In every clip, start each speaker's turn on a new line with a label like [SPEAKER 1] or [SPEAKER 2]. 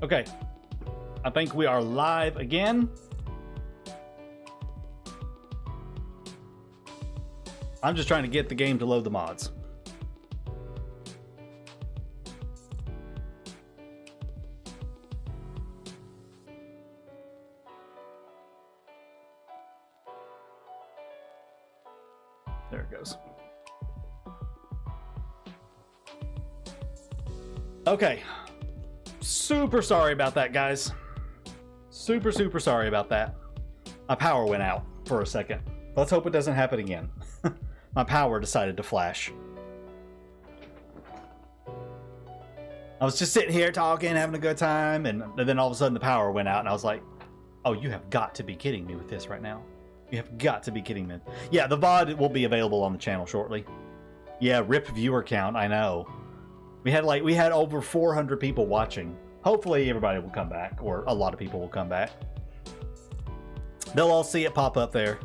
[SPEAKER 1] Okay. I think we are live again. I'm just trying to get the game to load the mods. There it goes. Okay. Super sorry about that, guys. Super sorry about that. My power went out for a second. Let's hope it doesn't happen again. My power decided to flash. I was just sitting here talking, having a good time, and then all of a sudden the power went out, and I was like, oh, you have got to be kidding me with this right now. You have got to be kidding me. Yeah, the VOD will be available on the channel shortly. Yeah, rip viewer count, I know. We had over 400 people watching. Hopefully everybody will come back, or a lot of people will come back. They'll all see it pop up there.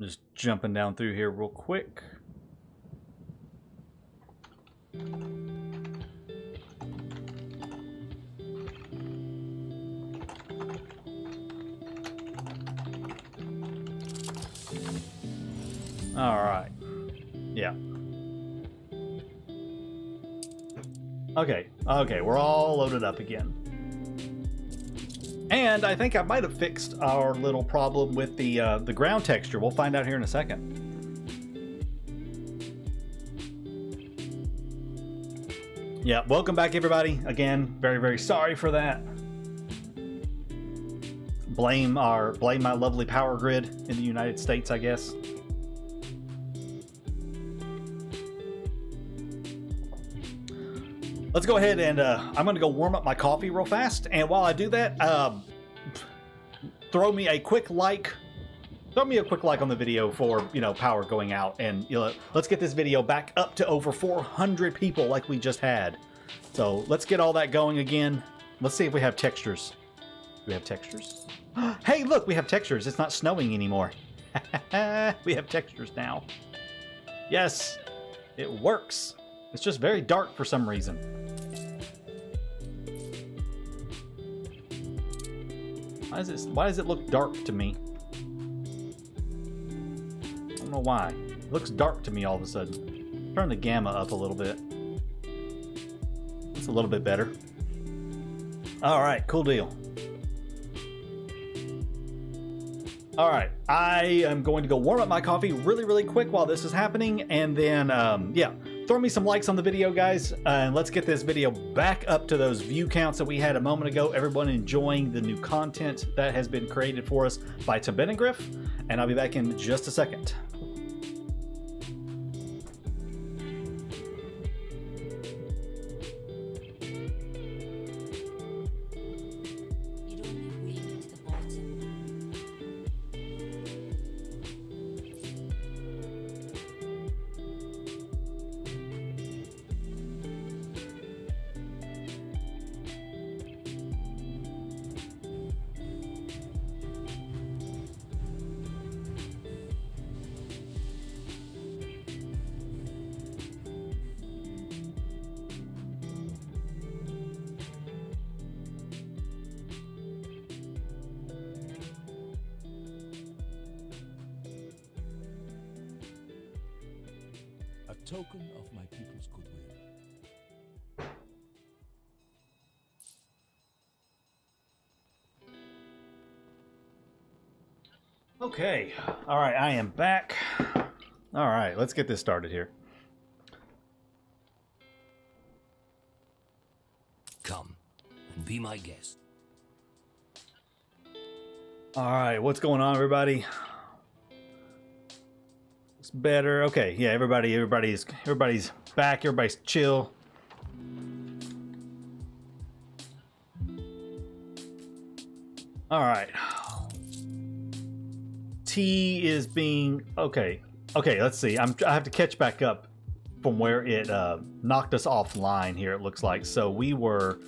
[SPEAKER 1] Just jumping down through here real quick. All right. Yeah. Okay. Okay, we're all loaded up again. And I think I might have fixed our little problem with the ground texture. We'll find out here in a second. Yeah, welcome back everybody. Again, very sorry for that. Blame my lovely power grid in the United States, I guess. Let's go ahead and I'm going to go warm up my coffee real fast. And while I do that, throw me a quick like. Throw me a quick like on the video for, you know, power going out. And let's get this video back up to over 400 people like we just had. So let's get all that going again. Let's see if we have textures. Do we have textures? Hey, look, we have textures. It's not snowing anymore. We have textures now. Yes, it works. It's just very dark for some reason. Why does it look dark to me? I don't know why. It looks dark to me all of a sudden. Turn the gamma up a little bit. It's a little bit better. All right, cool deal. All right, I am going to go warm up my coffee really quick while this is happening, and then yeah, throw me some likes on the video, guys, and let's get this video back up to those view counts that we had a moment ago. Everyone enjoying the new content that has been created for us by Tim Griff, and I'll be back in just a second.
[SPEAKER 2] Token of my people's goodwill.
[SPEAKER 1] Okay, all right, I am back. All right, let's get this started here.
[SPEAKER 2] Come and be my guest.
[SPEAKER 1] All right, what's going on, everybody? It's better. Okay, yeah, everybody's back. Everybody's chill. All right. T is being okay. Okay, let's see. I have to catch back up. from where it knocked us offline here, it looks like. So we were...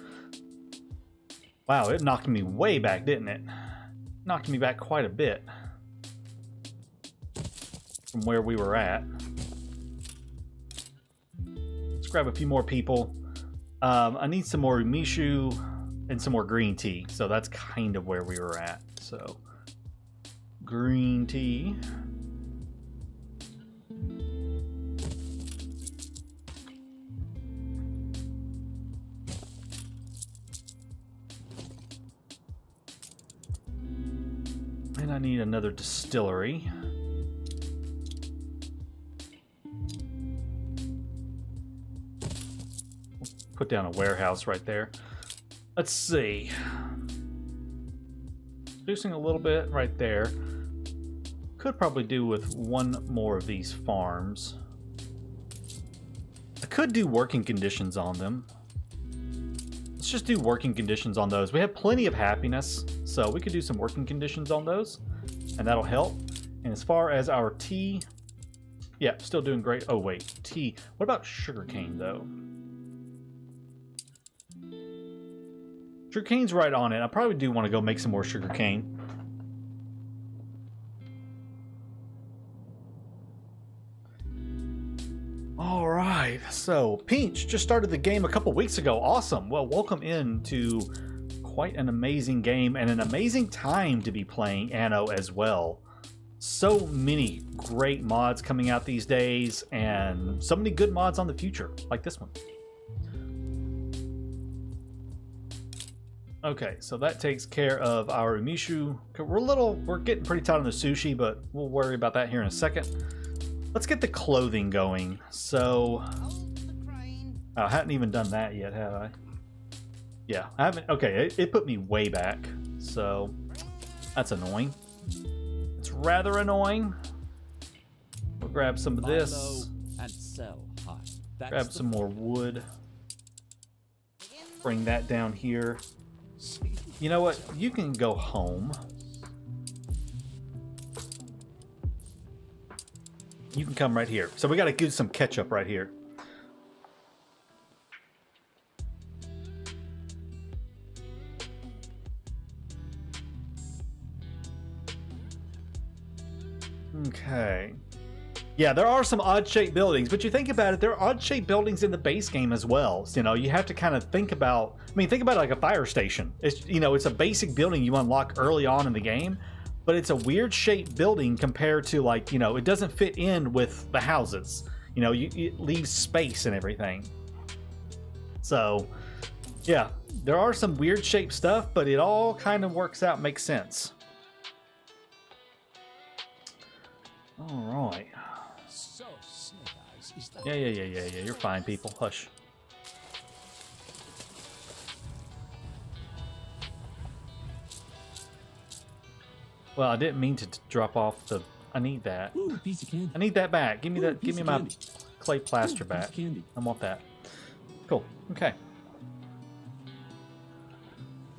[SPEAKER 1] Wow, it knocked me way back, didn't it? Knocked me back quite a bit from where we were at. Let's grab a few more people. I need some more umishu and some more green tea. So that's kind of where we were at. So green tea. And I need another distillery. Put down a warehouse right there. Let's see. Producing a little bit right there. Could probably do with one more of these farms. I could do working conditions on them. Let's just do working conditions on those. We have plenty of happiness, so we could do some working conditions on those, and that'll help. And as far as our tea, yeah, still doing great. Oh wait, tea. What about sugarcane though? Sugarcane's right on it. I probably do want to go make some more sugarcane. All right, so Peach just started the game a couple weeks ago. Awesome. Well, welcome into quite an amazing game and an amazing time to be playing Anno as well. So many great mods coming out these days, and so many good mods on the future, like this one. Okay, so that takes care of our umishu. We're getting pretty tight on the sushi, but we'll worry about that here in a second. Let's get the clothing going. So, I hadn't even done that yet, have I? Yeah, I haven't. Okay, it put me way back, so that's annoying. It's rather annoying. We'll grab some of this.
[SPEAKER 3] And sell high.
[SPEAKER 1] Grab some more wood. Bring that down here. You know what? You can go home. You can come right here. So we got to do some ketchup right here. Okay. Yeah, there are some odd-shaped buildings, but you think about it, there are odd-shaped buildings in the base game as well. So, you know, you have to kind of think about... I mean, think about it like a fire station. It's, you know, it's a basic building you unlock early on in the game, but it's a weird-shaped building compared to, like, you know, it doesn't fit in with the houses. You know, it leaves space and everything. So, yeah, there are some weird-shaped stuff, but it all kind of works out, makes sense. All right.
[SPEAKER 3] So, Snake Eyes, is that...
[SPEAKER 1] Yeah. You're fine, people. Hush. Well, I didn't mean to drop off the... I need that.
[SPEAKER 3] Ooh, piece of candy.
[SPEAKER 1] I need that back. Give me that. Give me my
[SPEAKER 3] candy.
[SPEAKER 1] clay plaster
[SPEAKER 3] Ooh,
[SPEAKER 1] back.
[SPEAKER 3] piece of candy.
[SPEAKER 1] I want that. Cool. Okay.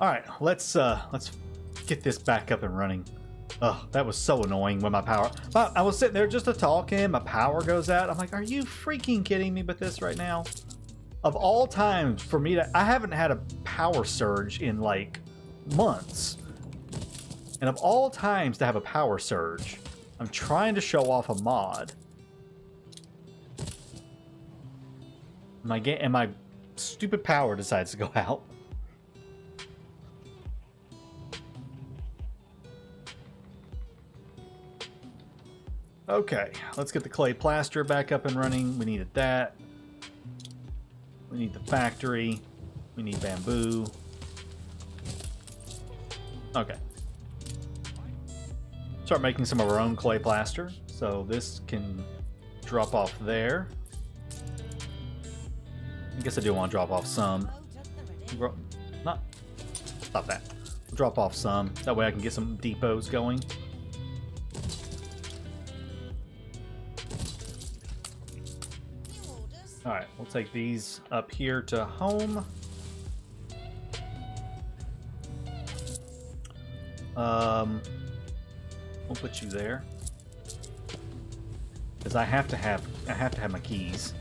[SPEAKER 1] All right. Let's get this back up and running. Oh, that was so annoying when my power... I was sitting there just to talk and my power goes out. I'm like, are you freaking kidding me with this right now? Of all times for me to... I haven't had a power surge in like months. And of all times to have a power surge, I'm trying to show off a mod. And my stupid power decides to go out. Okay, let's get the clay plaster back up and running. We needed that. We need the factory. We need bamboo. Okay. Start making some of our own clay plaster. So this can drop off there. I guess I do want to drop off some. Stop that. We'll drop off some. That way I can get some depots going. Alright, we'll take these up here to home. We'll put you there. Because I have to have my keys.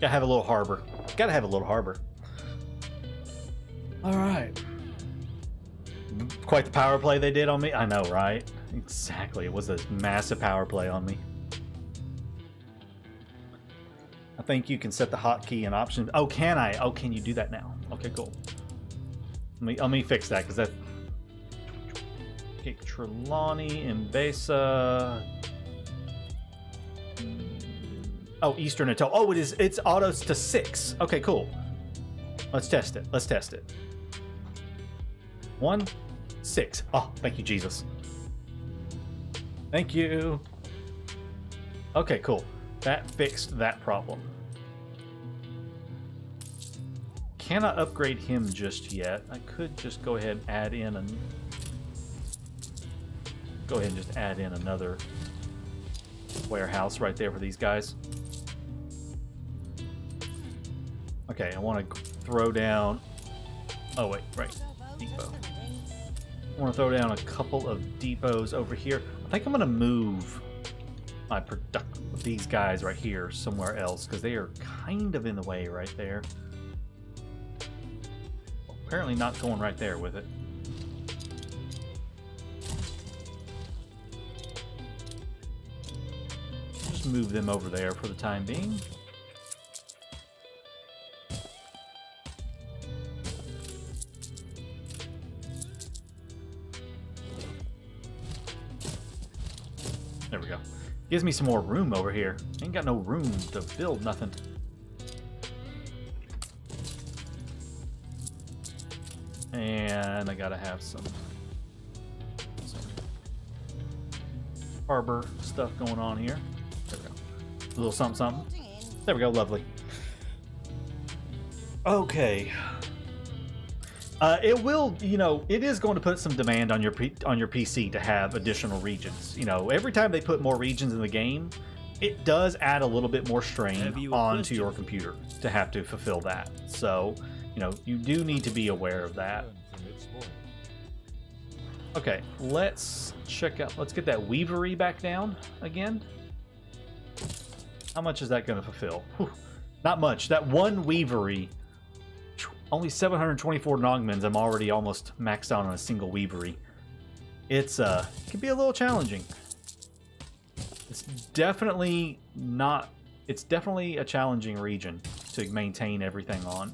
[SPEAKER 1] Gotta have a little harbor. Gotta have a little harbor. All right. Quite the power play they did on me. I know, right? Exactly. It was a massive power play on me. I think you can set the hotkey and options. Oh, can I? Oh, can you do that now? Okay, cool. Let me fix that because that. Okay, Trelawney and Besa. Oh, Eastern Atoll. Oh, it's autos to 6. Okay, cool. Let's test it. Let's test it. 1, 6. Oh, thank you, Jesus. Thank you. Okay, cool. That fixed that problem. Cannot upgrade him just yet. I could just go ahead and add in another warehouse right there for these guys. Okay, I want to throw down. Oh wait, right, depot. I want to throw down a couple of depots over here. I think I'm going to move my these guys right here somewhere else because they are kind of in the way right there. Well, apparently not going right there with it. Just move them over there for the time being. There we go. Gives me some more room over here. Ain't got no room to build nothing. And I gotta have some harbor stuff going on here. There we go. A little something, something. There we go, lovely. Okay. It will, you know, it is going to put some demand on your PC to have additional regions. You know, every time they put more regions in the game, it does add a little bit more strain onto your computer to have to fulfill that. So, you know, you do need to be aware of that. Okay, let's check out, let's get that weavery back down again. How much is that going to fulfill? Whew, not much. That one weavery, only 724 Nogmans. I'm already almost maxed out on a single weavery. It's it can be a little challenging. It's definitely not. It's definitely a challenging region to maintain everything on.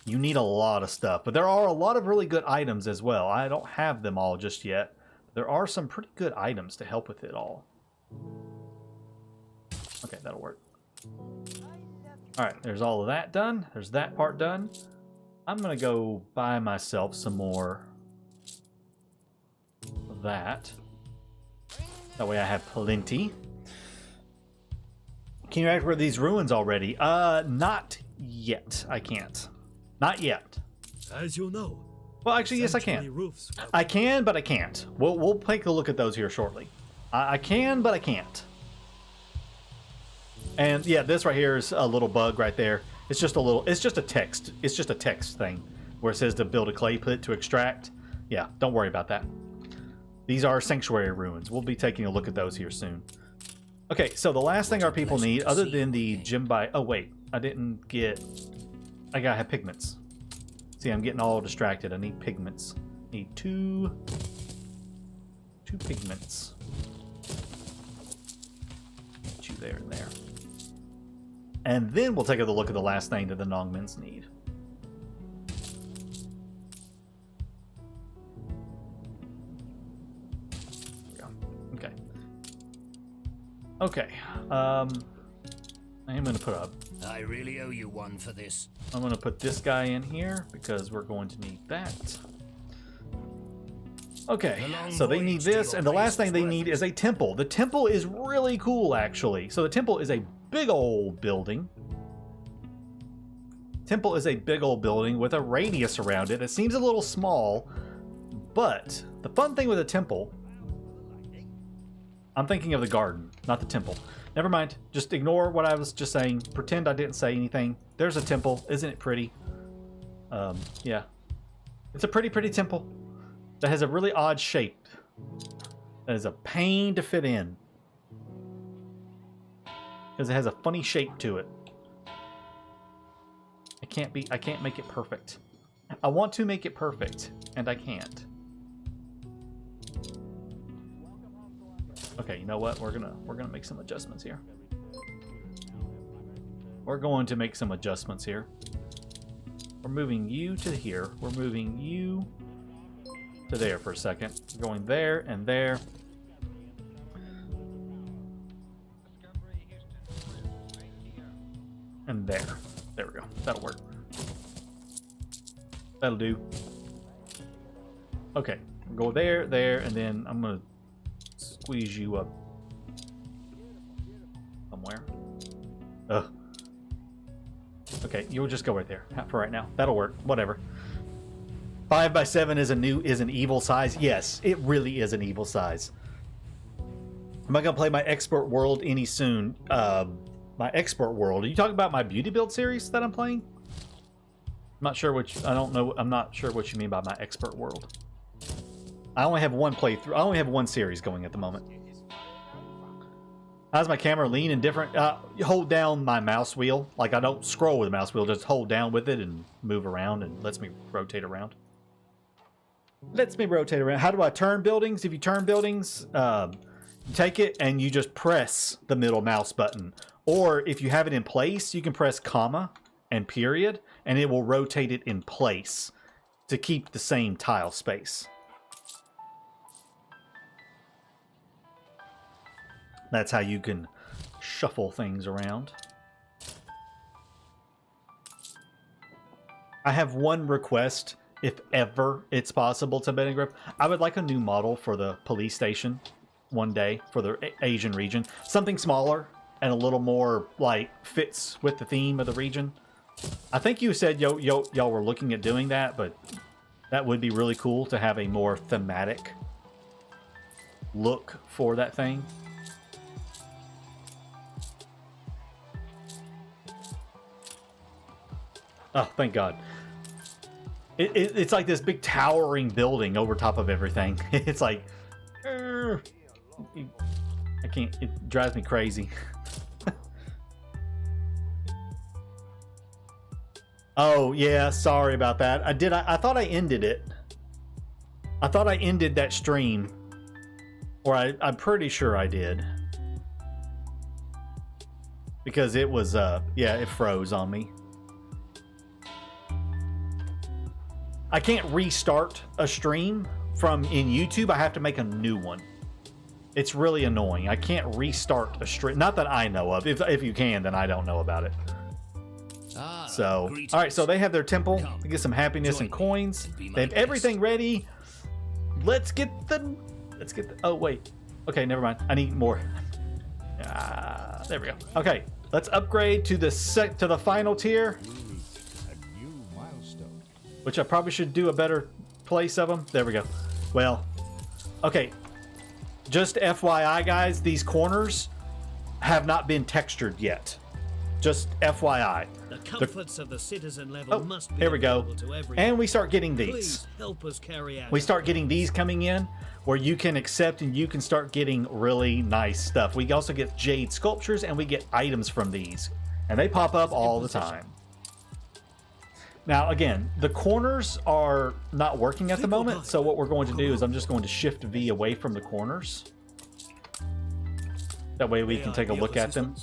[SPEAKER 1] You need a lot of stuff, but there are a lot of really good items as well. I don't have them all just yet. There are some pretty good items to help with it all. Okay, that'll work. Alright, there's all of that done. There's that part done. I'm going to go buy myself some more of that. That way I have plenty. Can you activate these ruins already? Not yet. I can't. Not yet.
[SPEAKER 4] As you know.
[SPEAKER 1] Well, actually, yes, I can. I can, but I can't. We'll take a look at those here shortly. I can, but I can't. And yeah, this right here is a little bug right there. It's just a little, it's just a text. It's just a text thing where it says to build a clay pit to extract. Yeah, don't worry about that. These are sanctuary ruins. We'll be taking a look at those here soon. Okay, so the last thing our people need, other than the gem by, oh wait, I didn't get, I gotta have pigments. See, I'm getting all distracted. I need pigments. Need two pigments. Get you there and there. And then we'll take a look at the last thing that the Nogmans need. There we go. Okay. Okay. I am going to put up.
[SPEAKER 2] I really owe you one for this.
[SPEAKER 1] I'm going to put this guy in here because we're going to need that. Okay, so they need this, and the last thing they need is a temple. The temple is really cool, actually. So the temple is a big old building. Temple is a big old building with a radius around it. It seems a little small, but the fun thing with a temple, I'm thinking of the garden, not the temple. Never mind, just ignore what I was just saying. Pretend I didn't say anything. There's a temple. Isn't it pretty? Yeah. It's a pretty temple that has a really odd shape. That is a pain to fit in. because it has a funny shape to it. I can't make it perfect. I want to make it perfect, and I can't. Okay, you know what? We're gonna make some adjustments here. We're going to make some adjustments here. We're moving you to here. We're moving you to there for a second. We're going there and there. And there. There we go. That'll work. That'll do. Okay. Go there, there, and then I'm going to squeeze you up somewhere. Ugh. Okay, you'll just go right there for right now. That'll work. Whatever. 5x7 is an evil size. Yes, it really is an evil size. I'm not gonna play my expert world any soon. My expert world. Are you talking about my beauty build series that I'm playing? I'm not sure which. I don't know. I'm not sure what you mean by my expert world. I only have one playthrough. I only have one series going at the moment. How's my camera lean and different? Hold down my mouse wheel. Like, I don't scroll with the mouse wheel. Just hold down with it and move around, and lets me rotate around. Lets me rotate around. How do I turn buildings? If you turn buildings, you take it and you just press the middle mouse button. Or if you have it in place, you can press comma and period, and it will rotate it in place to keep the same tile space. That's how you can shuffle things around. I have one request, if ever it's possible to Bed and Grip. I would like a new model for the police station one day for the Asian region. Something smaller and a little more, like, fits with the theme of the region. I think you said y'all were looking at doing that, but that would be really cool to have a more thematic look for that thing. Oh, thank God. It's like this big towering building over top of everything. It's like, I can't, it drives me crazy. Oh, yeah, sorry about that. I thought I ended it. I thought I ended that stream. Or I'm pretty sure I did. Because it was, yeah, it froze on me. I can't restart a stream from in YouTube. I have to make a new one. It's really annoying. I can't restart a stream. Not that I know of. If you can, then I don't know about it. So, all right. So they have their temple to get some happiness and coins. They have everything ready. Let's get the. Oh wait. Okay, never mind. I need more. There we go. Okay, let's upgrade to the final tier. Which I probably should do a better place of them. There we go. Well, okay. Just FYI, guys, these corners have not been textured yet. Just FYI.
[SPEAKER 2] The comforts of the citizen level must be
[SPEAKER 1] here we go.
[SPEAKER 2] available to everyone.
[SPEAKER 1] And we start getting these.
[SPEAKER 2] Please help us carry out.
[SPEAKER 1] We start getting these coming in where you can accept and you can start getting really nice stuff. We also get jade sculptures and we get items from these. And they pop up all the time. Now, again, the corners are not working at the moment, so what we're going to do is I'm just going to shift V away from the corners. That way we can take a look at them.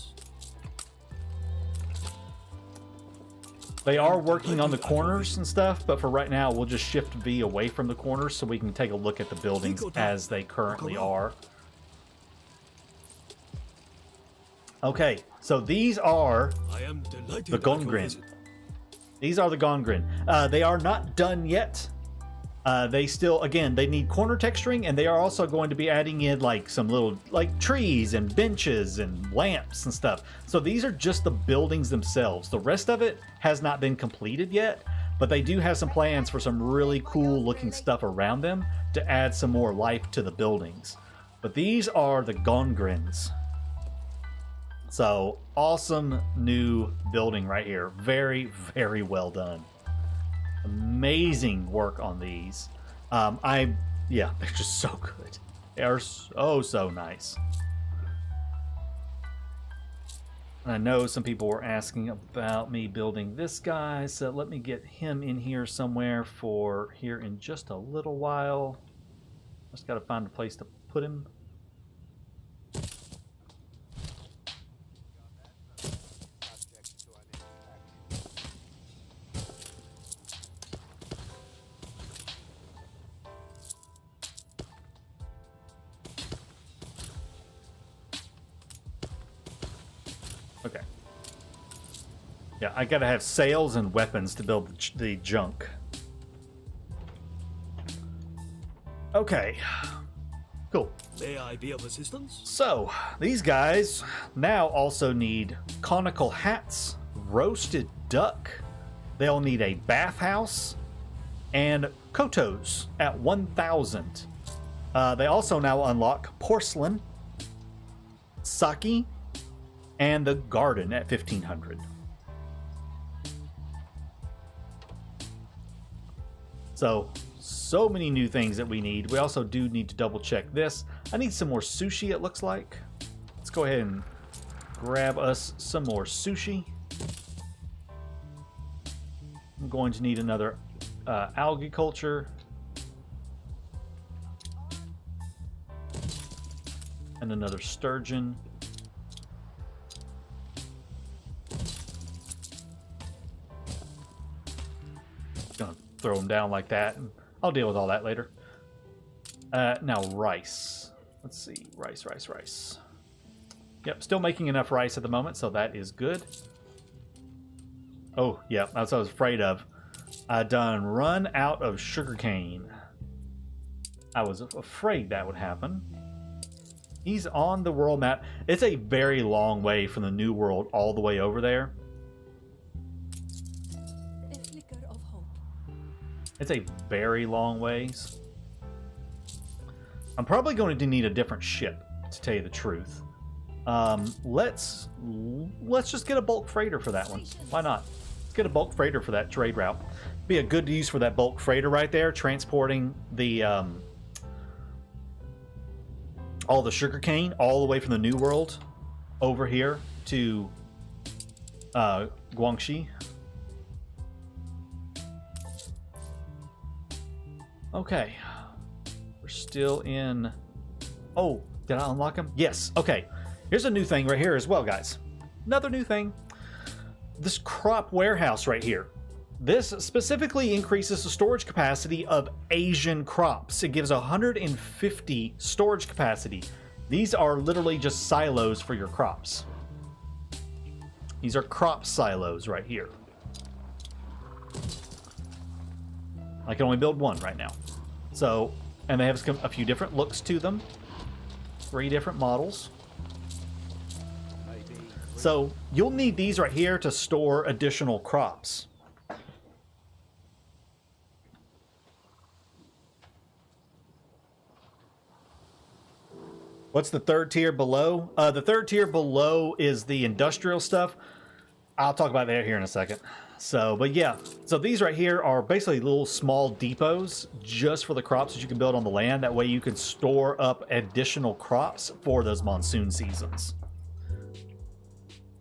[SPEAKER 1] They are working on the corners and stuff, but for right now, we'll just shift V away from the corners so we can take a look at the buildings as they currently are. Okay, so these are the Gongrin. These are the Gongrin. They are not done yet. They still, again, they need corner texturing, and they are also going to be adding in like some little like trees and benches and lamps and stuff. So these are just the buildings themselves. The rest of it has not been completed yet, but they do have some plans for some really cool looking stuff around them to add some more life to the buildings. But these are the Gongrins. So awesome new building right here. Very, very well done. Amazing work on these. Yeah, they're just so good. They are so nice. And I know some people were asking about me building this guy, so let me get him in here somewhere for here in just a little while. Just got to find a place to put him. Okay. Yeah, I gotta have sails and weapons to build the junk. Okay. Cool.
[SPEAKER 2] May I be of assistance?
[SPEAKER 1] So, these guys now also need conical hats, roasted duck. They'll need a bathhouse, and kotos at 1,000. They also now unlock porcelain, sake, and the garden at 1,500. So many new things that we need. We also do need to double check this. I need some more sushi, it looks like. Let's go ahead and grab us some more sushi. I'm going to need another algae culture. And another sturgeon. Gonna throw them down like that, and I'll deal with all that later. Now rice. Let's see, rice. Yep, still making enough rice at the moment, so that is good. Oh, yeah, that's what I was afraid of. I done run out of sugarcane. I was afraid that would happen. He's on the world map. It's a very long way from the New World all the way over there. It's a very long ways. I'm probably going to need a different ship, to tell you the truth. Let's just get a bulk freighter for that one. Why not? Let's get a bulk freighter for that trade route. Be a good use for that bulk freighter right there, transporting the all the sugarcane all the way from the New World over here to Guangxi. Okay, we're still in. Oh, did I unlock him? Yes. Okay, here's a new thing right here as well, guys. Another new thing. This crop warehouse right here. This specifically increases the storage capacity of Asian crops. It gives 150 storage capacity. These are literally just silos for your crops. These are crop silos right here. I can only build one right now. So, and they have a few different looks to them. 3 different models. So, you'll need these right here to store additional crops. What's the third tier below? The third tier below is the industrial stuff. I'll talk about that here in a second. So, but yeah, so these right here are basically little small depots just for the crops that you can build on the land. That way you can store up additional crops for those monsoon seasons.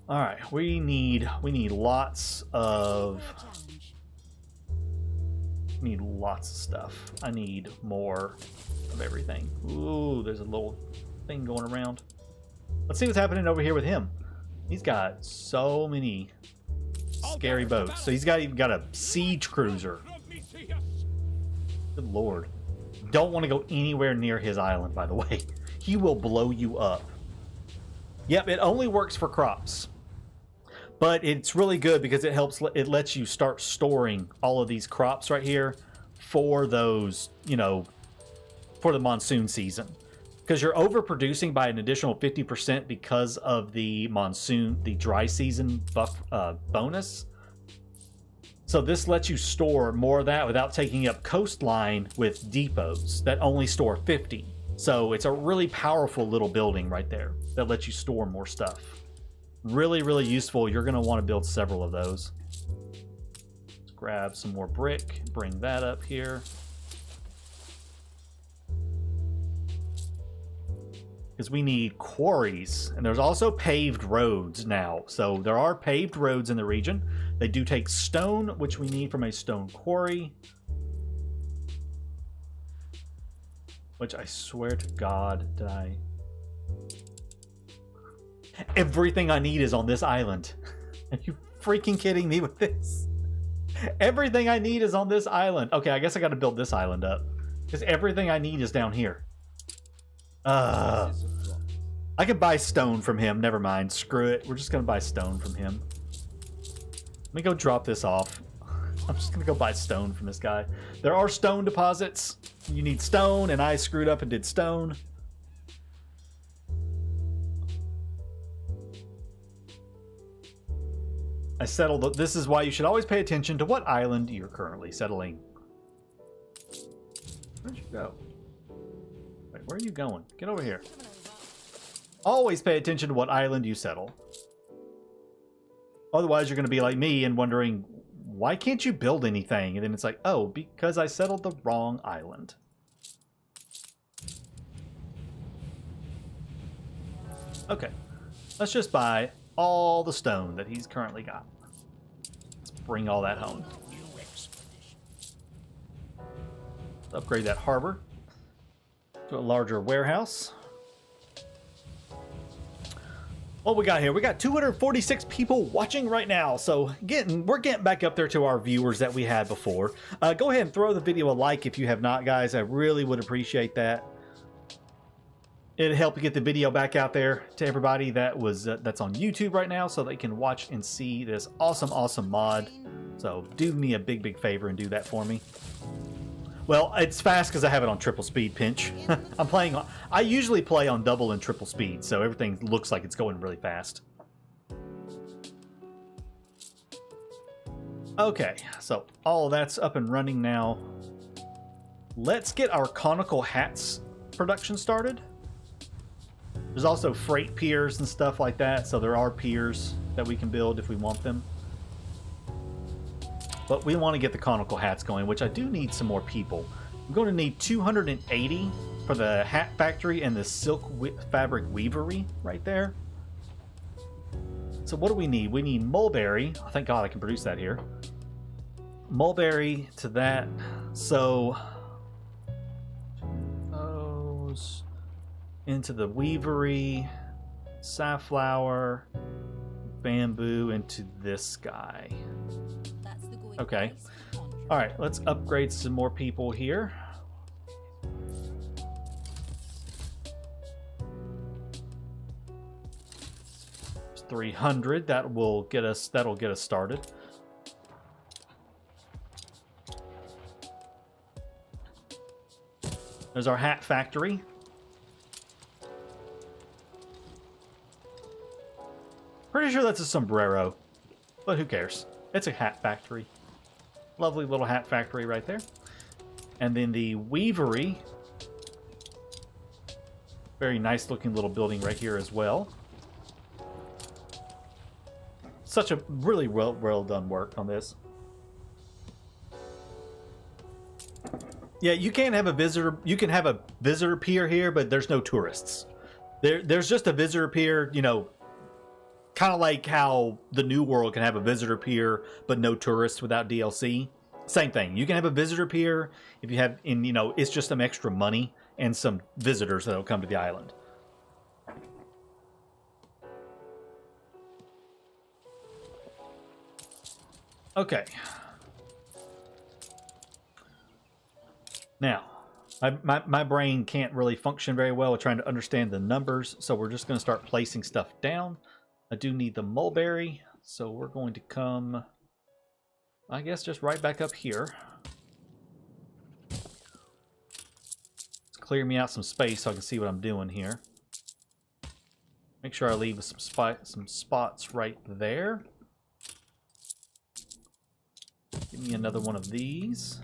[SPEAKER 1] All right, we need lots of stuff. I need more of everything. Ooh, there's a little thing going around. Let's see what's happening over here with him. He's got so many scary boats. So he's even got a siege cruiser. Good lord. Don't want to go anywhere near his island, by the way. He will blow you up. Yep, it only works for crops. But it's really good because it lets you start storing all of these crops right here for those, you know, for the monsoon season. Because you're overproducing by an additional 50% because of the monsoon, the dry season bonus. So this lets you store more of that without taking up coastline with depots that only store 50. So it's a really powerful little building right there that lets you store more stuff. Really, really useful. You're going to want to build several of those. Let's grab some more brick, bring that up here. Because we need quarries. And there's also paved roads now. So there are paved roads in the region. They do take stone, which we need from a stone quarry. Which I swear to God, did I... Everything I need is on this island. Are you freaking kidding me with this? Everything I need is on this island. Okay, I guess I got to build this island up. Because everything I need is down here. I could buy stone from him. Never mind. Screw it. We're just going to buy stone from him. Let me go drop this off. I'm just going to go buy stone from this guy. There are stone deposits. You need stone, and I screwed up and did stone. I settled. This is why you should always pay attention to what island you're currently settling. Where'd you go? Wait, where are you going? Get over here. Always pay attention to what island you settle. Otherwise, you're going to be like me and wondering, why can't you build anything? And then it's like, oh, because I settled the wrong island. Okay. Let's just buy all the stone that he's currently got. Let's bring all that home. Let's upgrade that harbor to a larger warehouse. What we got here? We got 246 people watching right now, so we're getting back up there to our viewers that we had before. Go ahead and throw the video a like if you have not, guys. I really would appreciate that. It'd help get the video back out there to everybody that's on YouTube right now, so they can watch and see this awesome mod. So do me a big favor and do that for me. Well, it's fast because I have it on triple speed, Pinch. I usually play on double and triple speed, so everything looks like it's going really fast. Okay, so all of that's up and running now. Let's get our conical hats production started. There's also freight piers and stuff like that, so there are piers that we can build if we want them. But we want to get the conical hats going, which I do need some more people. I'm going to need 280 for the hat factory and the silk fabric weavery right there. So what do we need? We need mulberry. Oh, thank God I can produce that here. Mulberry to that. So those into the weavery, safflower, bamboo into this guy. Okay. All right, let's upgrade some more people here. It's 300. That'll get us started. There's our hat factory. Pretty sure that's a sombrero, but who cares? It's a hat factory. Lovely little hat factory right there. And then the weavery. Very nice looking little building right here as well. Such a really well done work on this. Yeah, you can't have a visitor. You can have a visitor pier here, but there's no tourists. There's just a visitor pier, you know, kind of like how the New World can have a visitor pier, but no tourists without DLC. Same thing. You can have a visitor pier if you have, you know, it's just some extra money and some visitors that'll come to the island. Okay. Now, my brain can't really function very well with trying to understand the numbers, so we're just going to start placing stuff down. I do need the mulberry, so we're going to come, I guess, just right back up here. Let's clear me out some space so I can see what I'm doing here. Make sure I leave some spots right there. Give me another one of these.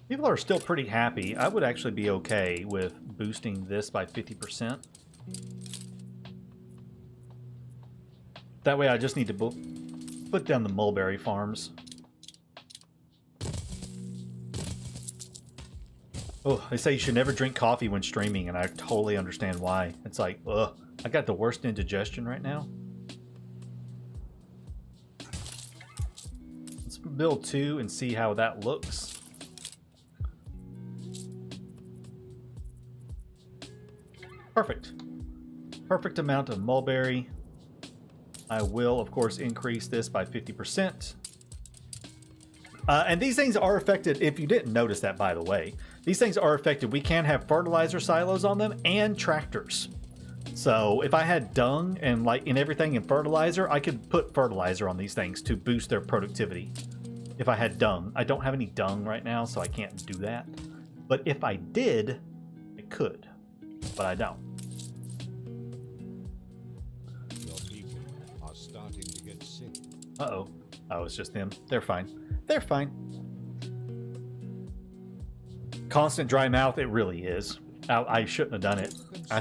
[SPEAKER 1] People are still pretty happy. I would actually be okay with boosting this by 50%. That way I just need to put down the mulberry farms. Oh, they say you should never drink coffee when streaming, and I totally understand why. It's like, ugh, I got the worst indigestion right now. Let's build 2 and see how that looks. Perfect. Perfect amount of mulberry. I will, of course, increase this by 50%. And these things are affected, if you didn't notice that, by the way. These things are affected. We can have fertilizer silos on them and tractors. So if I had dung and like in everything in fertilizer, I could put fertilizer on these things to boost their productivity. If I had dung. I don't have any dung right now, so I can't do that. But if I did, I could. But I don't.
[SPEAKER 3] Your people are starting to get sick.
[SPEAKER 1] Uh-oh. Oh, it's just them. They're fine. They're fine. Constant dry mouth, it really is. I shouldn't have done it. I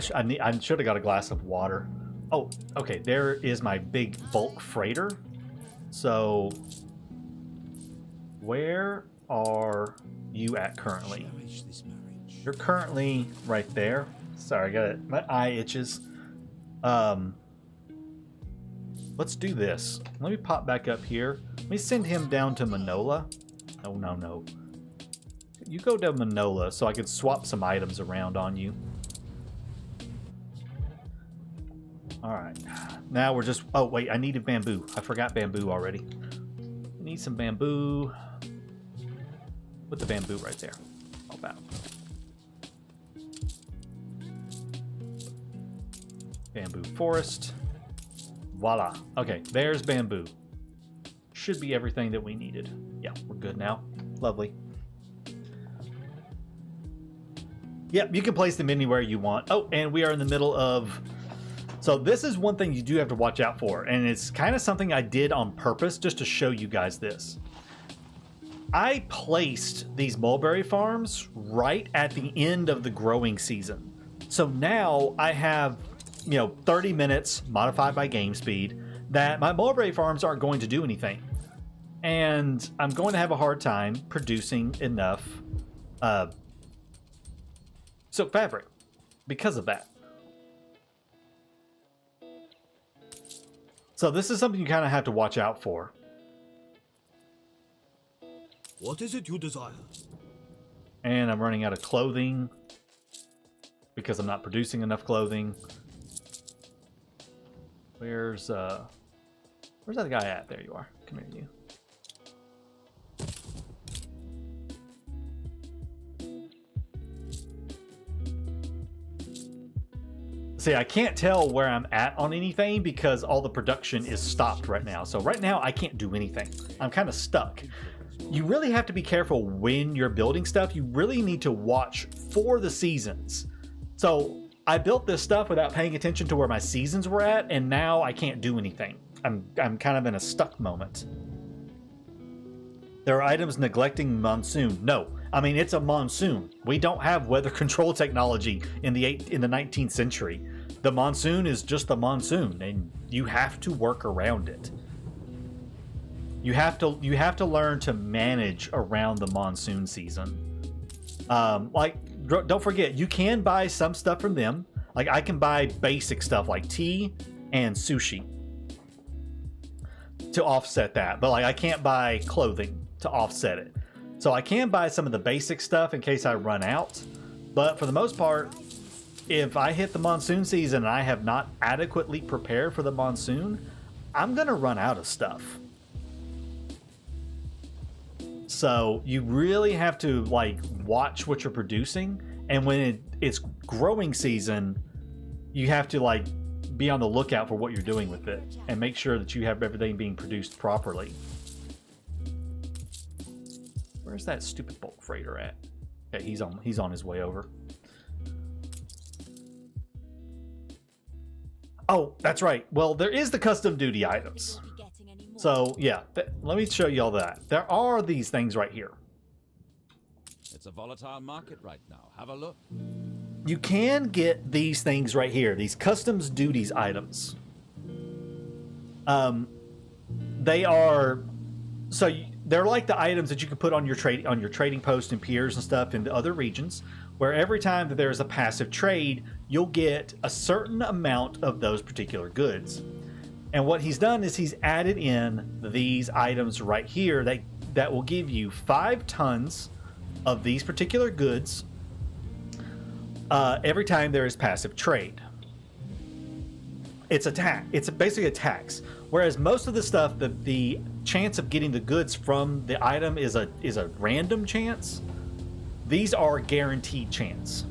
[SPEAKER 1] should have got a glass of water. Oh, okay. There is my big bulk freighter. So, where are you at currently? You're currently right there. Sorry, I got it. My eye itches. Let's do this. Let me pop back up here. Let me send him down to Manola. Oh, no, no. You go to Manola so I could swap some items around on you. Alright. Now we're just... Oh, wait. I needed bamboo. I forgot bamboo already. Need some bamboo. Put the bamboo right there. How about? Bamboo forest. Voila. Okay, there's bamboo. Should be everything that we needed. Yeah, we're good now. Lovely. Yep, you can place them anywhere you want. Oh, and we are in the middle of... So this is one thing you do have to watch out for, and it's kind of something I did on purpose just to show you guys this. I placed these mulberry farms right at the end of the growing season. So now I have, 30 minutes modified by game speed that my mulberry farms aren't going to do anything. And I'm going to have a hard time producing enough silk fabric because of that. So this is something you kind of have to watch out for.
[SPEAKER 2] What is it you desire?
[SPEAKER 1] And I'm running out of clothing because I'm not producing enough clothing. Where's that guy at? There you are. Come here, you. See, I can't tell where I'm at on anything because all the production is stopped right now. So right now I can't do anything. I'm kind of stuck. You really have to be careful when you're building stuff. You really need to watch for the seasons. So I built this stuff without paying attention to where my seasons were at, and now I can't do anything. I'm kind of in a stuck moment. There are items neglecting monsoon. No, I mean, it's a monsoon. We don't have weather control technology in the 19th century. The monsoon is just the monsoon, and you have to work around it. You have to learn to manage around the monsoon season. Don't forget, you can buy some stuff from them. Like, I can buy basic stuff like tea and sushi to offset that, but like I can't buy clothing to offset it. So I can buy some of the basic stuff in case I run out, but for the most part, if I hit the monsoon season and I have not adequately prepared for the monsoon, I'm gonna run out of stuff. So you really have to like watch what you're producing, and when it's growing season, you have to like be on the lookout for what you're doing with it and make sure that you have everything being produced properly. Where's that stupid bulk freighter at? Okay, he's on his way over. Oh, that's right. Well, there is the custom duty items. So yeah, let me show you all that. There are these things right here.
[SPEAKER 3] It's a volatile market right now. Have a look.
[SPEAKER 1] You can get these things right here, these customs duties items. they are they're like the items that you can put on your trading post and piers and stuff in the other regions, where every time that there's a passive trade, you'll get a certain amount of those particular goods. And what he's done is he's added in these items right here that will give you 5 tons of these particular goods every time there is passive trade. It's basically a tax. Whereas most of the stuff, the chance of getting the goods from the item is a random chance. These are guaranteed chance.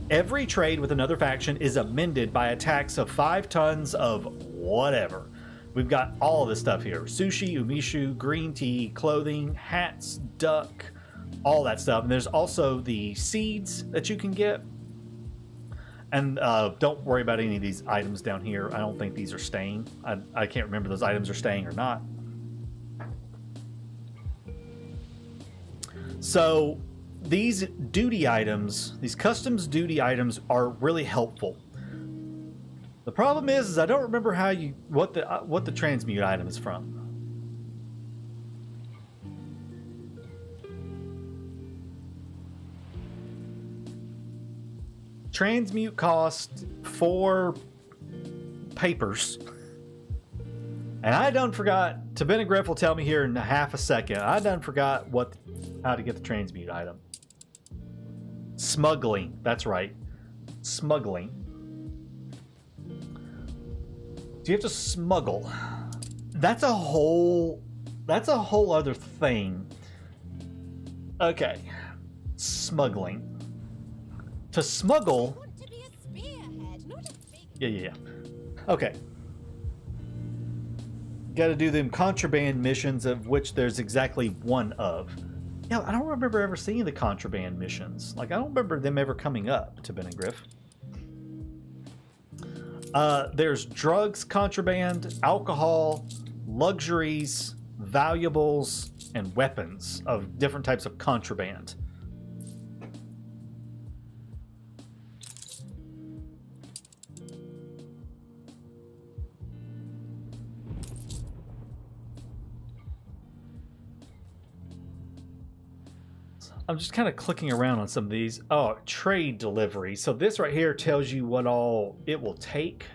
[SPEAKER 1] Every trade with another faction is amended by a tax of 5 tons of whatever. We've got all of this stuff here: sushi, umishu, green tea, clothing, hats, duck, all that stuff. And there's also the seeds that you can get. And don't worry about any of these items down here. I don't think these are staying. I can't remember if those items are staying or not. So these duty items, these customs duty items, are really helpful. The problem is I don't remember what the transmute item is from. Transmute cost 4 papers. And I done forgot, Tabinagriff will tell me here in half a second, I done forgot how to get the transmute item. Smuggling, that's right. Smuggling. So you have to smuggle. That's a whole other thing. Okay. Smuggling. To smuggle. Yeah. Okay. Got to do them contraband missions, of which there's exactly one of. Yeah, I don't remember ever seeing the contraband missions. Like, I don't remember them ever coming up to Benegriff. There's drugs contraband, alcohol, luxuries, valuables, and weapons of different types of contraband. I'm just kind of clicking around on some of these. Oh, trade delivery. So this right here tells you what all it will take.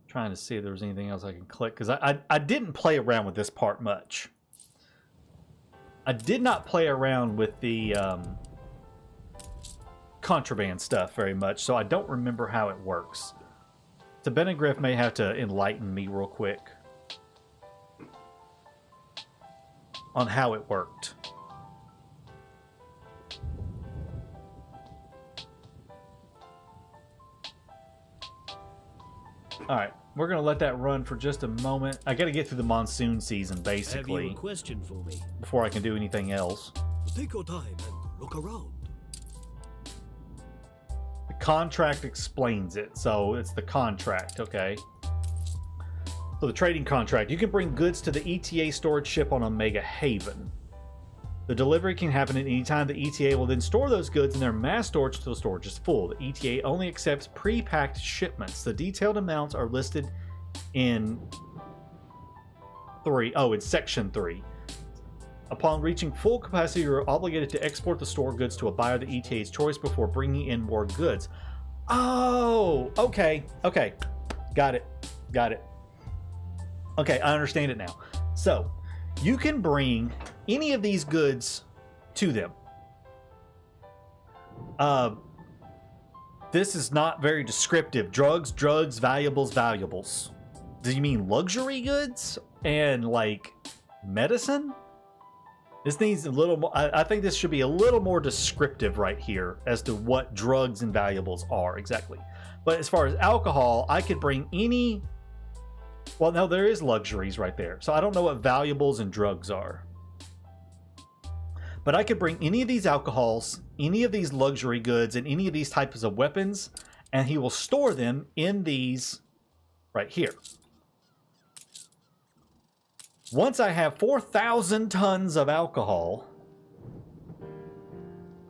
[SPEAKER 1] Trying to see if there's anything else I can click, because I didn't play around with this part much. I did not play around with the contraband stuff very much, so I don't remember how it works. So Benegriff may have to enlighten me real quick on how it worked. All right, we're gonna let that run for just a moment. I got to get through the monsoon season, basically,
[SPEAKER 2] Have you a question for me?
[SPEAKER 1] before I can do anything else.
[SPEAKER 2] Take your time and look around.
[SPEAKER 1] The contract explains it, so it's the contract, okay? So the trading contract. You can bring goods to the ETA storage ship on Omega Haven. The delivery can happen at any time. The ETA will then store those goods in their mass storage until the storage is full. The ETA only accepts pre-packed shipments. The detailed amounts are listed in section 3. Upon reaching full capacity, you're obligated to export the stored goods to a buyer of the ETA's choice before bringing in more goods. Oh, okay. Got it. Okay, I understand it now. So, you can bring any of these goods to them. This is not very descriptive. Drugs, valuables. Do you mean luxury goods and like medicine? This needs a little more. I think this should be a little more descriptive right here as to what drugs and valuables are exactly. But as far as alcohol, I could bring any. Well, no, there is luxuries right there. So I don't know what valuables and drugs are. But I could bring any of these alcohols, any of these luxury goods, and any of these types of weapons, and he will store them in these right here. Once I have 4,000 tons of alcohol,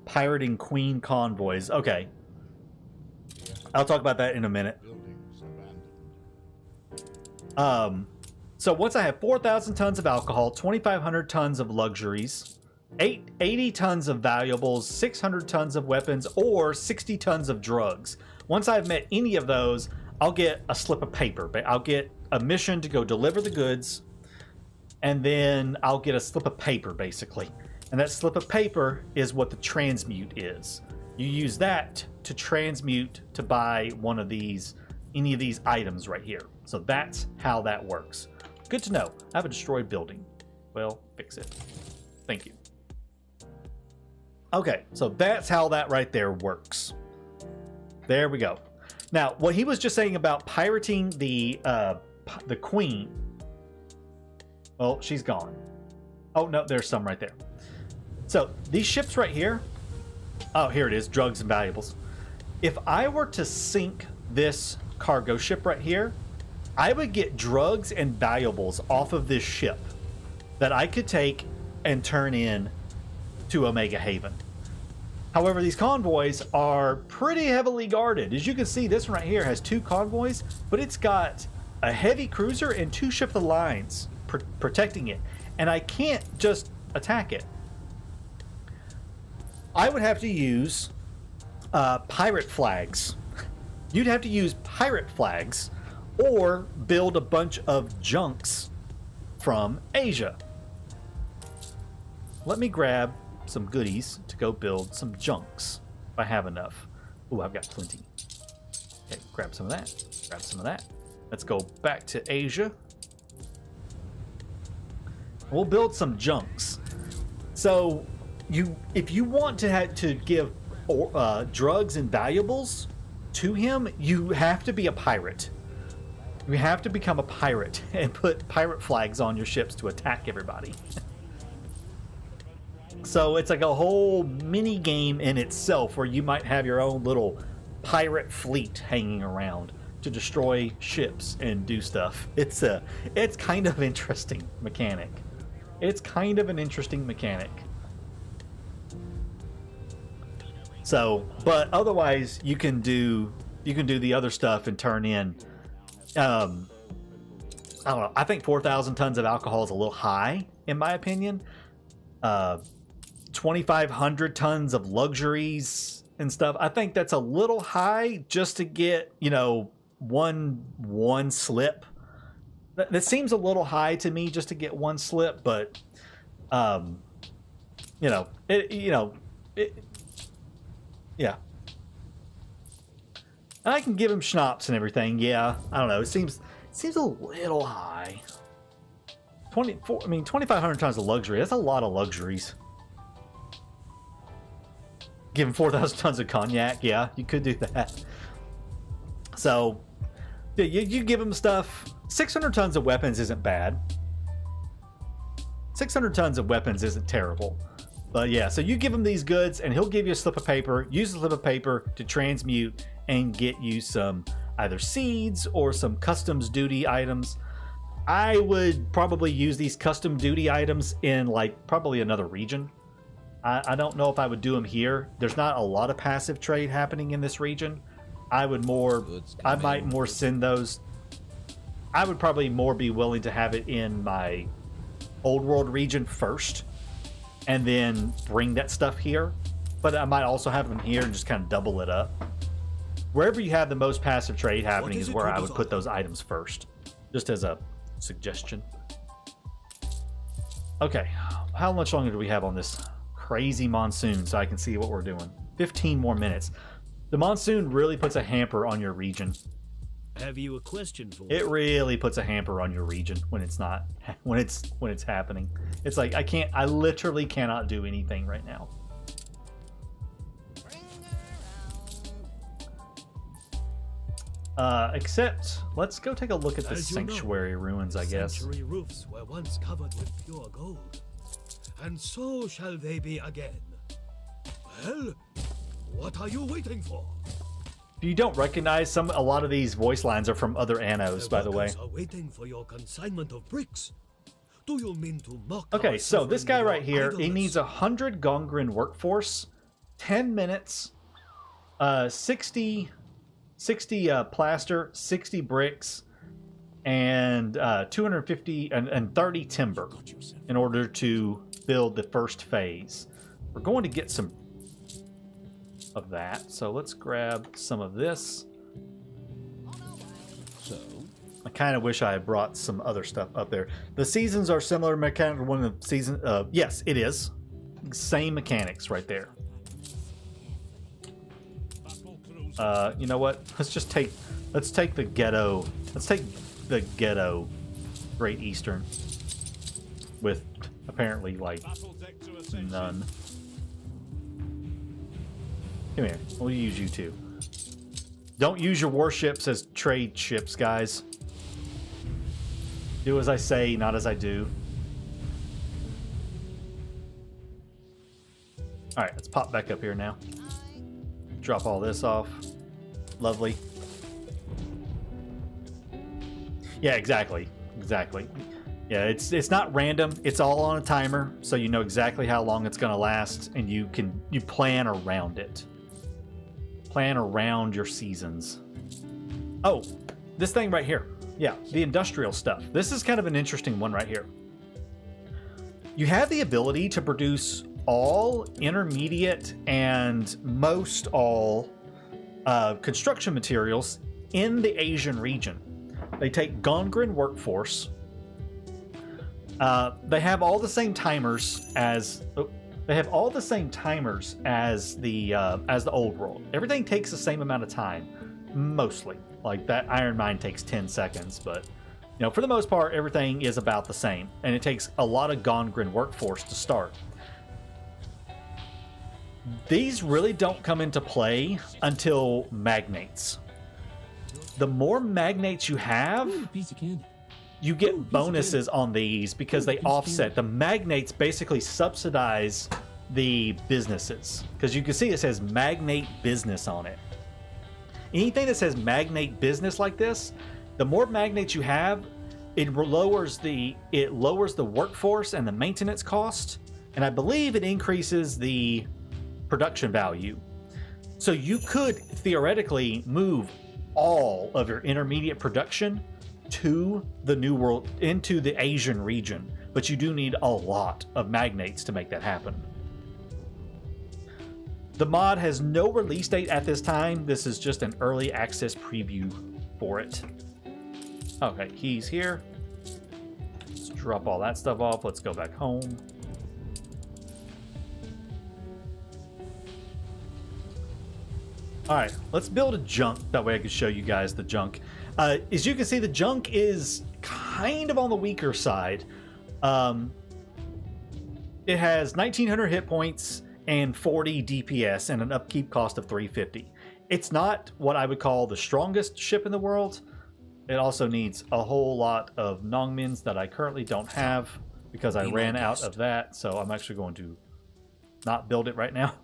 [SPEAKER 1] pirating Queen convoys. Okay. I'll talk about that in a minute.
[SPEAKER 4] Buildings abandoned.
[SPEAKER 1] So once I have 4,000 tons of alcohol, 2,500 tons of luxuries, 80 tons of valuables, 600 tons of weapons, or 60 tons of drugs. Once I've met any of those, I'll get a slip of paper. But I'll get a mission to go deliver the goods, and then I'll get a slip of paper, basically. And that slip of paper is what the transmute is. You use that to transmute to buy one of these, any of these items right here. So that's how that works. Good to know. I have a destroyed building. Well, fix it. Thank you. Okay, so that's how that right there works. There we go. Now, what he was just saying about pirating the queen. Well, she's gone. Oh, no, there's some right there. So these ships right here. Oh, here it is. Drugs and valuables. If I were to sink this cargo ship right here, I would get drugs and valuables off of this ship that I could take and turn in to Omega Haven. However, these convoys are pretty heavily guarded. As you can see, this one right here has 2 convoys, but it's got a heavy cruiser and 2 ship of the lines protecting it. And I can't just attack it. I would have to use pirate flags. You'd have to use pirate flags or build a bunch of junks from Asia. Let me grab some goodies to go build some junks if I have enough. Ooh, I've got plenty. Okay, grab some of that. Grab some of that. Let's go back to Asia. We'll build some junks. So, if you want to give drugs and valuables to him, you have to be a pirate. You have to become a pirate and put pirate flags on your ships to attack everybody. So it's like a whole mini game in itself where you might have your own little pirate fleet hanging around to destroy ships and do stuff. It's kind of interesting mechanic. It's kind of an interesting mechanic. So, but otherwise you can do the other stuff and turn in. I don't know. I think 4,000 tons of alcohol is a little high, in my opinion. 2,500 tons of luxuries and stuff. I think that's a little high just to get, one slip. That seems a little high to me just to get one slip, but yeah. And I can give him schnapps and everything. Yeah, I don't know. It seems a little high. 2,500 tons of luxury. That's a lot of luxuries. Give him 4,000 tons of cognac. Yeah, you could do that. So, yeah, you give him stuff. 600 tons of weapons isn't bad. 600 tons of weapons isn't terrible. But yeah, so you give him these goods and he'll give you a slip of paper. Use the slip of paper to transmute and get you some either seeds or some customs duty items. I would probably use these custom duty items in probably another region. I don't know if I would do them here. There's not a lot of passive trade happening in this region. I might more send those. I would probably more be willing to have it in my old world region first and then bring that stuff here. But I might also have them here and just kind of double it up. Wherever you have the most passive trade happening is where I would put those items first. Just as a suggestion. Okay, how much longer do we have on this crazy monsoon so I can see what we're doing? 15 more minutes. The monsoon really puts a hamper on your region.
[SPEAKER 2] Have you a question for me?
[SPEAKER 1] It really puts a hamper on your region when it's happening. It's like I literally cannot do anything right now. Except, let's go take a look at the sanctuary ruins, I guess.
[SPEAKER 2] Sanctuary roofs were once covered with pure gold, and so shall they be again. Well, what are you waiting for?
[SPEAKER 1] If you don't recognize a lot of these voice lines are from other Annos, by the way.
[SPEAKER 2] Are waiting for your consignment of bricks. Do you mean to mock?
[SPEAKER 1] Okay, so this guy right here, he needs 100 Gongren workforce, 10 minutes, 60 60 plaster, 60 bricks, and 250 and 30 timber in order to build the first phase. We're going to get some of that, so let's grab some of this.
[SPEAKER 3] So,
[SPEAKER 1] I kind of wish I had brought some other stuff up there. The seasons are similar mechanics to one of the seasons. Yes, it is. Same mechanics right there. You know what? Let's take the ghetto. Let's take the ghetto Great Eastern with apparently like none. Come here. We'll use you two. Don't use your warships as trade ships, guys. Do as I say, not as I do. Alright, let's pop back up here now. Drop all this off. Lovely. Yeah, exactly. Exactly. Yeah, it's not random. It's all on a timer, so you know exactly how long it's going to last, and you plan around it. Plan around your seasons. Oh, this thing right here. Yeah, the industrial stuff. This is kind of an interesting one right here. You have the ability to produce all intermediate and most all construction materials in the Asian region. They take Gongren workforce. They have all the same timers as the old world. Everything takes the same amount of time, mostly. Like that iron mine takes 10 seconds, but you know, for the most part, everything is about the same, and it takes a lot of Gongren workforce to start. These really don't come into play until magnates. The more magnates you have, you get bonuses on these because they offset. The magnates basically subsidize the businesses, because you can see it says magnate business on it. Anything that says magnate business like this, the more magnates you have, it lowers the workforce and the maintenance cost, and I believe it increases the production value. So you could theoretically move all of your intermediate production to the New World, into the Asian region, but you do need a lot of magnates to make that happen. The mod has no release date at this time. This is just an early access preview for it. Okay, he's here. Let's drop all that stuff off. Let's go back home. All right, let's build a junk. That way I can show you guys the junk. As you can see, the junk is kind of on the weaker side. It has 1900 hit points and 40 DPS and an upkeep cost of 350. It's not what I would call the strongest ship in the world. It also needs a whole lot of Nongmins that I currently don't have because I ran out of that, so I'm actually going to not build it right now.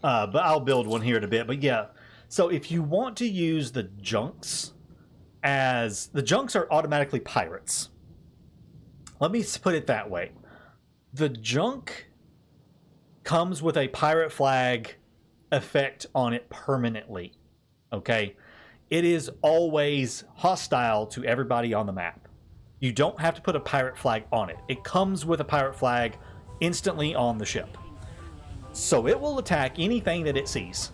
[SPEAKER 1] But I'll build one here in a bit. But yeah, so if you want to use the junks the junks are automatically pirates. Let me put it that way. The junk comes with a pirate flag effect on it permanently. Okay? It is always hostile to everybody on the map. You don't have to put a pirate flag on it. It comes with a pirate flag instantly on the ship. So it will attack anything that it sees.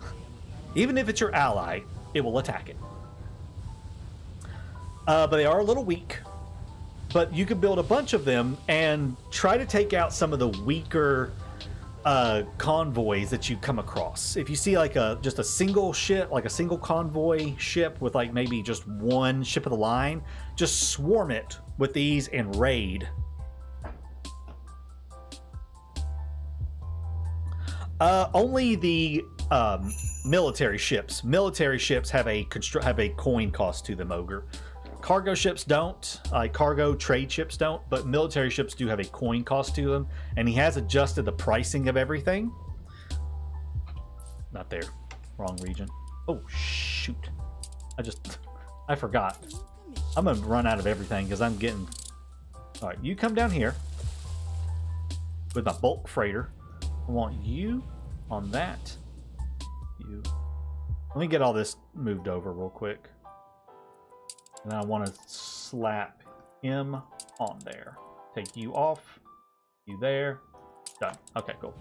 [SPEAKER 1] Even if it's your ally, it will attack it. But they are a little weak. But you could build a bunch of them and try to take out some of the weaker convoys that you come across. If you see like just a single ship, like a single convoy ship with like maybe just one ship of the line, just swarm it with these and raid. Only the military ships. Military ships have a coin cost to them, Ogre. Cargo ships don't. Cargo trade ships don't, but military ships do have a coin cost to them, and he has adjusted the pricing of everything. Not there. Wrong region. Oh, shoot. I forgot. I'm going to run out of everything because I'm getting... All right, you come down here with my bulk freighter. I want you on that. you. Let me get all this moved over real quick. And I want to slap him on there. Take you off. You there. Done. Okay, cool.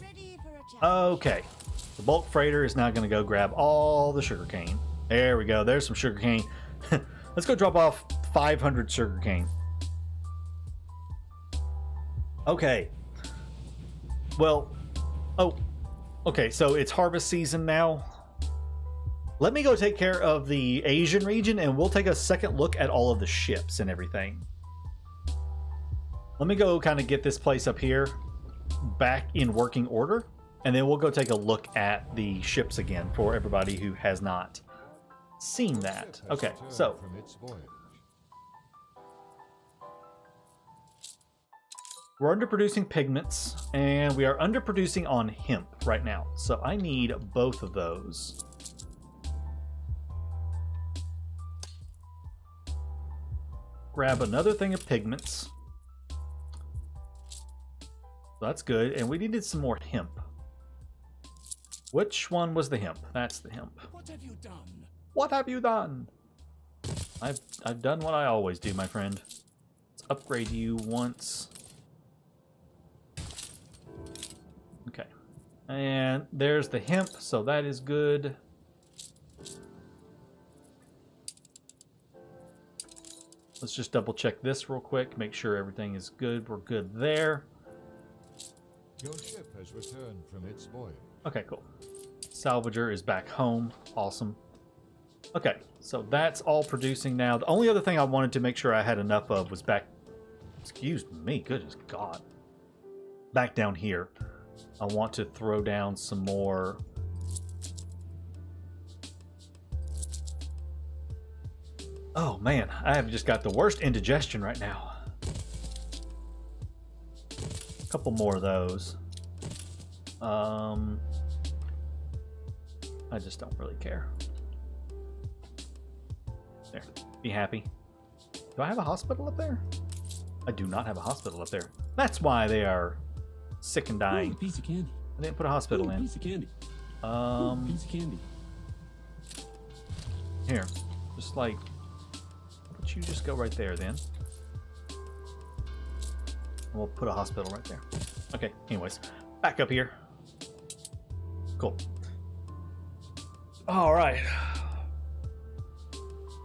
[SPEAKER 4] Ready for a challenge.
[SPEAKER 1] Okay. The bulk freighter is now going to go grab all the sugarcane. There we go. There's some sugarcane. Let's go drop off 500 sugarcane. Okay. Well, oh, okay. So it's harvest season now. Let me go take care of the Asian region, and we'll take a second look at all of the ships and everything. Let me go kind of get this place up here back in working order, and then we'll go take a look at the ships again for everybody who has not seen that. Okay, so we're underproducing pigments, and we are underproducing on hemp right now. So I need both of those. Grab another thing of pigments. So that's good. And we needed some more hemp. Which one was the hemp? That's the hemp.
[SPEAKER 2] What have you done?
[SPEAKER 1] What have you done? I've done what I always do, my friend. Let's upgrade you once. Okay. And there's the hemp, so that is good. Let's just double check this real quick, make sure everything is good. We're good there.
[SPEAKER 5] Your ship has returned from its voyage.
[SPEAKER 1] Okay, cool. Salvager is back home. Awesome. Okay, so that's all producing now. The only other thing I wanted to make sure I had enough of was back... Excuse me, goodness God. Back down here. I want to throw down some more... Oh man, I have just got the worst indigestion right now. A couple more of those. I just don't really care. There, be happy. Do I have a hospital up there? I do not have a hospital up there. That's why they are sick and dying.
[SPEAKER 6] Ooh, piece of candy.
[SPEAKER 1] I didn't put a hospital in.
[SPEAKER 6] Piece of candy. Piece of candy.
[SPEAKER 1] Here, just like, but you just go right there then. And we'll put a hospital right there. Okay, anyways, back up here. Cool. All right.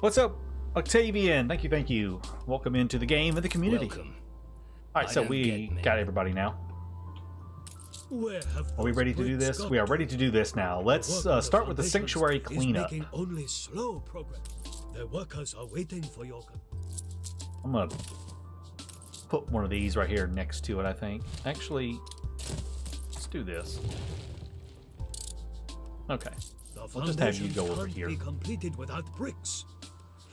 [SPEAKER 1] What's up, Octavian? Thank you, thank you. Welcome into the game and the community.
[SPEAKER 2] Welcome.
[SPEAKER 1] All right, so we got everybody now.
[SPEAKER 2] Where have
[SPEAKER 1] Are we ready to do this? We are ready to do this now. Let's start with the sanctuary cleanup.
[SPEAKER 2] Making only slow progress. The workers are waiting for your...
[SPEAKER 1] I'm gonna put one of these right here next to it, I think. Actually, let's do this. Okay. We'll just have you go over
[SPEAKER 2] can't
[SPEAKER 1] here.
[SPEAKER 2] Be completed without bricks.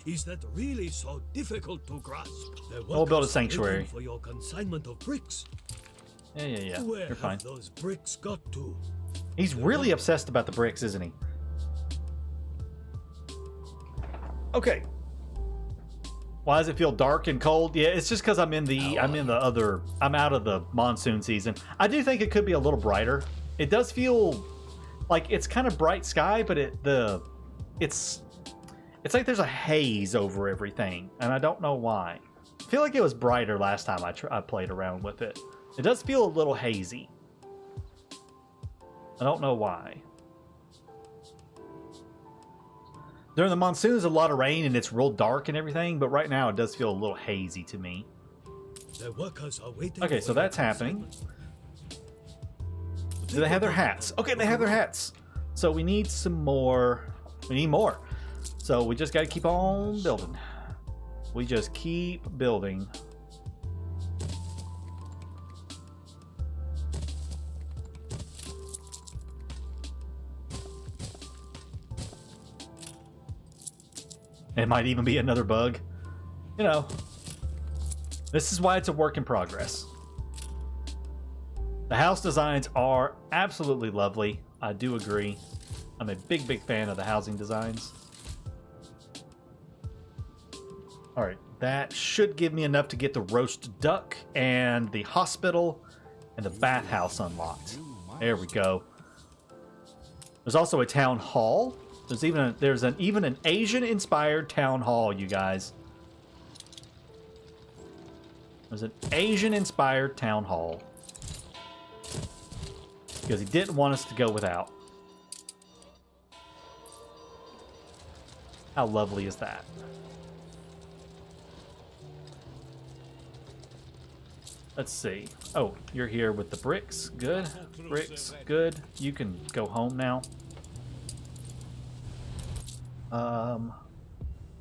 [SPEAKER 2] Is that really so difficult to grasp? The
[SPEAKER 1] We'll build a
[SPEAKER 2] workers are
[SPEAKER 1] sanctuary.
[SPEAKER 2] waiting for your consignment of bricks.
[SPEAKER 1] Yeah.
[SPEAKER 2] Where
[SPEAKER 1] You're fine.
[SPEAKER 2] have those bricks got to?
[SPEAKER 1] He's really obsessed about the bricks, isn't he? Okay. Why does it feel dark and cold? Yeah, it's just because I'm out of the monsoon season. I do think it could be a little brighter. It does feel like it's kind of bright sky, but it's like there's a haze over everything, and I don't know why. I feel like it was brighter last time I played around with it. It does feel a little hazy. I don't know why. During the monsoon, there's a lot of rain and it's real dark and everything, but right now it does feel a little hazy to me.
[SPEAKER 2] The workers are waiting.
[SPEAKER 1] Okay, so that's happening. Do they have their hats? Okay, they have their hats. So we need some more. We need more. So we just got to keep on building. We just keep building. It might even be another bug. You know, this is why it's a work in progress. The house designs are absolutely lovely. I do agree. I'm a big, big fan of the housing designs. All right, that should give me enough to get the roast duck and the hospital and the bathhouse unlocked. There we go. There's also a town hall. There's even an Asian-inspired town hall, you guys. There's an Asian-inspired town hall. Because he didn't want us to go without. How lovely is that? Let's see. Oh, you're here with the bricks. Good. Bricks. Good. You can go home now.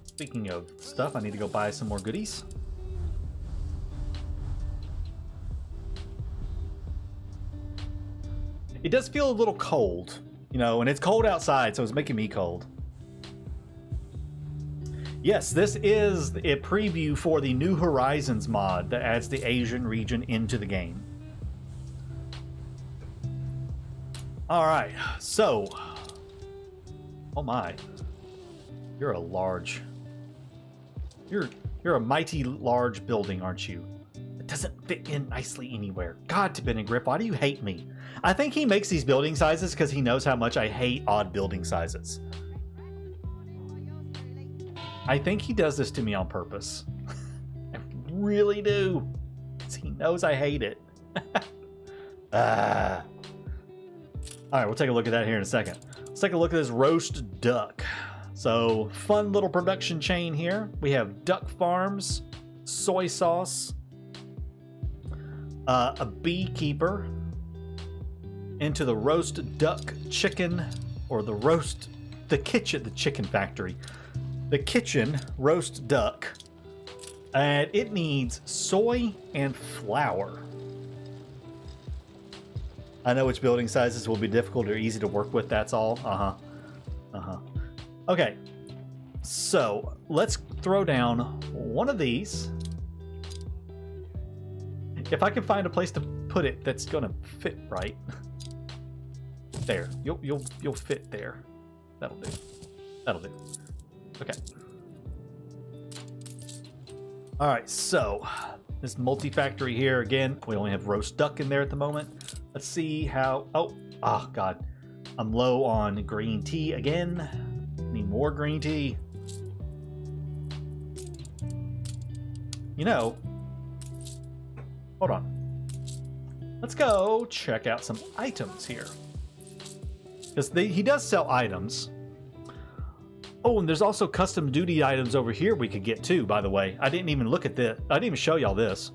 [SPEAKER 1] Speaking of stuff, I need to go buy some more goodies. It does feel a little cold, you know, and it's cold outside, so it's making me cold. Yes, this is a preview for the New Horizons mod that adds the Asian region into the game. All right, so, oh my, you're a mighty large building, aren't you? It doesn't fit in nicely anywhere. God, to Ben and Grip, why do you hate me? I think he makes these building sizes because he knows how much I hate odd building sizes. I think he does this to me on purpose. I really do. Because he knows I hate it. Alright, we'll take a look at that here in a second. Let's take a look at this roast duck. So, fun little production chain here. We have duck farms, soy sauce, a beekeeper, into the roast duck chicken, or the chicken factory. The kitchen roast duck, and it needs soy and flour. I know which building sizes will be difficult or easy to work with, that's all. Okay, so let's throw down one of these. If I can find a place to put it that's gonna fit right. There, you'll fit there. That'll do. That'll do. Okay. All right, so this multi-factory here again. We only have roast duck in there at the moment. Let's see how. Oh God, I'm low on green tea again. Need more green tea. You know, hold on. Let's go check out some items here. Because he does sell items. Oh, and there's also custom duty items over here we could get too, by the way. I didn't even look at this. I didn't even show y'all this.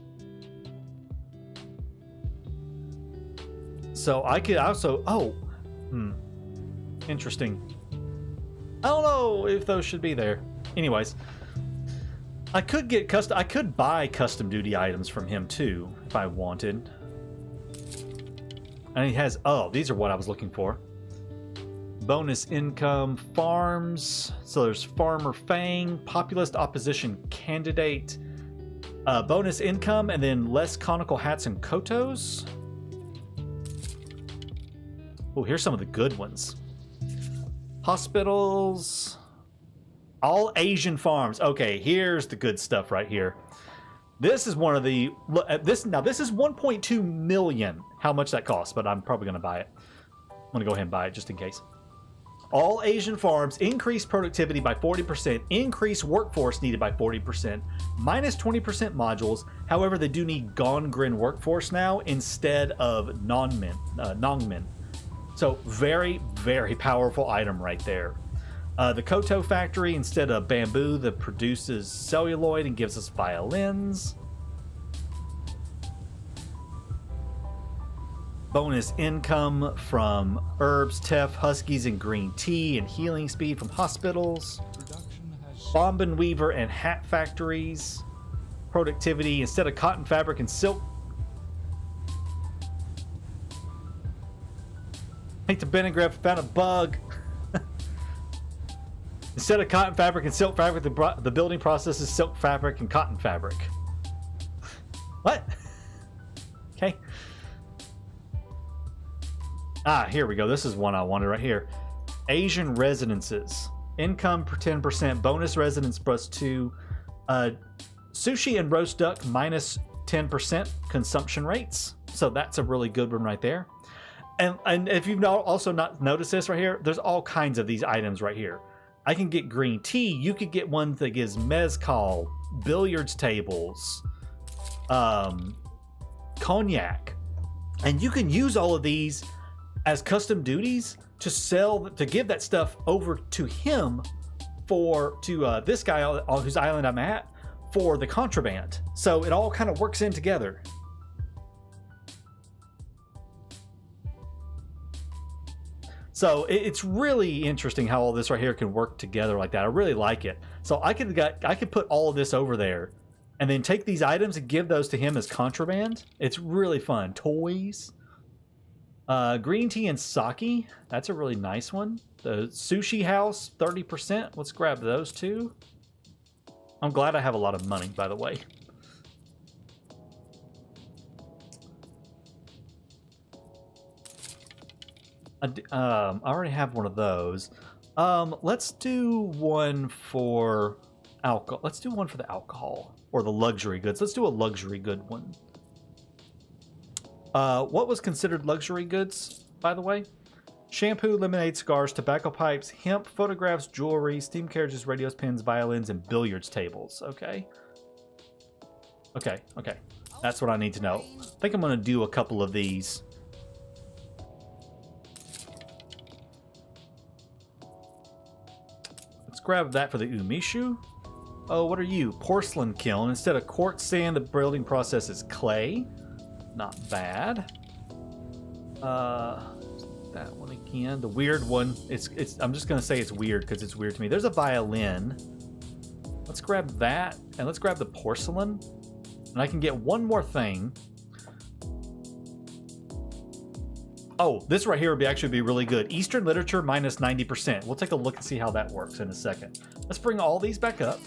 [SPEAKER 1] So I could also... Oh. Interesting. I don't know if those should be there. Anyways. I could get I could buy custom duty items from him too, if I wanted. And he has... Oh, these are what I was looking for. Bonus income, farms. So there's Farmer Fang, Populist Opposition Candidate, bonus income, and then less conical hats and kotos. Oh, here's some of the good ones. Hospitals. All Asian farms. Okay, here's the good stuff right here. This is one of the... This is 1.2 million. How much that costs, but I'm probably going to buy it. I'm going to go ahead and buy it just in case. All Asian farms increase productivity by 40%, increase workforce needed by 40%, minus 20% modules. However, they do need Gongrin workforce now instead of Nongmin. So very, very powerful item right there. The Koto factory, instead of bamboo, that produces celluloid and gives us violins. Bonus income from herbs, teff, huskies, and green tea, and healing speed from hospitals. Bombin weaver and hat factories. Productivity, instead of cotton fabric and silk. Hate to Benegreff, found a bug. Instead of cotton fabric and silk fabric, the building process is silk fabric and cotton fabric. What? Okay. Ah, here we go. This is one I wanted right here. Asian residences. Income per 10%. Bonus residence plus 2. Sushi and roast duck minus 10% consumption rates. So that's a really good one right there. And if you've also not noticed this right here, there's all kinds of these items right here. I can get green tea. You could get one that gives mezcal, billiards tables, cognac, and you can use all of these as custom duties to sell, to give that stuff over to him to this guy on whose island I'm at for the contraband. So it all kind of works in together. So it's really interesting how all this right here can work together like that. I really like it. So I could put all of this over there and then take these items and give those to him as contraband. It's really fun. Toys. Green tea and sake. That's a really nice one. The sushi house, 30%. Let's grab those two. I'm glad I have a lot of money, by the way. I already have one of those. Let's do one for alcohol. Let's do one for the alcohol or the luxury goods. Let's do a luxury good one. What was considered luxury goods, by the way? Shampoo, lemonade, cigars, tobacco pipes, hemp, photographs, jewelry, steam carriages, radios, pens, violins, and billiards tables. Okay. Okay. That's what I need to know. I think I'm going to do a couple of these. Grab that for the Umishu. Oh, what are you? Porcelain kiln. Instead of quartz sand, the building process is clay. Not bad. That one again. The weird one. I'm just gonna say it's weird because it's weird to me. There's a violin. Let's grab that and let's grab the porcelain. And I can get one more thing. Oh, this right here would actually be really good. Eastern literature minus 90%. We'll take a look and see how that works in a second. Let's bring all these back up.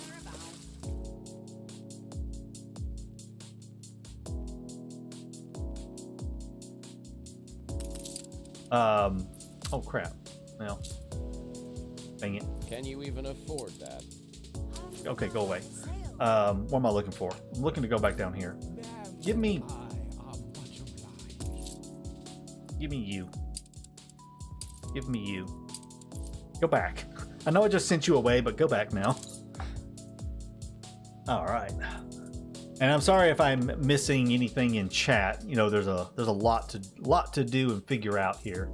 [SPEAKER 1] Oh crap. Well, dang it.
[SPEAKER 7] Can you even afford that?
[SPEAKER 1] Okay, go away. What am I looking for? I'm looking to go back down here. Give me you. Give me you. Go back. I know I just sent you away, but go back now. All right. And I'm sorry if I'm missing anything in chat. You know, there's a lot to do and figure out here.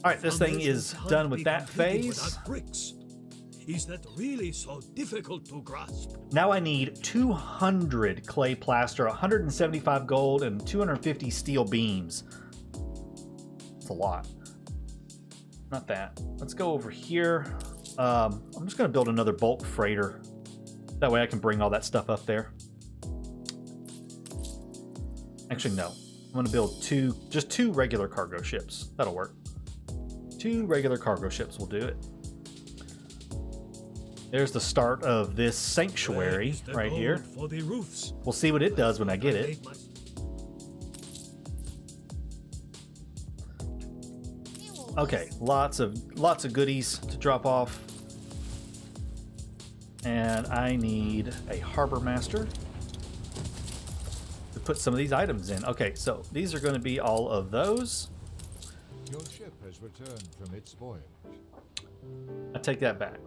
[SPEAKER 1] All right, this thing is done with that phase.
[SPEAKER 2] Bricks. Is that really so difficult to grasp?
[SPEAKER 1] Now I need 200 clay plaster, 175 gold, and 250 steel beams. A lot. Not that. Let's go over here. I'm just going to build another bulk freighter. That way I can bring all that stuff up there. Actually, no. I'm going to build just two regular cargo ships. That'll work. 2 regular cargo ships will do it. There's the start of this sanctuary right here.
[SPEAKER 2] For the roofs?
[SPEAKER 1] We'll see what it does when I get it. Okay, lots of goodies to drop off. And I need a harbor master to put some of these items in. Okay, so these are going to be all of those.
[SPEAKER 5] Your ship has returned from its voyage.
[SPEAKER 1] I take that back.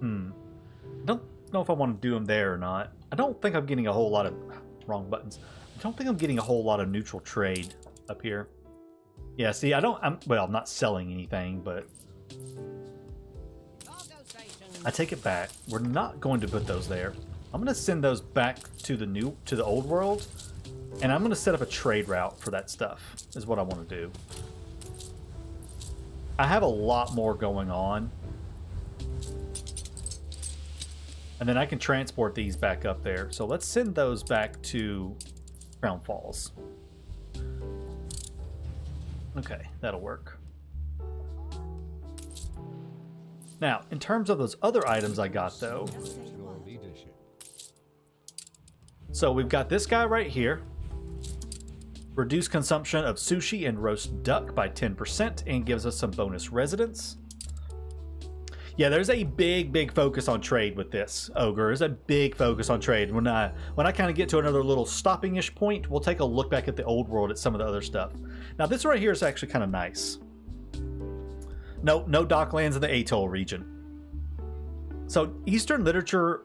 [SPEAKER 1] I don't know if I want to do them there or not. I don't think I'm getting a whole lot of wrong buttons. I don't think I'm getting a whole lot of neutral trade up here. Yeah, see, I'm not selling anything, but I take it back. We're not going to put those there. I'm going to send those back to the old world, and I'm going to set up a trade route for that stuff, is what I want to do. I have a lot more going on. And then I can transport these back up there. So let's send those back to Crown Falls. Okay, that'll work. Now, in terms of those other items I got, though.
[SPEAKER 5] Your leadership.
[SPEAKER 1] So we've got this guy right here. Reduce consumption of sushi and roast duck by 10% and gives us some bonus residence. Yeah, there's a big focus on trade with this, Ogre. There's a big focus on trade. When I kind of get to another little stopping-ish point, we'll take a look back at the old world at some of the other stuff. Now, this right here is actually kind of nice. No docklands in the Atoll region. So, Eastern literature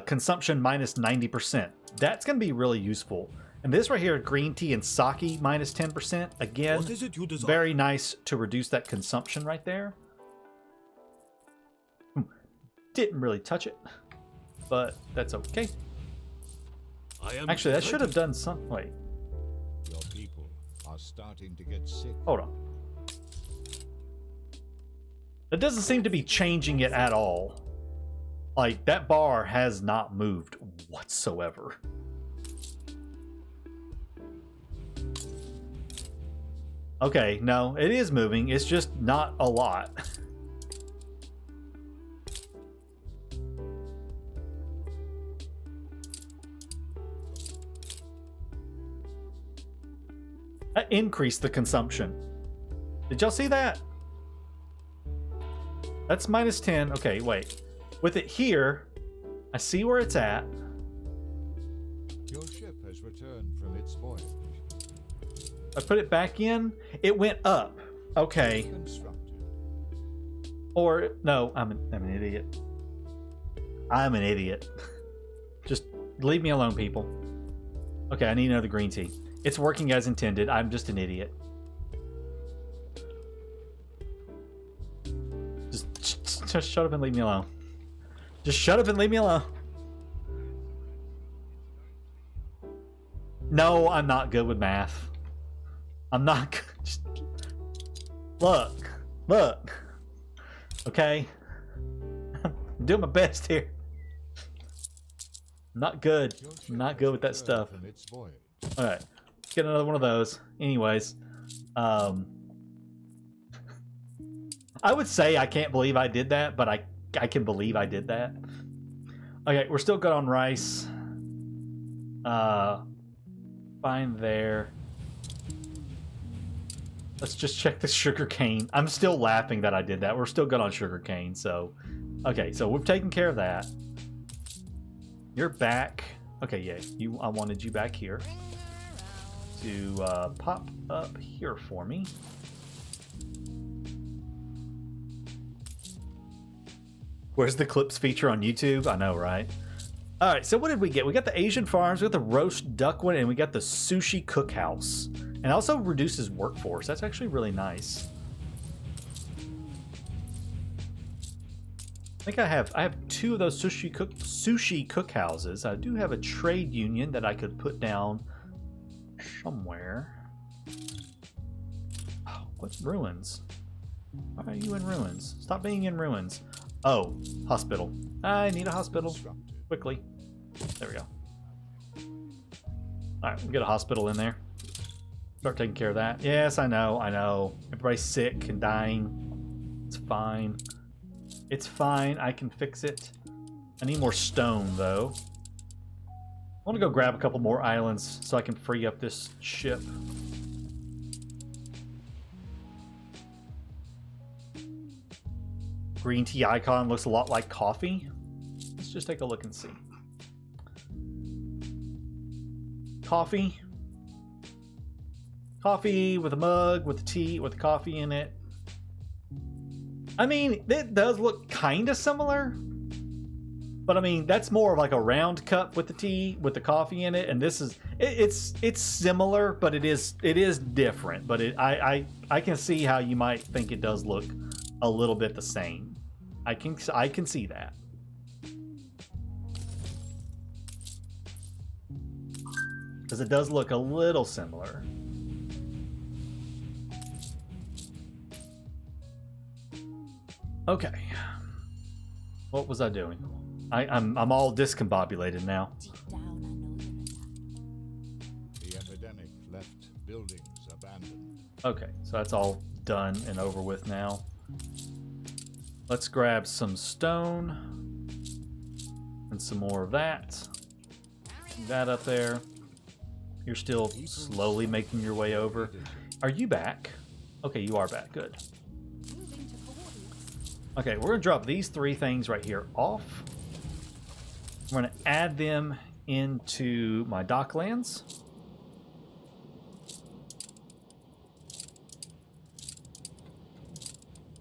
[SPEAKER 1] consumption minus 90%. That's going to be really useful. And this right here, green tea and sake minus 10%. Again,
[SPEAKER 2] What is it you desire?
[SPEAKER 1] very nice to reduce that consumption right there. Didn't really touch it, but that's okay. Actually, that should have done some. Wait,
[SPEAKER 5] Your people are starting to get sick.
[SPEAKER 1] hold on. It doesn't seem to be changing it at all. Like, that bar has not moved whatsoever. Okay, no, it is moving. It's just not a lot. That increased the consumption. Did y'all see that? That's minus 10. Okay, wait. With it here, I see where it's at.
[SPEAKER 5] Your ship has returned from its voyage.
[SPEAKER 1] I put it back in. It went up. Okay.
[SPEAKER 5] Constructed.
[SPEAKER 1] Or no, I'm an idiot. I'm an idiot. Just leave me alone, people. Okay, I need another green tea. It's working as intended. I'm just an idiot. Just shut up and leave me alone. Just shut up and leave me alone. No, I'm not good with math. I'm not good. Just... Look. Okay? I'm doing my best here. I'm not good. I'm not good with that stuff.
[SPEAKER 5] From its voyage.
[SPEAKER 1] Alright. Let's get another one of those. Anyways. I would say I can't believe I did that, but I can believe I did that. Okay, we're still good on rice. Fine there. Let's just check the sugar cane. I'm still laughing that I did that. We're still good on sugar cane, so... Okay, so we've taken care of that. You're back. Okay, yeah, I wanted you back here. To pop up here for me. Where's the clips feature on YouTube? I know, right? All right, so what did we get? We got the Asian farms, we got the roast duck one, and we got the sushi cookhouse. And also reduces workforce. That's actually really nice. I think I have two of those sushi cookhouses. I do have a trade union that I could put down somewhere. Oh, what's ruins? Why are you in ruins? Stop being in ruins. Oh, hospital. I need a hospital. Quickly. There we go. Alright, we'll get a hospital in there. Start taking care of that. Yes, I know. Everybody's sick and dying. It's fine. It's fine. I can fix it. I need more stone, though. I want to go grab a couple more islands so I can free up this ship. Green tea icon looks a lot like coffee. Let's just take a look and see. Coffee. Coffee with a mug, with the tea, with the coffee in it. I mean, it does look kind of similar. But I mean, that's more of like a round cup with the tea, with the coffee in it. And this is, it's similar, but it is different. But I can see how you might think it does look a little bit the same. I can see that. Because it does look a little similar. Okay. What was I doing? I'm all discombobulated now.
[SPEAKER 4] Deep down, I know you're attacked.
[SPEAKER 5] The epidemic left buildings abandoned.
[SPEAKER 1] Okay, so that's all done and over with now. Let's grab some stone and some more of that. Keep that up there. You're still slowly making your way over. Are you back? Okay, you are back. Good.
[SPEAKER 4] Moving to coordinates.
[SPEAKER 1] Okay, we're going to drop these 3 things right here off. We're going to add them into my docklands.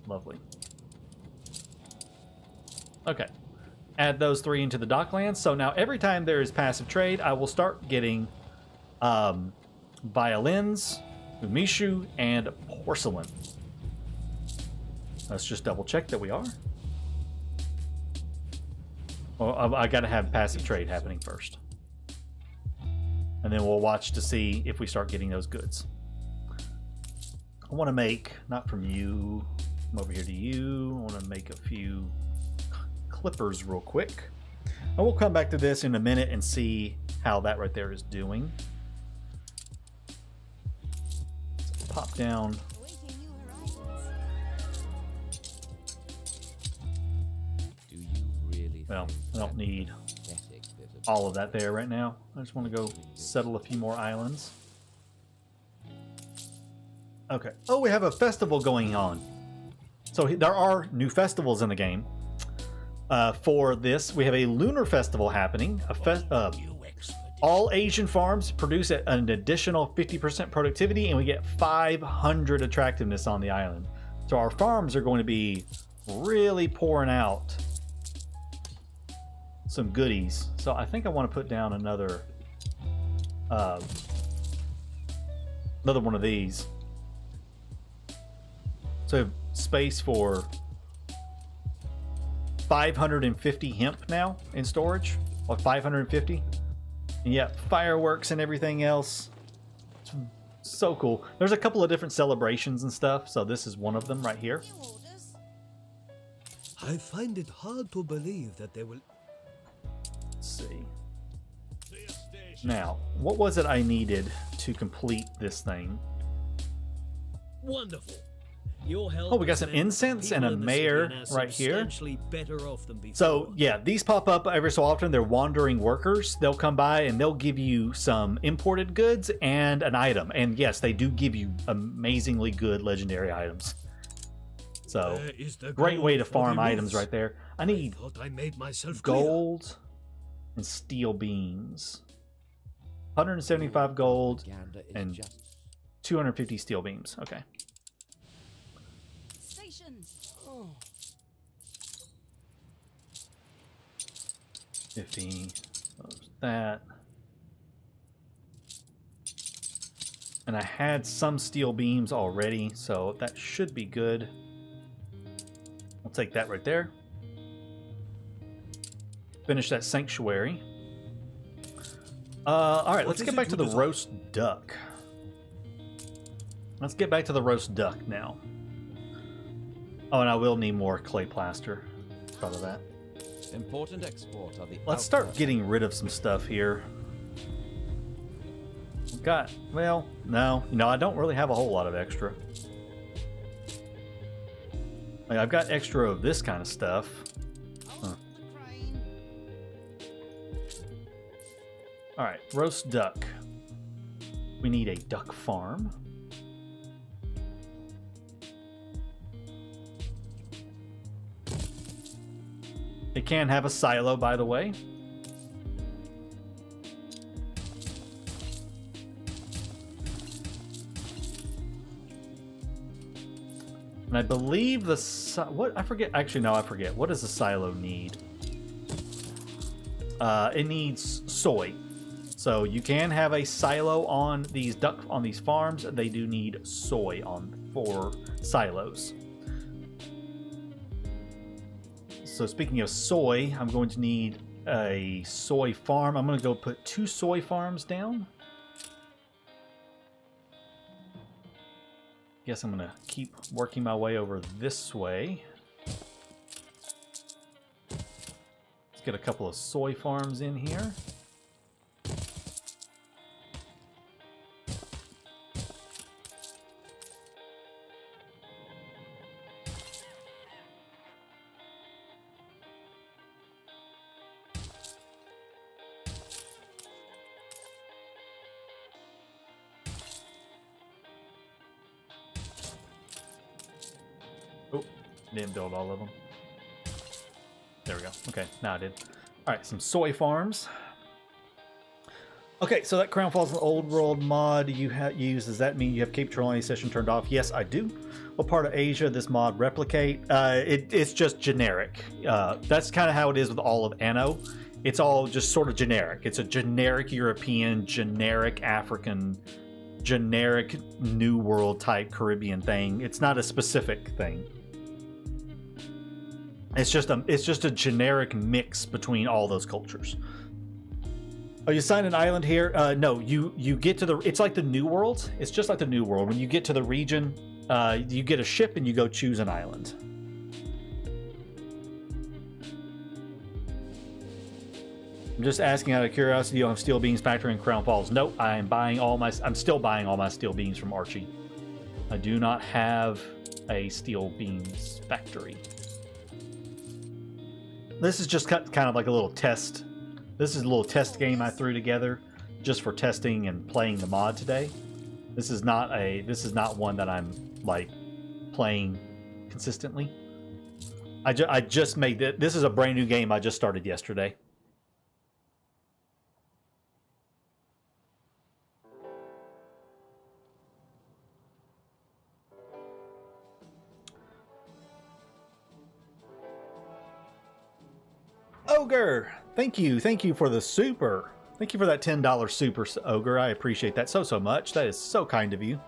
[SPEAKER 1] Lovely. Okay. Add those 3 into the docklands. So now every time there is passive trade, I will start getting violins, umishu, and porcelain. Let's just double check that we are. Well, I gotta have passive trade happening first. And then we'll watch to see if we start getting those goods. I want to make, not from you, come over here to you. I want to make a few clippers real quick. And we'll come back to this in a minute and see how that right there is doing. So pop down.
[SPEAKER 4] Awaiting new horizons.
[SPEAKER 3] Do you really
[SPEAKER 1] Well,
[SPEAKER 3] think
[SPEAKER 1] I don't
[SPEAKER 3] that
[SPEAKER 1] need
[SPEAKER 3] pathetic bit of
[SPEAKER 1] all of that there right now. I just want to go settle a few more islands. Okay. Oh, we have a festival going on. So there are new festivals in the game. For this, we have a lunar festival happening. All Asian farms produce an additional 50% productivity, and we get 500 attractiveness on the island. So our farms are going to be really pouring out some goodies. So I think I want to put down another one of these. So space for 550 hemp now in storage, or 550. And yeah, fireworks and everything else. It's so cool. There's a couple of different celebrations and stuff, so this is one of them right here.
[SPEAKER 4] New orders.
[SPEAKER 2] I find it hard to believe that they will.
[SPEAKER 1] Let's see. Now, what was it I needed to complete this thing?
[SPEAKER 2] Wonderful. Your help
[SPEAKER 1] Oh, we got
[SPEAKER 2] has
[SPEAKER 1] some
[SPEAKER 2] meant
[SPEAKER 1] incense
[SPEAKER 2] people
[SPEAKER 1] and a
[SPEAKER 2] in the city
[SPEAKER 1] mayor
[SPEAKER 2] are now
[SPEAKER 1] right here.
[SPEAKER 2] substantially better off than before.
[SPEAKER 1] So yeah, these pop up every so often. They're wandering workers. They'll come by and they'll give you some imported goods and an item. And yes, they do give you amazingly good legendary items. So
[SPEAKER 2] Where is the
[SPEAKER 1] great way to
[SPEAKER 2] gold for the
[SPEAKER 1] farm items
[SPEAKER 2] roofs?
[SPEAKER 1] right there. I need
[SPEAKER 2] Thought I made myself clear.
[SPEAKER 1] gold and steel beams. 175 gold
[SPEAKER 3] propaganda is
[SPEAKER 1] and
[SPEAKER 3] just
[SPEAKER 1] 250 steel beams. Okay.
[SPEAKER 4] Stations.
[SPEAKER 1] 50. That. And I had some steel beams already, so that should be good. I'll take that right there. Finish that sanctuary. All right, let's
[SPEAKER 2] is
[SPEAKER 1] get
[SPEAKER 2] it
[SPEAKER 1] back to
[SPEAKER 2] you
[SPEAKER 1] the
[SPEAKER 2] desire?
[SPEAKER 1] roast duck. Let's get back to the roast duck now. Oh, and I will need more clay plaster. Thought of that.
[SPEAKER 3] important export of the
[SPEAKER 1] Let's start
[SPEAKER 3] outdoor-
[SPEAKER 1] getting rid of some stuff here. We've got, well, no, I don't really have a whole lot of extra. Like, I've got extra of this kind of stuff. Huh. All right, roast duck. We need a duck farm. It can have a silo, by the way. And I believe the what I forget. Actually, no, I forget. What does the silo need? It needs soy. So you can have a silo on these farms. They do need soy for silos. So speaking of soy, I'm going to need a soy farm. I'm going to go put 2 soy farms down. Guess I'm going to keep working my way over this way. Let's get a couple of soy farms in here. Oh, didn't build all of them. There we go. Okay, now I did. All right, some farms. Okay, so that Crown Falls Old World mod you use, does that mean you have Cape Trelawney session turned off? Yes, I do. What part of Asia this mod replicate? It's just generic. That's kind of how it is with all of Anno. It's all just sort of generic. It's a generic European, generic African, generic New World type Caribbean thing. It's not a specific thing. It's just a generic mix between all those cultures. Oh, you sign an island here? No, you get to the... It's like the New World. It's just like the New World. When you get to the region, you get a ship and you go choose an island. I'm just asking out of curiosity, you don't have steel beams factory in Crown Falls? Nope, I'm still buying all my steel beams from Archie. I do not have a steel beams factory. This is just kind of like a little test. This is a little test game I threw together just for testing and playing the mod today. This is not one that I'm like playing consistently. I just made it. This is a brand new game I just started yesterday. Ogre, thank you for the super. Thank you for that $10 super, Ogre. I appreciate that so much. That is so kind of you.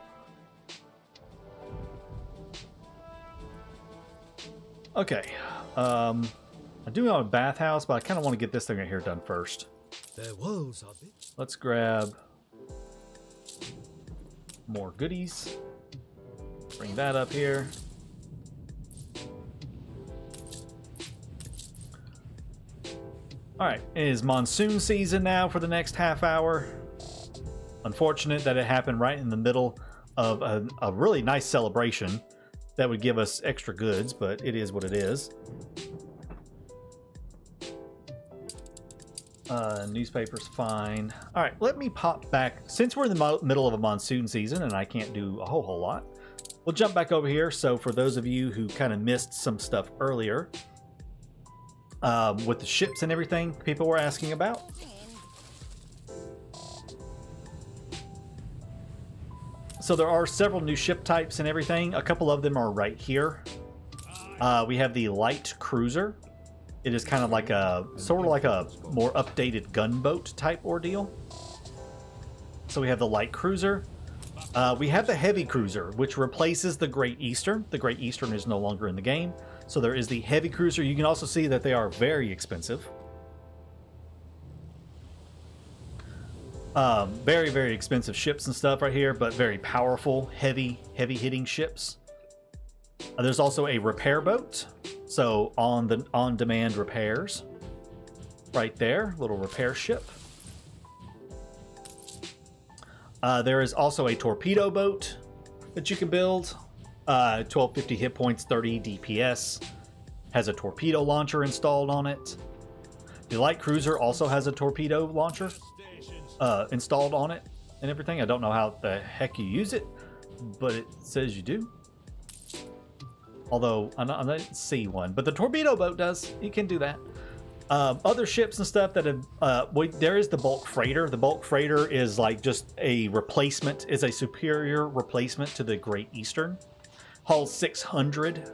[SPEAKER 1] Okay, I do have a bathhouse, but I kind of want to get this thing right here done first.
[SPEAKER 2] Their walls are big.
[SPEAKER 1] Let's grab more goodies. Bring that up here. Alright, it is monsoon season now for the next half hour. Unfortunate that it happened right in the middle of a really nice celebration that would give us extra goods, but it is what it is. Newspaper's fine. Alright, let me pop back. Since we're in the middle of a monsoon season and I can't do a whole lot, we'll jump back over here. So for those of you who kind of missed some stuff earlier, with the ships and everything people were asking about. So there are several new ship types and everything. A couple of them are right here. We have the light cruiser. It is kind of like sort of like a more updated gunboat type ordeal. So we have the light cruiser. We have the heavy cruiser, which replaces the Great Eastern. The Great Eastern is no longer in the game. So there is the heavy cruiser. You can also see that they are very expensive. Very, very expensive ships and stuff right here, but very powerful, heavy hitting ships. There's also a repair boat. So on-demand repairs. Right there, little repair ship. There is also a torpedo boat that you can build. 1250 hit points, 30 DPS. Has a torpedo launcher installed on it. The light cruiser also has a torpedo launcher installed on it and everything. I don't know how the heck you use it, but it says you do. Although I didn't see one, but the torpedo boat does. You can do that. Other ships and stuff that have there is the bulk freighter. The bulk freighter is like just a replacement, is a superior replacement to the Great Eastern. Hauls 600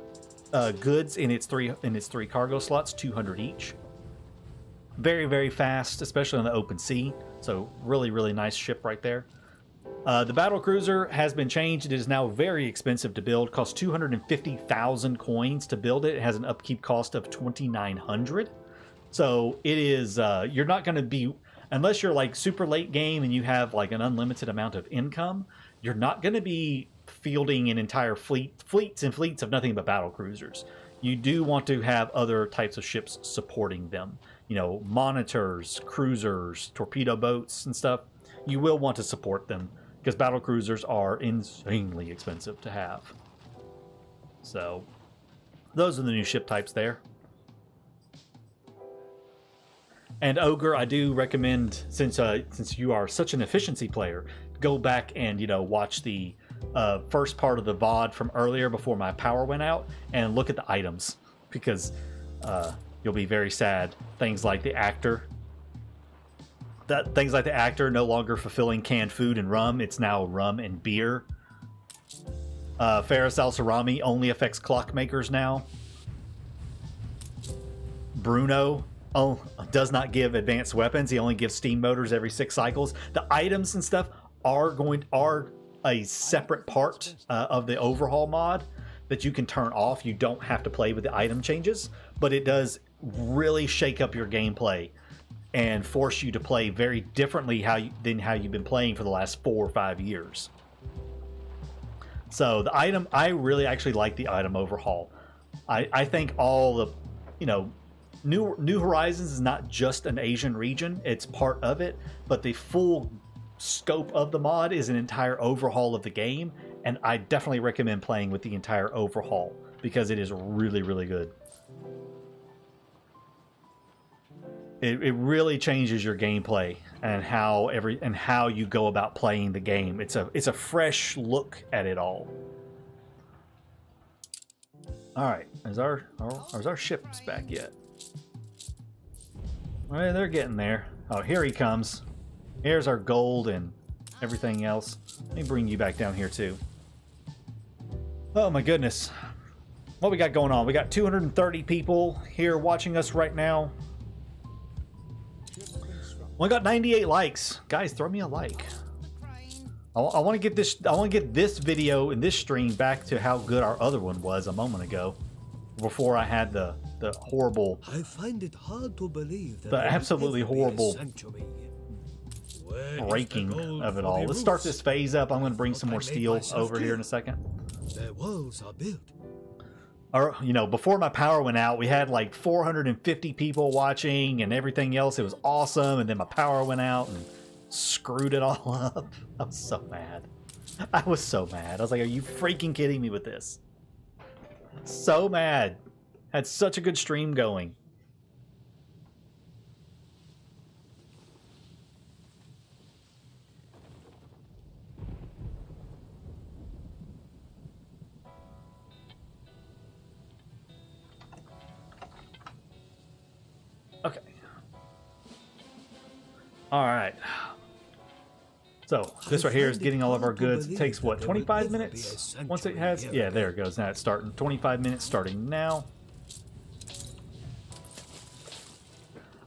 [SPEAKER 1] goods in its three cargo slots, 200 each. Very, very fast, especially on the open sea. So really, really nice ship right there. The battle cruiser has been changed. It is now very expensive to build. Costs 250,000 coins to build it. It has an upkeep cost of 2,900. So it is, you're not going to be, unless you're like super late game and you have like an unlimited amount of income, you're not going to be fielding an entire fleets and fleets of nothing but battle cruisers. You do want to have other types of ships supporting them. You know, monitors, cruisers, torpedo boats and stuff. You will want to support them because battle cruisers are insanely expensive to have. So those are the new ship types there. And Ogre, I do recommend, since you are such an efficiency player, go back and, you know, watch the first part of the VOD from earlier before my power went out and look at the items, because you'll be very sad. Things like the actor. Things like the actor no longer fulfilling canned food and rum. It's now rum and beer. Ferris Al-Sarami only affects clockmakers now. Bruno does not give advanced weapons. He only gives steam motors every 6 cycles. The items and stuff are a separate part of the overhaul mod that you can turn off. You don't have to play with the item changes, but it does really shake up your gameplay and force you to play very differently than how you've been playing for the last 4 or 5 years. So the item, I really actually like the item overhaul. I think all the, New Horizons is not just an Asian region, it's part of it, but the full scope of the mod is an entire overhaul of the game, and I definitely recommend playing with the entire overhaul because it is really, really good. It really changes your gameplay and how you go about playing the game. It's a fresh look at it all. All right, is our ships back yet? Well, they're getting there. Oh, here he comes. Here's our gold and everything else. Let me bring you back down here too. Oh my goodness. What we got going on? We got 230 people here watching us right now. We got 98 likes. Guys, throw me a like. I want to get this. I want to get this video and this stream back to how good our other one was a moment ago, before I had the horrible.
[SPEAKER 2] I find it hard to believe that
[SPEAKER 1] the absolutely horrible breaking of it all. Let's start this phase up. I'm going to bring some more steel over here in a second.
[SPEAKER 2] Their walls are built.
[SPEAKER 1] Or, before my power went out, we had like 450 people watching and everything else. It was awesome. And then my power went out and screwed it all up. I was so mad. I was so mad. I was like, are you freaking kidding me with this? So mad. Had such a good stream going. Okay. All right. So this right here is getting all of our goods. It takes what, 25 minutes? Once it has, yeah, there it goes. Now it's starting. 25 minutes starting now.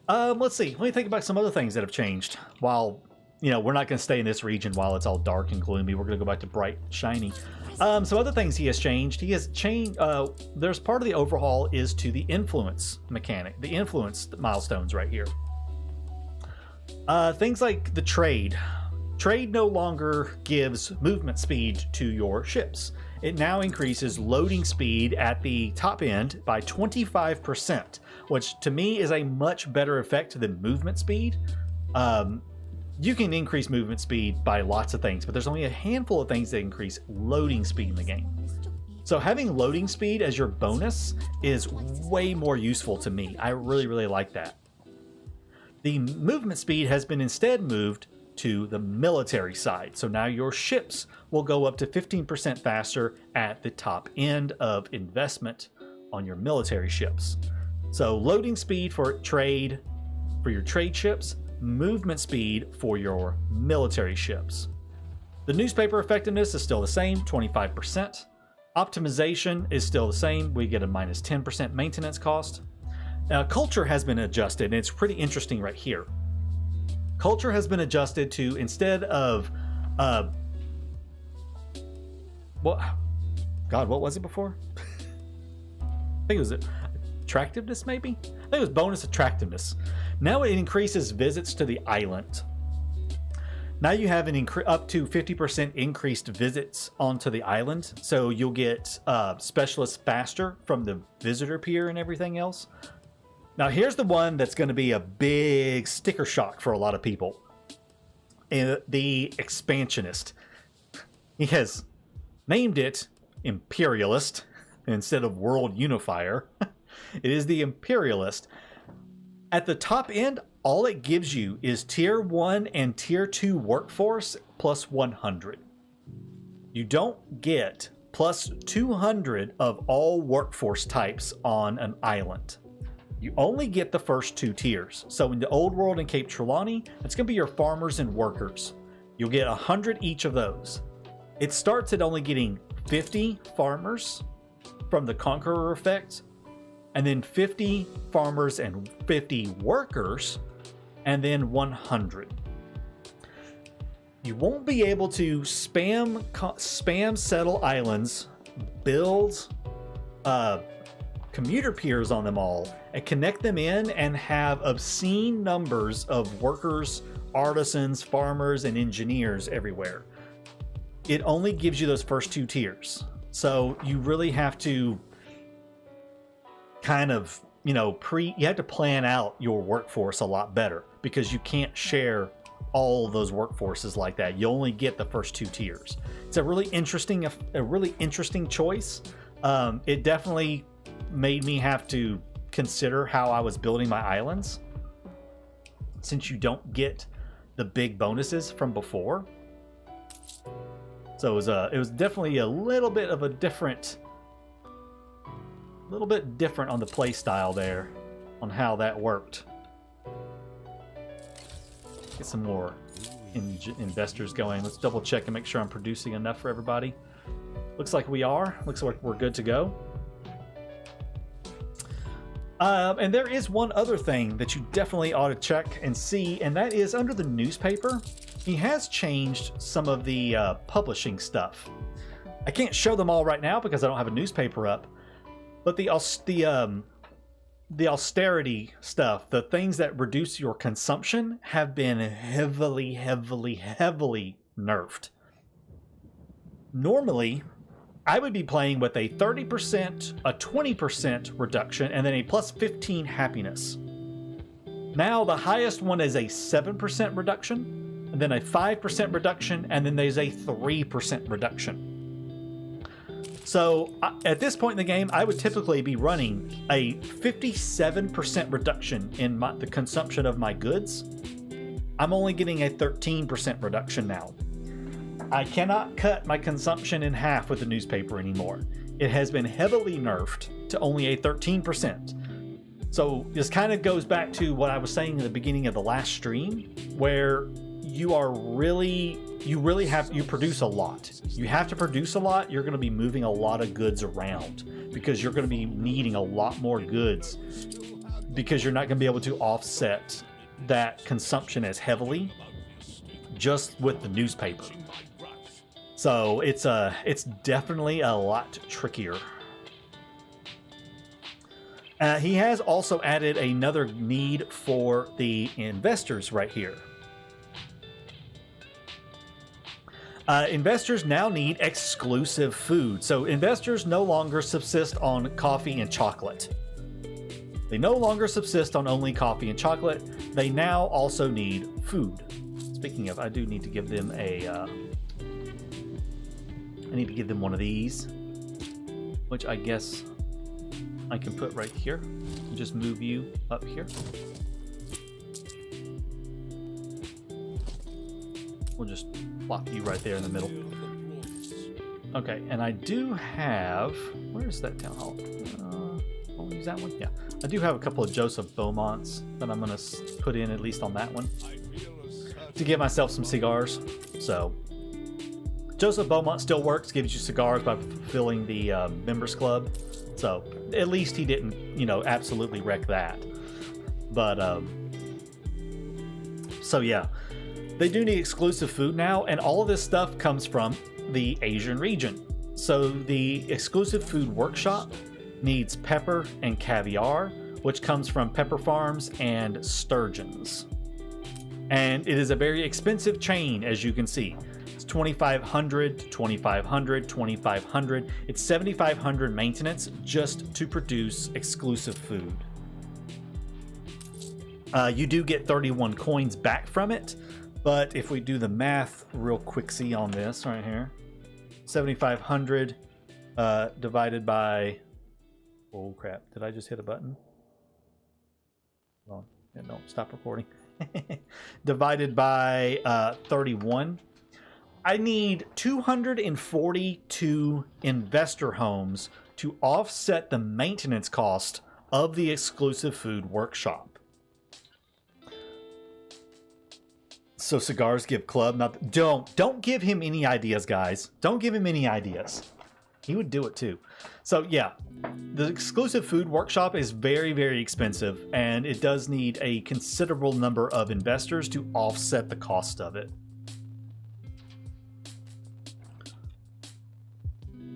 [SPEAKER 1] Let's see. Let me think about some other things that have changed. While, we're not going to stay in this region while it's all dark and gloomy. We're going to go back to bright, shiny. Some other things he has changed. He has changed. There's part of the overhaul is to the influence mechanic, the influence milestones right here. Things like the trade. Trade no longer gives movement speed to your ships. It now increases loading speed at the top end by 25%, which to me is a much better effect than movement speed. You can increase movement speed by lots of things, but there's only a handful of things that increase loading speed in the game. So having loading speed as your bonus is way more useful to me. I really, really like that. The movement speed has been instead moved to the military side. So now your ships will go up to 15% faster at the top end of investment on your military ships. So loading speed for trade, for your trade ships, movement speed for your military ships. The newspaper effectiveness is still the same, 25%. Optimization is still the same. We get a minus 10% maintenance cost. Now, culture has been adjusted, and it's pretty interesting right here. Culture has been adjusted to, instead of what was it before? I think it was attractiveness, maybe? I think it was bonus attractiveness. Now it increases visits to the island. Now you have an up to 50% increased visits onto the island, so you'll get specialists faster from the visitor pier and everything else. Now here's the one that's going to be a big sticker shock for a lot of people. The Expansionist. He has named it Imperialist instead of World Unifier. It is the Imperialist. At the top end, all it gives you is Tier 1 and Tier 2 workforce plus 100. You don't get plus 200 of all workforce types on an island. You only get the first 2 tiers. So in the Old World and Cape Trelawney, it's going to be your farmers and workers. You'll get 100 each of those. It starts at only getting 50 farmers from the Conqueror effect, and then 50 farmers and 50 workers, and then 100. You won't be able to spam settle islands, build commuter piers on them all, and connect them in and have obscene numbers of workers, artisans, farmers, and engineers everywhere. It only gives you those first 2 tiers. So you really have to kind of, you have to plan out your workforce a lot better, because you can't share all those workforces like that. You only get the first 2 tiers. It's a really interesting choice. It definitely made me have to consider how I was building my islands, since you don't get the big bonuses from before. So it was definitely a little bit different on the play style there, on how that worked. Get some more investors going. Let's double check and make sure I'm producing enough for everybody. Looks like we are. Looks like we're good to go. And there is one other thing that you definitely ought to check and see, and that is under the newspaper. He has changed some of the publishing stuff. I can't show them all right now because I don't have a newspaper up, but the austerity stuff, the things that reduce your consumption, have been heavily nerfed. Normally, I would be playing with a 30%, a 20% reduction, and then a plus 15 happiness. Now the highest one is a 7% reduction, and then a 5% reduction, and then there's a 3% reduction. So at this point in the game, I would typically be running a 57% reduction in the consumption of my goods. I'm only getting a 13% reduction now. I cannot cut my consumption in half with the newspaper anymore. It has been heavily nerfed to only a 13%. So this kind of goes back to what I was saying in the beginning of the last stream, where you produce a lot. You have to produce a lot. You're going to be moving a lot of goods around, because you're going to be needing a lot more goods, because you're not going to be able to offset that consumption as heavily just with the newspaper. So it's definitely a lot trickier. He has also added another need for the investors right here. Investors now need exclusive food. So investors no longer subsist on coffee and chocolate. They no longer subsist on only coffee and chocolate. They now also need food. Speaking of, I do need to give them I need to give them one of these, which I guess I can put right here. Just move you up here. We'll just plop you right there in the middle. Okay, and I do have... Where's that town hall? I'll use that one? Yeah. I do have a couple of Joseph Beaumonts that I'm going to put in, at least on that one, to give myself some cigars. So, Joseph Beaumont still works, gives you cigars by fulfilling the members club. So, at least he didn't, absolutely wreck that. But, so yeah. They do need exclusive food now, and all of this stuff comes from the Asian region. So the exclusive food workshop needs pepper and caviar, which comes from pepper farms and sturgeons. And it is a very expensive chain, as you can see. It's 2,500, 2,500, 2,500. It's 7,500 maintenance just to produce exclusive food. You do get 31 coins back from it. But if we do the math real quicksy on this right here, 7,500 divided by... Oh crap, did I just hit a button? Hold on, yeah, no, stop recording. Divided by 31. I need 242 investor homes to offset the maintenance cost of the exclusive food workshop. So cigars give club not don't give him any ideas, guys. Don't give him any ideas. He would do it too. So yeah, the exclusive food workshop is very, very expensive, and it does need a considerable number of investors to offset the cost of it.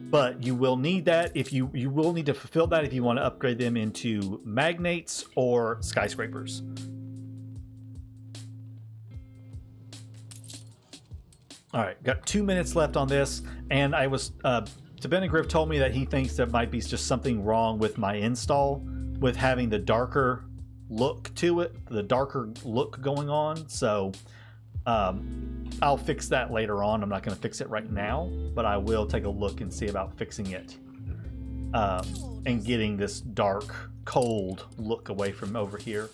[SPEAKER 1] But you will need that if you will need to fulfill that if you want to upgrade them into magnates or skyscrapers. All right, got 2 minutes left on this, and I was Tabenagriff told me that he thinks there might be just something wrong with my install with having the darker look to it, the darker look going on. So I'll fix that later on. I'm not going to fix it right now, but I will take a look and see about fixing it and getting this dark, cold look away from over here.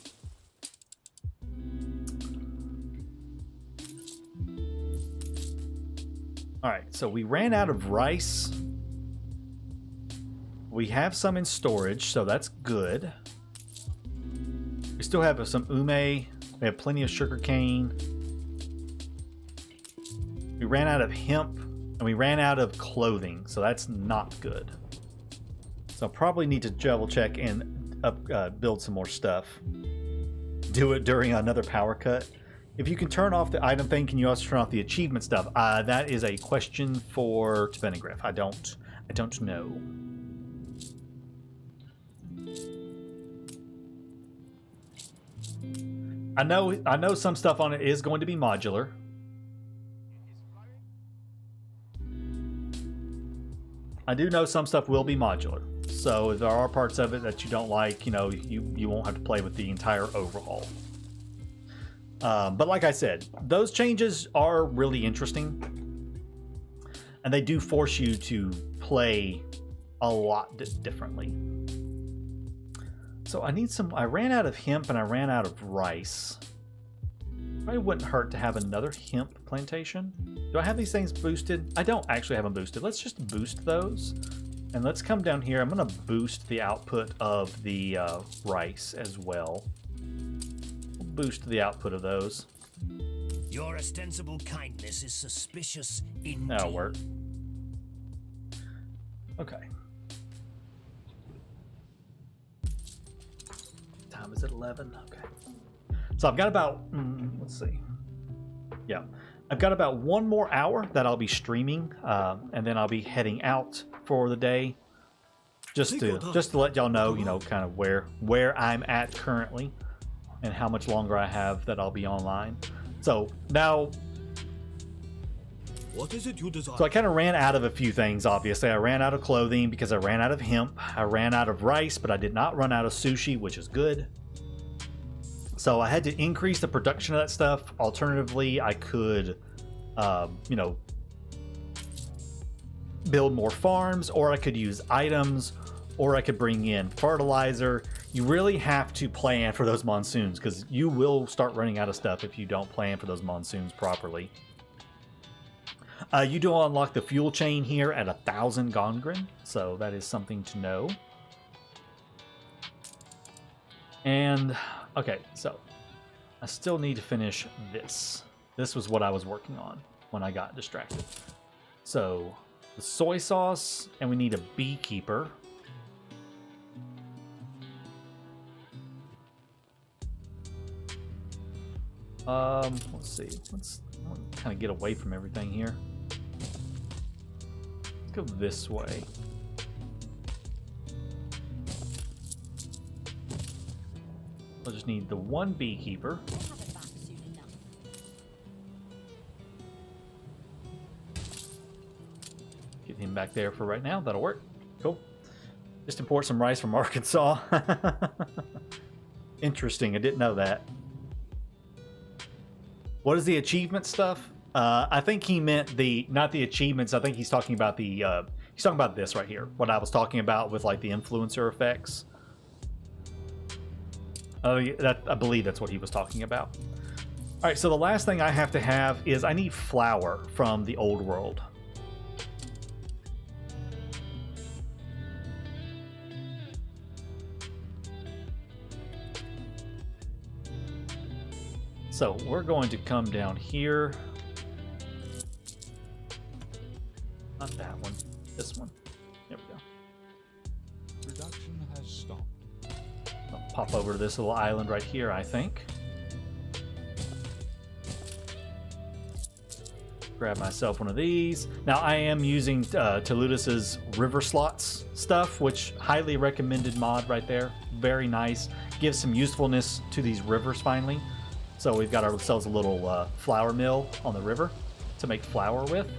[SPEAKER 1] All right, so we ran out of rice. We have some in storage, so that's good. We still have some ume. We have plenty of sugar cane. We ran out of hemp, and we ran out of clothing, so that's not good. So I'll probably need to double check and build some more stuff. Do it during another power cut. If you can turn off the item thing, can you also turn off the achievement stuff? That is a question for Tabenagriff. I don't know. I know some stuff on it is going to be modular. I do know some stuff will be modular. So if there are parts of it that you don't like, you know, you won't have to play with the entire overhaul. But like I said, those changes are really interesting, and they do force you to play a lot differently. So I ran out of hemp and I ran out of rice. Probably wouldn't hurt to have another hemp plantation. Do I have these things boosted? I don't actually have them boosted. Let's just boost those. And let's come down here. I'm going to boost the output of the rice as well. We'll boost the output of those.
[SPEAKER 8] Your ostensible kindness is suspicious indeed.
[SPEAKER 1] That'll work. Okay. Time is at 11. Okay. So I've got about, let's see. Yeah. I've got about 1 more hour that I'll be streaming, and then I'll be heading out for the day. Just to let y'all know, you know, kind of where I'm at currently and how much longer I have that I'll be online. So now,
[SPEAKER 2] What is it you desire?
[SPEAKER 1] so I kind of ran out of a few things, obviously. I ran out of clothing because I ran out of hemp. I ran out of rice, but I did not run out of sushi, which is good. So I had to increase the production of that stuff. Alternatively, I could, you know, build more farms, or I could use items, or I could bring in fertilizer. You really have to plan for those monsoons, because you will start running out of stuff if you don't plan for those monsoons properly. You do unlock the fuel chain here at 1,000 Gongren, so that is something to know. And, okay, so I still need to finish this. This was what I was working on when I got distracted. So, the soy sauce, and we need a beekeeper. Let's see. Let's kind of get away from everything here. Let's go this way. We'll just need the 1 beekeeper.
[SPEAKER 4] We'll have it back soon enough.
[SPEAKER 1] Get him back there for right now. That'll work. Cool. Just import some rice from Arkansas. Interesting. I didn't know that. What is the achievement stuff? I think he meant not the achievements. I think he's talking about he's talking about this right here. What I was talking about with like the influencer effects. I believe that's what he was talking about. All right, so the last thing I have to have is I need flour from the old world. So we're going to come down here. Not that one. This one. There we go.
[SPEAKER 5] Production has stopped.
[SPEAKER 1] I'll pop over to this little island right here, I think. Grab myself one of these. Now I am using Taludis's river slots stuff, which highly recommended mod right there. Very nice. Gives some usefulness to these rivers finally. So we've got ourselves a little flour mill on the river to make flour with.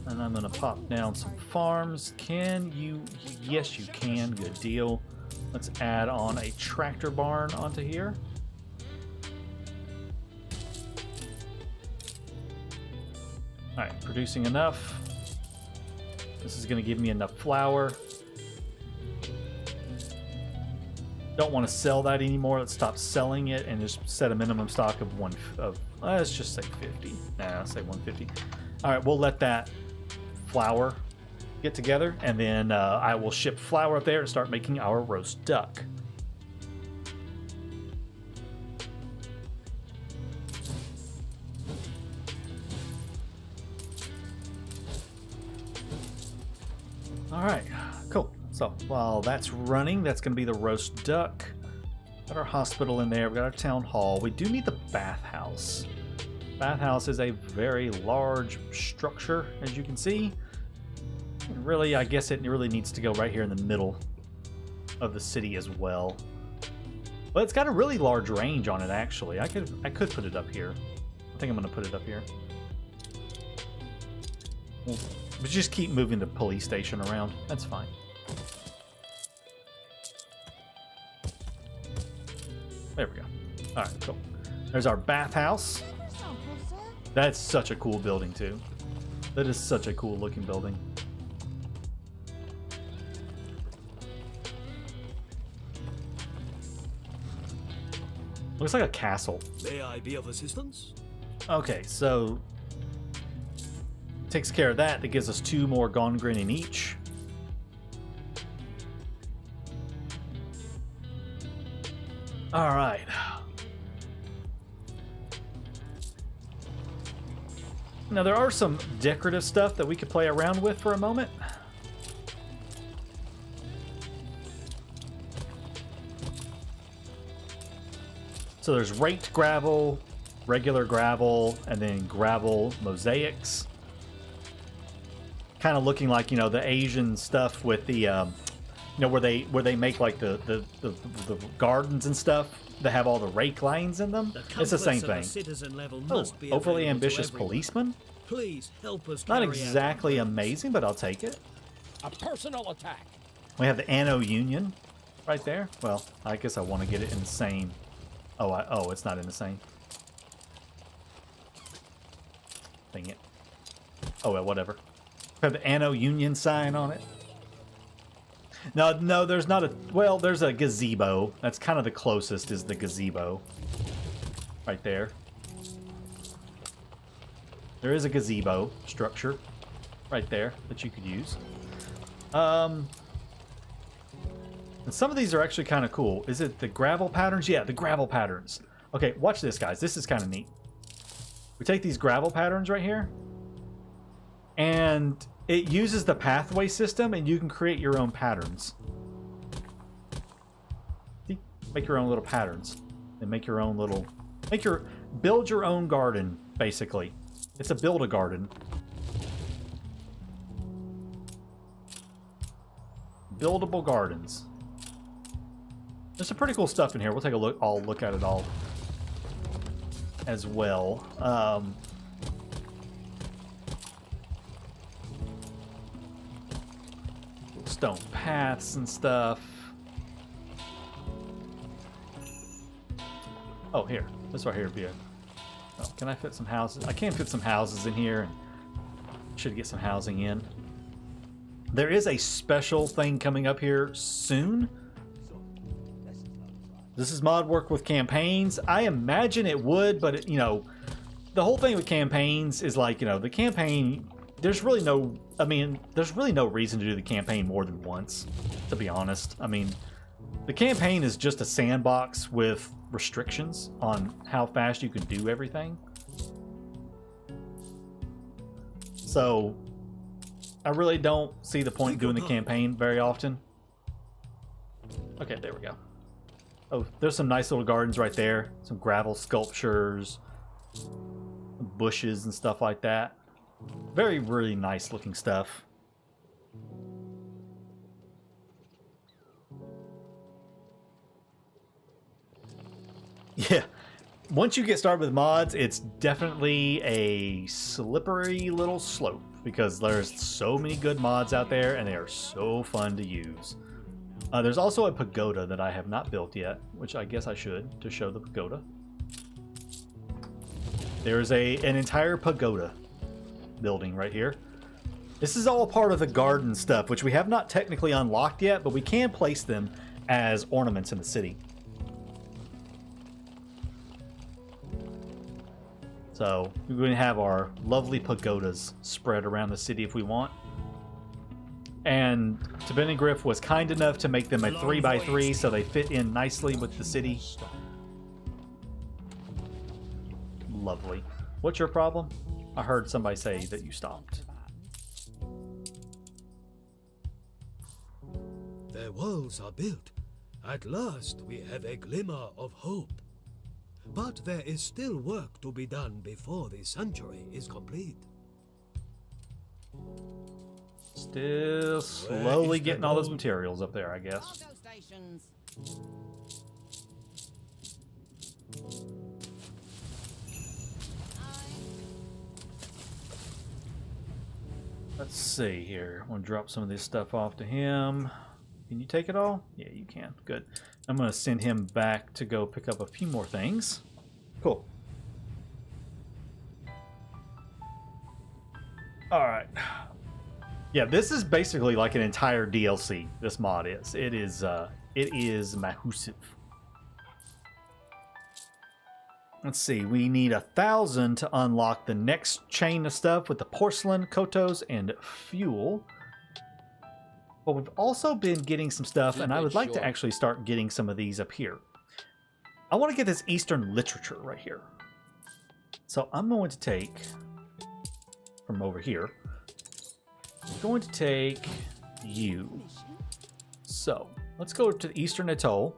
[SPEAKER 1] And I'm going to pop down some farms. Can you? Yes, you can. Good deal. Let's add on a tractor barn onto here. All right, producing enough. This is going to give me enough flour. Don't want to sell that anymore. Let's stop selling it and just set a minimum stock of let's just say 50. Nah, let's say 150. All right, we'll let that flour get together, and then I will ship flour up there and start making our roast duck. All right, cool. So while that's running, that's going to be the roast duck. Got our hospital in there. We've got our town hall. We do need the bathhouse. Bathhouse is a very large structure, as you can see. And really, I guess it really needs to go right here in the middle of the city as well. But it's got a really large range on it, actually. I could put it up here. I think I'm going to put it up here. But just keep moving the police station around. That's fine. There we go. All right, cool. There's our bathhouse. That's such a cool building, too. That is such a cool looking building. Looks like a castle.
[SPEAKER 2] May I be of assistance?
[SPEAKER 1] Okay, so takes care of that. That gives us 2 more Gongrin in each. All right. Now there are some decorative stuff that we could play around with for a moment. So there's raked gravel, regular gravel, and then gravel mosaics. Kind of looking like, you know, the Asian stuff with the, you know, where they make like the gardens and stuff that have all the rake lines in them. It's the same thing. Oh, overly ambitious policeman?
[SPEAKER 2] Please help us.
[SPEAKER 1] Not exactly amazing, but I'll take it.
[SPEAKER 7] A personal attack.
[SPEAKER 1] We have the Anno Union right there. Well, I guess I want to get it insane. Oh, it's not insane. Dang it. Oh, well, whatever. We have the Anno Union sign on it. No, there's not a... Well, there's a gazebo. That's kind of the closest is the gazebo. Right there. There is a gazebo structure right there that you could use. And some of these are actually kind of cool. Is it the gravel patterns? Yeah, the gravel patterns. Okay, watch this, guys. This is kind of neat. We take these gravel patterns right here, and it uses the pathway system, and you can create your own patterns. See? Make your own little patterns, and make your own little... Build your own garden, basically. It's a build-a-garden. Buildable gardens. There's some pretty cool stuff in here. We'll take a look. I'll look at it all as well. Stone paths and stuff. Oh, here. This right here would be a... Oh, can I fit some houses? I can fit some houses in here. And should get some housing in. There is a special thing coming up here soon. This is mod work with campaigns. I imagine it would, but it, you know, the whole thing with campaigns is like, you know, the campaign there's really no, I mean, there's really no reason to do the campaign more than once, to be honest. I mean, the campaign is just a sandbox with restrictions on how fast you can do everything. So, I really don't see the point in doing the campaign very often. Okay, there we go. Oh, there's some nice little gardens right there. Some gravel sculptures, bushes and stuff like that. Very, really nice looking stuff. Yeah, once you get started with mods, it's definitely a slippery little slope because there's so many good mods out there and they are so fun to use. There's also a pagoda that I have not built yet, which I guess I should to show the pagoda. There's an entire pagoda building right here. This is all part of the garden stuff, which we have not technically unlocked yet, but we can place them as ornaments in the city. So we're going to have our lovely pagodas spread around the city if we want. And Griff was kind enough to make them a 3x3 so they fit in nicely with the city. Lovely. What's your problem? I heard somebody say that you stopped.
[SPEAKER 2] Their walls are built. At last we have a glimmer of hope. But there is still work to be done before the sanctuary is complete.
[SPEAKER 1] Still slowly getting all those materials up there, I guess.
[SPEAKER 4] Cargo stations.
[SPEAKER 1] Let's see here. I'm going to drop some of this stuff off to him. Can you take it all? Yeah, you can. Good. I'm going to send him back to go pick up a few more things. Cool. Alright. Yeah, this is basically like an entire DLC, this mod is. It is massive. Let's see, we need 1,000 to unlock the next chain of stuff with the porcelain, kotos, and fuel. But we've also been getting some stuff, and I would like to actually start getting some of these up here. I want to get this Eastern literature right here. So I'm going to take, from over here, I'm going to take you. So let's go to the Eastern Atoll.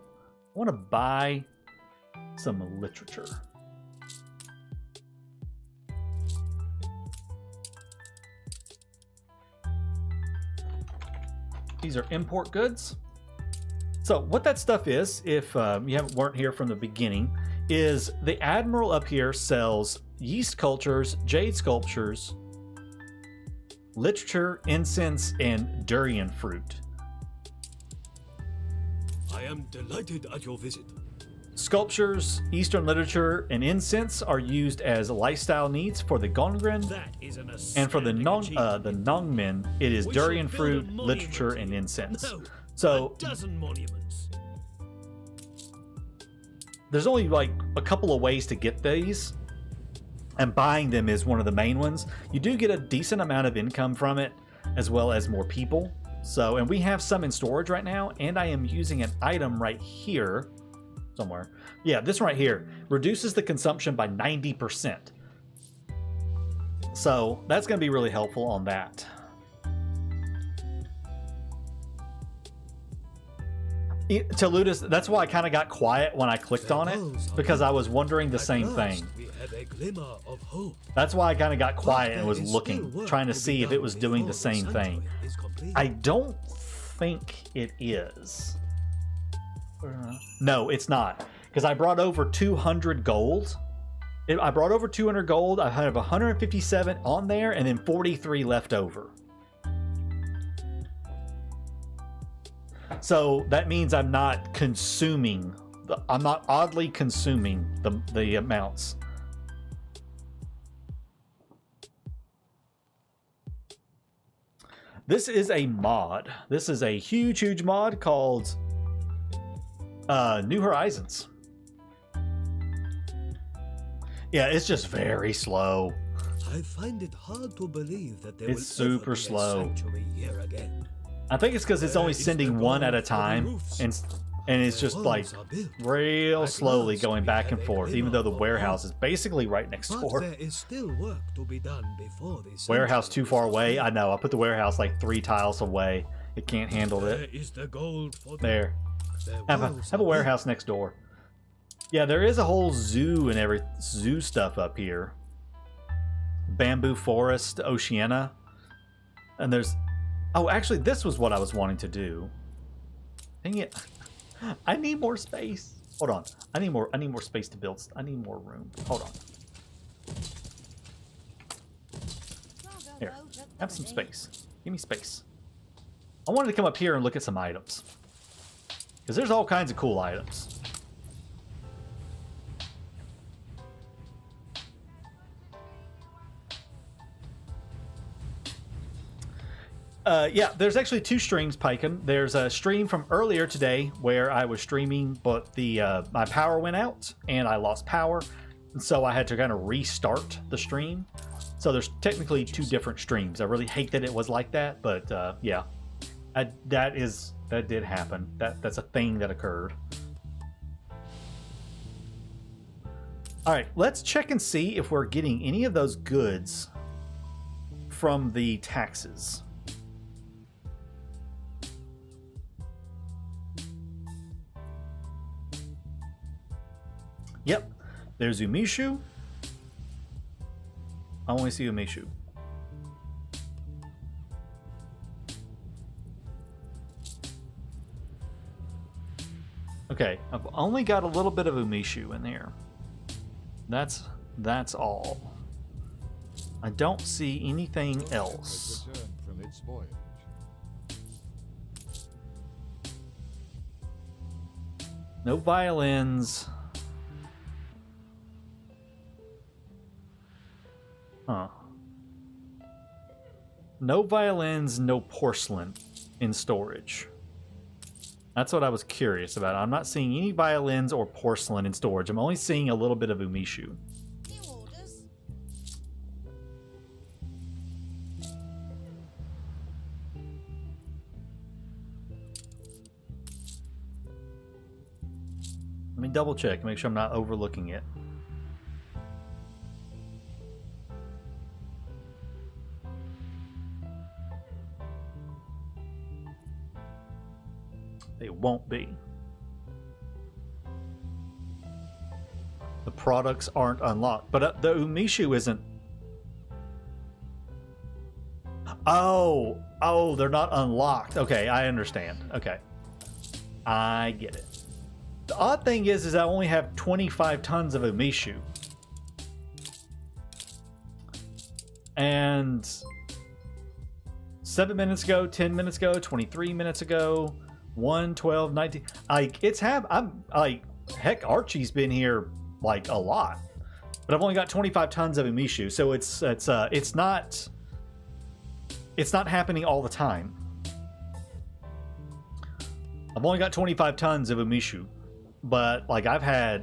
[SPEAKER 1] I want to buy some literature. These are import goods. So what that stuff is, if you weren't here from the beginning, is the Admiral up here sells yeast cultures, jade sculptures, literature, incense, and durian fruit.
[SPEAKER 2] I am delighted at your visit.
[SPEAKER 1] Sculptures, Eastern literature, and incense are used as lifestyle needs for the Gongren,
[SPEAKER 2] That is an
[SPEAKER 1] and for the
[SPEAKER 2] astounding
[SPEAKER 1] Nongmen, it is
[SPEAKER 2] We
[SPEAKER 1] durian
[SPEAKER 2] should build a
[SPEAKER 1] fruit,
[SPEAKER 2] monument
[SPEAKER 1] literature, and
[SPEAKER 2] here.
[SPEAKER 1] incense.
[SPEAKER 2] No,
[SPEAKER 1] So
[SPEAKER 2] a dozen monuments.
[SPEAKER 1] there's only like a couple of ways to get these, and buying them is one of the main ones. You do get a decent amount of income from it, as well as more people. So, and we have some in storage right now, and I am using an item right here somewhere. Yeah, this right here reduces the consumption by 90%. So that's going to be really helpful on that. Taludis, that's why I kind of got quiet when I clicked on it, because I was wondering the same thing.
[SPEAKER 2] We have a glimmer of hope.
[SPEAKER 1] That's why I kind of got quiet and was
[SPEAKER 2] There is
[SPEAKER 1] looking,
[SPEAKER 2] still work
[SPEAKER 1] trying to
[SPEAKER 2] be
[SPEAKER 1] see if
[SPEAKER 2] done
[SPEAKER 1] it was doing the
[SPEAKER 2] before
[SPEAKER 1] same thing.
[SPEAKER 2] sanctuary is complete.
[SPEAKER 1] I don't think it is. No, it's not. Because I brought over 200 gold. I brought over 200 gold. I have 157 on there and then 43 left over. So that means I'm not consuming. I'm not oddly consuming the amounts. This is a mod. This is a huge, huge mod called New Horizons. Yeah, it's just very slow.
[SPEAKER 2] I find it hard to believe that there
[SPEAKER 1] It's
[SPEAKER 2] will ever
[SPEAKER 1] super
[SPEAKER 2] be
[SPEAKER 1] slow.
[SPEAKER 2] a sanctuary here again.
[SPEAKER 1] I think it's because it's only
[SPEAKER 2] Is
[SPEAKER 1] sending
[SPEAKER 2] the
[SPEAKER 1] one
[SPEAKER 2] goal
[SPEAKER 1] at a
[SPEAKER 2] for the
[SPEAKER 1] time,
[SPEAKER 2] roofs?
[SPEAKER 1] and it's just like
[SPEAKER 2] Walls are built.
[SPEAKER 1] real
[SPEAKER 2] At
[SPEAKER 1] slowly
[SPEAKER 2] last,
[SPEAKER 1] going
[SPEAKER 2] we
[SPEAKER 1] back
[SPEAKER 2] have
[SPEAKER 1] and
[SPEAKER 2] a
[SPEAKER 1] forth, even though the
[SPEAKER 2] glimmer of
[SPEAKER 1] warehouse
[SPEAKER 2] hope.
[SPEAKER 1] is basically right next
[SPEAKER 2] But
[SPEAKER 1] door.
[SPEAKER 2] there is still work to be done before the
[SPEAKER 1] Warehouse too
[SPEAKER 2] sanctuary
[SPEAKER 1] far
[SPEAKER 2] is
[SPEAKER 1] away.
[SPEAKER 2] built.
[SPEAKER 1] I know. I put the warehouse like 3 tiles away. It can't handle
[SPEAKER 2] There
[SPEAKER 1] it.
[SPEAKER 2] is the gold for the
[SPEAKER 1] There.
[SPEAKER 2] Their
[SPEAKER 1] Have a
[SPEAKER 2] walls
[SPEAKER 1] have a
[SPEAKER 2] are
[SPEAKER 1] warehouse next door. Yeah, there is a whole zoo and every zoo stuff up here. Bamboo Forest, Oceana. And there's oh, actually this was what I was wanting to do. Dang it. I need more space. Hold on. I need more space to build. I need more room. Hold on. Here. Have some space. Give me space. I wanted to come up here and look at some items. Because there's all kinds of cool items. Yeah, there's actually 2 streams, Piken. There's a stream from earlier today where I was streaming, but the my power went out and I lost power, and so I had to kind of restart the stream. So there's technically 2 different streams. I really hate that it was like that, but yeah, that did happen. That's a thing that occurred. All right, let's check and see if we're getting any of those goods from the taxes. Yep, there's Umishu. I only see Umishu. Okay, I've only got a little bit of Umishu in there. That's all. I don't see anything else.
[SPEAKER 5] Has returned from its voyage.
[SPEAKER 1] No violins. Huh. No violins, no porcelain in storage. That's what I was curious about. I'm not seeing any violins or porcelain in storage. I'm only seeing a little bit of Umishu.
[SPEAKER 4] New orders.
[SPEAKER 1] Let me double check, make sure I'm not overlooking it. They won't be. The products aren't unlocked, but the Umishu isn't. Oh, they're not unlocked. Okay, I understand. Okay, I get it. The odd thing is I only have 25 tons of Umishu, and 7 minutes ago, 10 minutes ago, 23 minutes ago. 1, 12, 19. Like, I'm like, heck, Archie's been here like a lot, but I've only got 25 tons of Umishu, so it's not happening all the time. I've only got 25 tons of Umishu, but like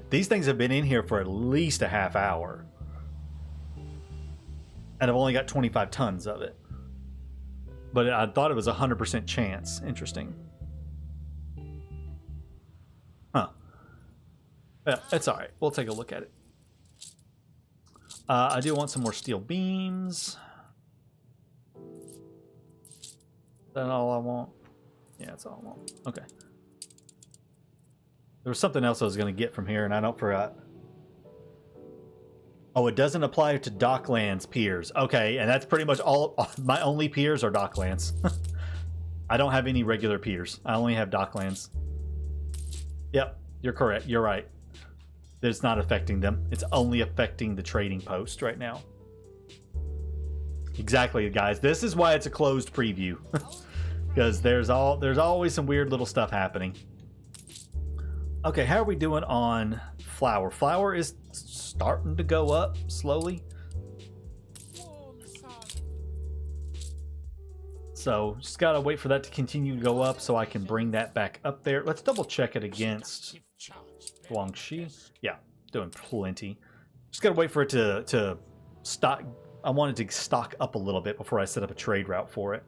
[SPEAKER 1] these things have been in here for at least a half hour, and I've only got 25 tons of it. But I thought it was 100% chance. Interesting. Huh. Yeah, it's all right. We'll take a look at it. I do want some more steel beams. Is that all I want? Yeah, that's all I want. Okay. There was something else I was going to get from here, and I don't forgot. Oh, it doesn't apply to Docklands piers. Okay, and that's pretty much all. My only piers are Docklands. I don't have any regular piers. I only have Docklands. Yep, you're correct. You're right. It's not affecting them. It's only affecting the trading post right now. Exactly, guys. This is why it's a closed preview. Because there's always some weird little stuff happening. Okay, how are we doing on flour? Flour is starting to go up slowly. So just gotta wait for that to continue to go up so I can bring that back up there. Let's double check it against Guangxi. Yeah, doing plenty. Just gotta wait for it to stop, I wanted to stock up a little bit before I set up a trade route for it.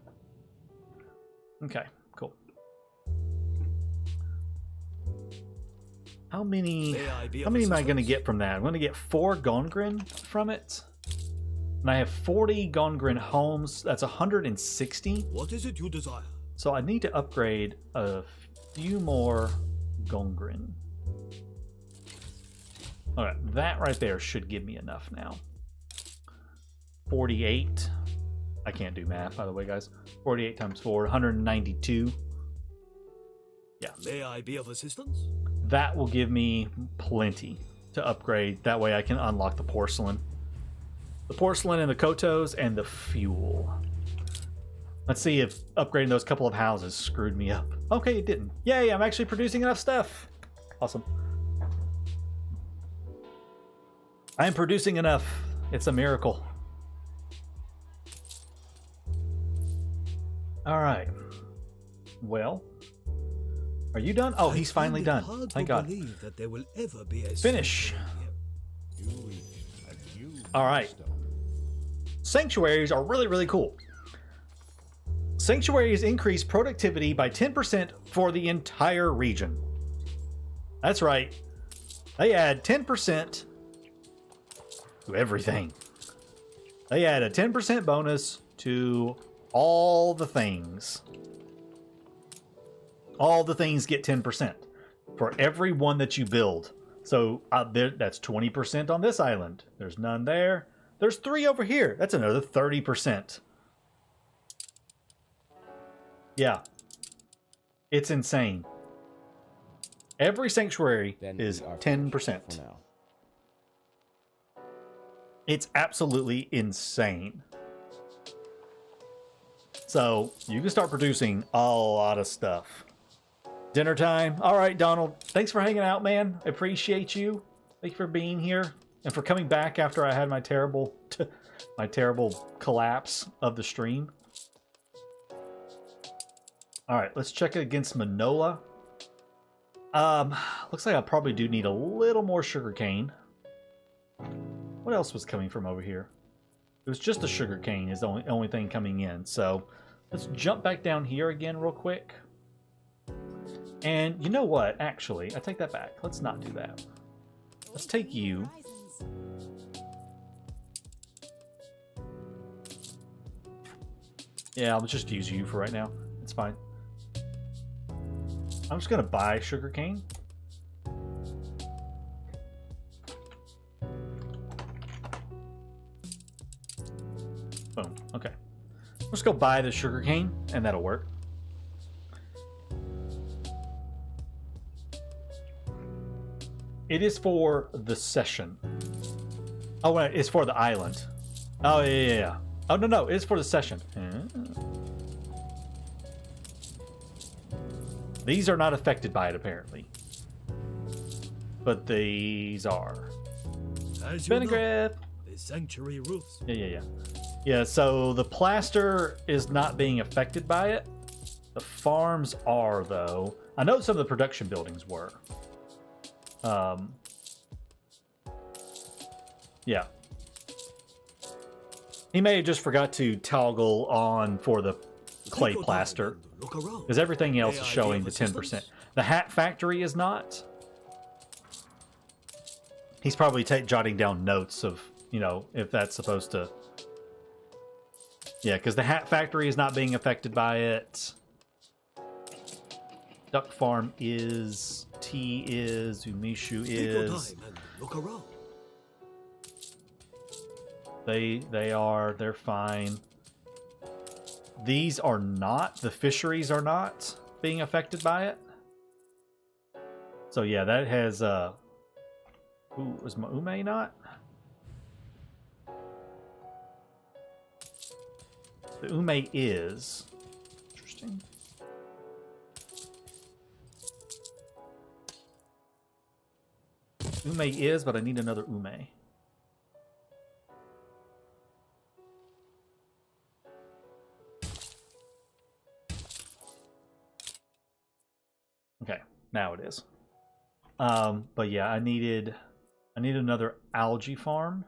[SPEAKER 1] Okay, cool. How many am I going to get from that? I'm going to get 4 Gongren from it. And I have 40 Gongren homes. That's 160.
[SPEAKER 2] What is it you desire?
[SPEAKER 1] So I need to upgrade a few more Gongren. Alright, that right there should give me enough now. 48. I can't do math, by the way, guys. 48 times 4, 192. Yeah.
[SPEAKER 2] May I be of assistance?
[SPEAKER 1] That will give me plenty to upgrade. That way I can unlock the porcelain. The porcelain and the kotos and the fuel. Let's see if upgrading those couple of houses screwed me up. Okay, it didn't. Yay, I'm actually producing enough stuff. Awesome. I am producing enough. It's a miracle. All right. Well, are you done? Oh, he's finally done. Thank God.
[SPEAKER 2] That there will ever be a
[SPEAKER 1] Finish.
[SPEAKER 5] You reach a new
[SPEAKER 1] All right.
[SPEAKER 5] milestone.
[SPEAKER 1] Sanctuaries are really, really cool. Sanctuaries increase productivity by 10% for the entire region. That's right. They add 10% to everything. They add a 10% bonus to all the things. All the things get 10% for every one that you build. So that's 20% on this island. There's none there. There's 3 over here. That's another 30%. Yeah. It's insane. Every sanctuary is 10%. It's absolutely insane. So you can start producing a lot of stuff. Dinner time. All right, Donald. Thanks for hanging out, man. I appreciate you. Thank you for being here and for coming back after I had my terrible collapse of the stream. All right, let's check it against Manola. Looks like I probably do need a little more sugarcane. What else was coming from over here? It was just the sugarcane is the only thing coming in. So let's jump back down here again real quick. And you know what? Actually, I take that back. Let's not do that. Let's take you. Yeah, I'll just use you for right now. It's fine. I'm just going to buy sugarcane. Boom. Okay. Let's go buy the sugarcane, and that'll work. It is for the session. Oh, wait, it's for the island. Oh, yeah. Oh, no, it's for the session. These are not affected by it, apparently. But these are.
[SPEAKER 2] As you know,
[SPEAKER 1] Vinaigrette.
[SPEAKER 2] the sanctuary roofs.
[SPEAKER 1] Yeah. Yeah, so the plaster is not being affected by it. The farms are, though. I know some of the production buildings were. Yeah. He may have just forgot to toggle on for the clay
[SPEAKER 2] Take your
[SPEAKER 1] plaster.
[SPEAKER 2] time and look around.
[SPEAKER 1] Because everything else is
[SPEAKER 2] May I
[SPEAKER 1] showing
[SPEAKER 2] be
[SPEAKER 1] the
[SPEAKER 2] of
[SPEAKER 1] 10%.
[SPEAKER 2] assistance?
[SPEAKER 1] The hat factory is not. He's probably jotting down notes of, you know, if that's supposed to... Yeah, because the hat factory is not being affected by it. Duck farm is. Tea is. Umishu
[SPEAKER 2] Take your
[SPEAKER 1] is.
[SPEAKER 2] time and look around.
[SPEAKER 1] They're fine. These are not. The fisheries are not being affected by it. So yeah, that has ooh, was Maume not? The Ume is. Interesting. Ume is, but I need another Ume. Okay, now it is. But yeah, I need another algae farm.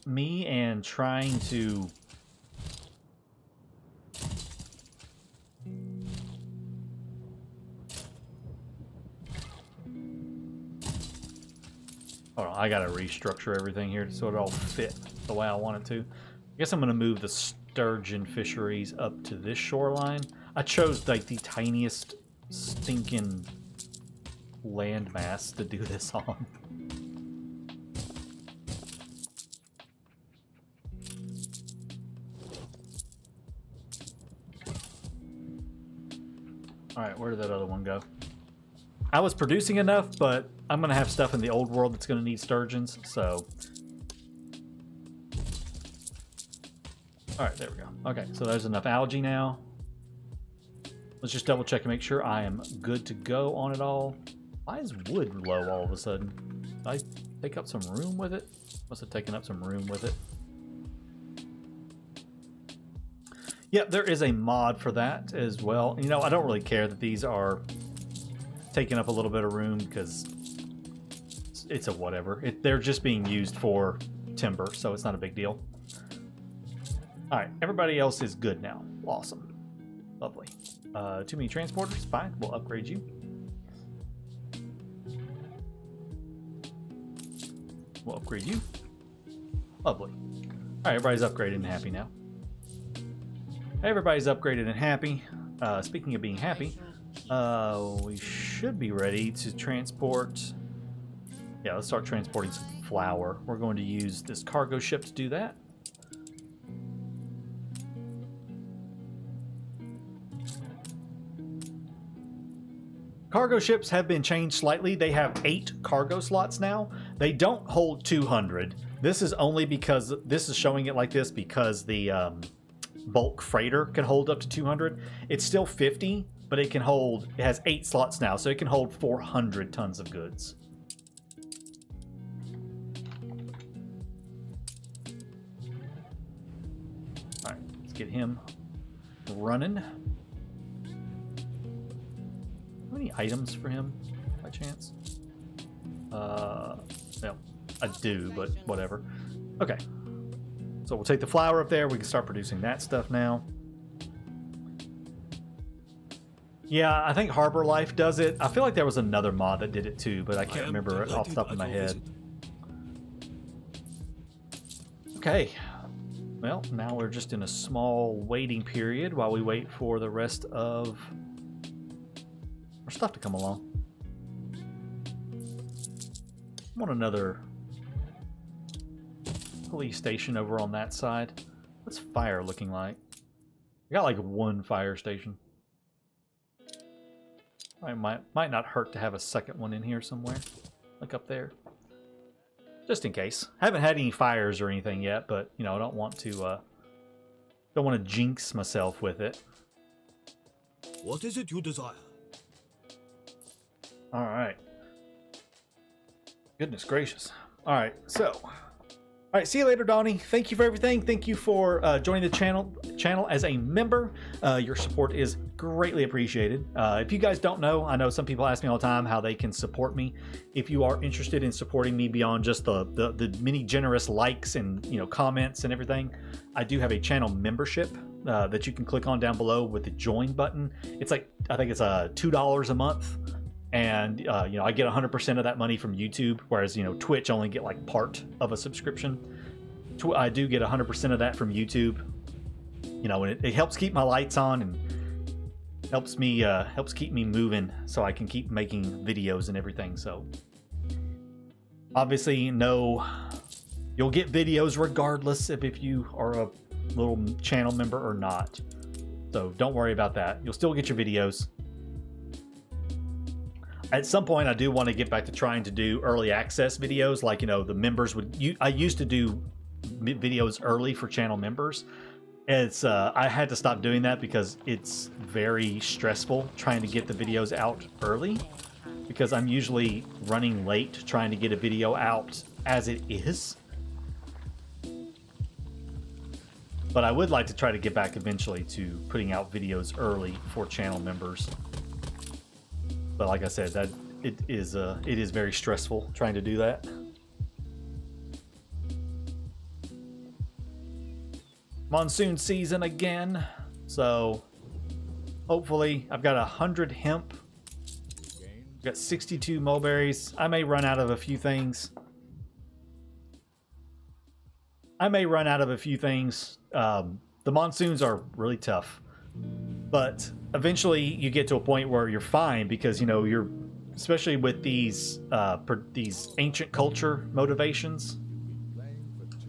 [SPEAKER 1] me and trying to... Hold on, I gotta restructure everything here so it all fit the way I want it to. I guess I'm gonna move the sturgeon fisheries up to this shoreline. I chose like the tiniest stinking landmass to do this on. Alright, where did that other one go? I was producing enough, but I'm going to have stuff in the old world that's going to need sturgeons, so... Alright, there we go. Okay, so there's enough algae now. Let's just double check and make sure I am good to go on it all. Why is wood low all of a sudden? Did I take up some room with it? Must have taken up some room with it. Yep, there is a mod for that as well. You know, I don't really care that these are taking up a little bit of room because it's a whatever. They're just being used for timber, so it's not a big deal. All right, everybody else is good now. Awesome. Lovely. Too many transporters? Fine, we'll upgrade you. We'll upgrade you. Lovely. All right, everybody's upgraded and happy now. Everybody's upgraded and happy. Speaking of being happy, we should be ready to transport... Yeah, let's start transporting some flour. We're going to use this cargo ship to do that. Cargo ships have been changed slightly. They have 8 cargo slots now. They don't hold 200. This is only because... This is showing it like this because the bulk freighter can hold up to 200. It's still 50, but it can hold... It has 8 slots now, so it can hold 400 tons of goods. Alright, let's get him running. How many items for him, by chance? No, I do, but whatever. Okay. So we'll take the flour up there. We can start producing that stuff now. Yeah, I think Harbor Life does it. I feel like there was another mod that did it too, but I can't remember it off the top of my head. Okay. Well, now we're just in a small waiting period while we wait for the rest of our stuff to come along. I want another police station over on that side. What's fire looking like? I got like 1 fire station. I might not hurt to have a second one in here somewhere, like up there, just in case. I haven't had any fires or anything yet, but you know I don't want to jinx myself with it.
[SPEAKER 2] What is it you desire?
[SPEAKER 1] All right. Goodness gracious. All right, so. All right, see you later, Donnie. Thank you for everything. Thank you for joining the channel as a member. Your support is greatly appreciated. If you guys don't know, I know some people ask me all the time how they can support me. If you are interested in supporting me beyond just the many generous likes and comments and everything, I do have a channel membership that you can click on down below with the join button. It's like, I think it's $2 a month. And, I get 100% of that money from YouTube, whereas, Twitch only get like part of a subscription. I do get 100% of that from YouTube, and it helps keep my lights on and helps keep me moving so I can keep making videos and everything. So obviously, you'll get videos regardless if you are a little channel member or not. So don't worry about that. You'll still get your videos. At some point, I do want to get back to trying to do early access videos, like, the members would... I used to do videos early for channel members. It's I had to stop doing that because it's very stressful trying to get the videos out early, because I'm usually running late trying to get a video out as it is. But I would like to try to get back eventually to putting out videos early for channel members. But like I said, that it is very stressful trying to do that. monsoon season again. So hopefully I've got 100 hemp. I've got 62 mulberries. I may run out of a few things. The monsoons are really tough, but eventually you get to a point where you're fine because, you know, you're, especially with these ancient culture motivations,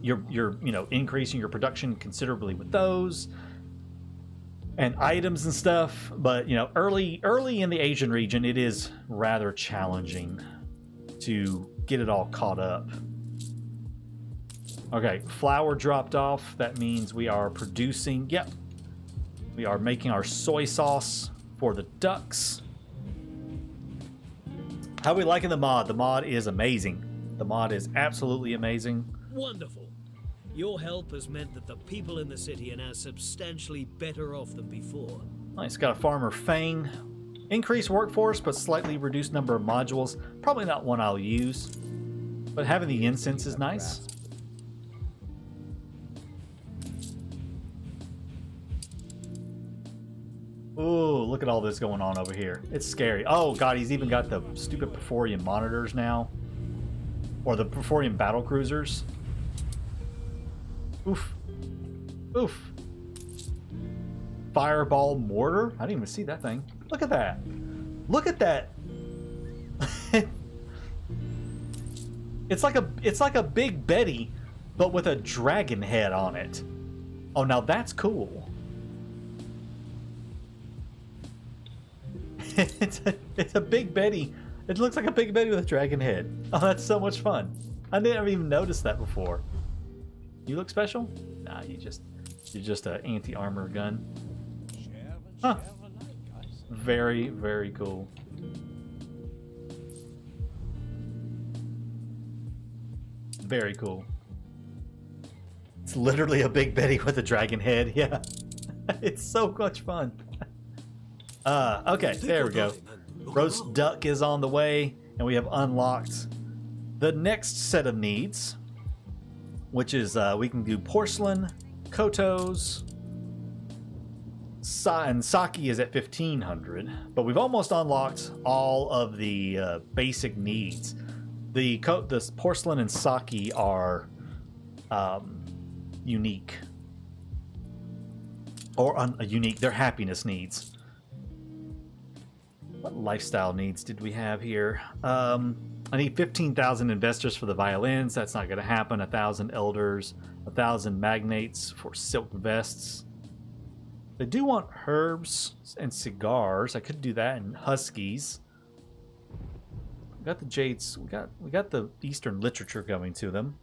[SPEAKER 1] you're you know, increasing your production considerably with those and items and stuff. But, you know, early in the Asian region, it is rather challenging to get it all caught up. Okay, flour dropped off. That means we are producing, yep, we are making our soy sauce for the ducks. How are we liking the mod? The mod is amazing. The mod is absolutely amazing.
[SPEAKER 2] Wonderful. Your help has meant that the people in the city are now substantially better off than before.
[SPEAKER 1] Nice, got a farmer Fang. Increased workforce, but slightly reduced number of modules. Probably not one I'll use, but having the incense is nice. Ooh, look at all this going on over here. It's scary. Oh god, he's even got the stupid Perforian monitors now. Or the Perforian battle cruisers. Oof. Oof. Fireball mortar? I didn't even see that thing. Look at that. Look at that. It's like a Big Betty, but with a dragon head on it. Oh, now that's cool. It's a Big Betty. It looks like a Big Betty with a dragon head. Oh, that's so much fun. I never even noticed that before. You look special? Nah, you're just an anti-armor gun. Huh. Very, very cool. Very cool. It's literally a Big Betty with a dragon head. Yeah. It's so much fun. Okay, there we go. Roast duck is on the way, and we have unlocked the next set of needs, which is we can do porcelain, kotos, and sake is at 1500, but we've almost unlocked all of the basic needs. The porcelain and sake are unique, or unique. They're happiness needs. What lifestyle needs did we have here? I need 15,000 investors for the violins. That's not going to happen. 1,000 elders, 1,000 magnates for silk vests. They do want herbs and cigars. I could do that, and huskies. We got the jades. We got the Eastern literature going to them.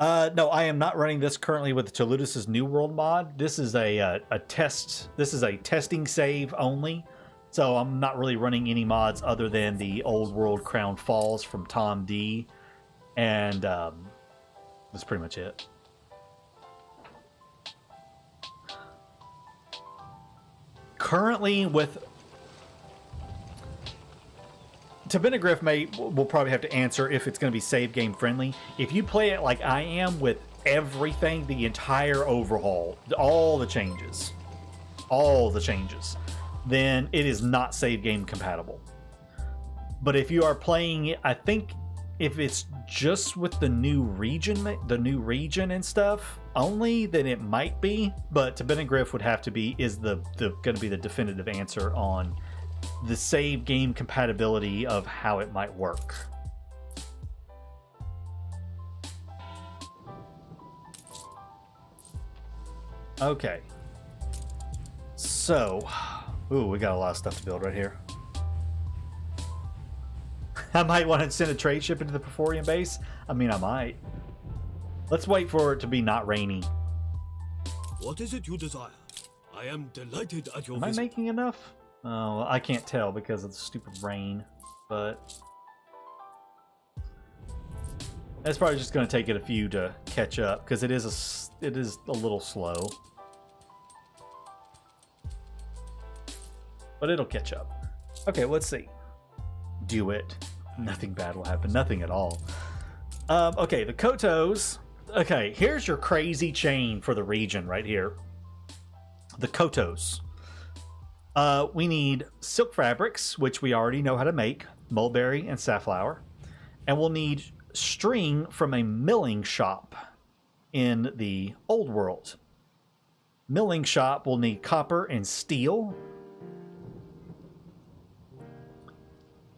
[SPEAKER 1] No, I am not running this currently with Toludis' New World mod. This is a test. This is a testing save only. So I'm not really running any mods other than the Old World Crown Falls from Tom D. And that's pretty much it. Currently with... Tabinagriff will probably have to answer if it's going to be save game friendly. If you play it like I am with everything, the entire overhaul, all the changes, then it is not save game compatible. But if you are playing it, I think if it's just with the new region and stuff only, then it might be. But Tabinagriff would have to be going to be the definitive answer on the save game compatibility of how it might work. Okay. So, ooh, we got a lot of stuff to build right here. I might want to send a trade ship into the Perforian base. I mean, I might. Let's wait for it to be not rainy.
[SPEAKER 2] What is it you desire? I am delighted at your
[SPEAKER 1] visit. Am I making enough? Oh, I can't tell because of the stupid rain, but that's probably just going to take it a few to catch up because it is a little slow, but it'll catch up. Okay, let's see. Do it. Nothing bad will happen. Nothing at all. Okay, the kotos okay, here's your crazy chain for the region right here. The kotos. We need silk fabrics, which we already know how to make, mulberry and safflower. And we'll need string from a milling shop in the old world. Milling shop will need copper and steel.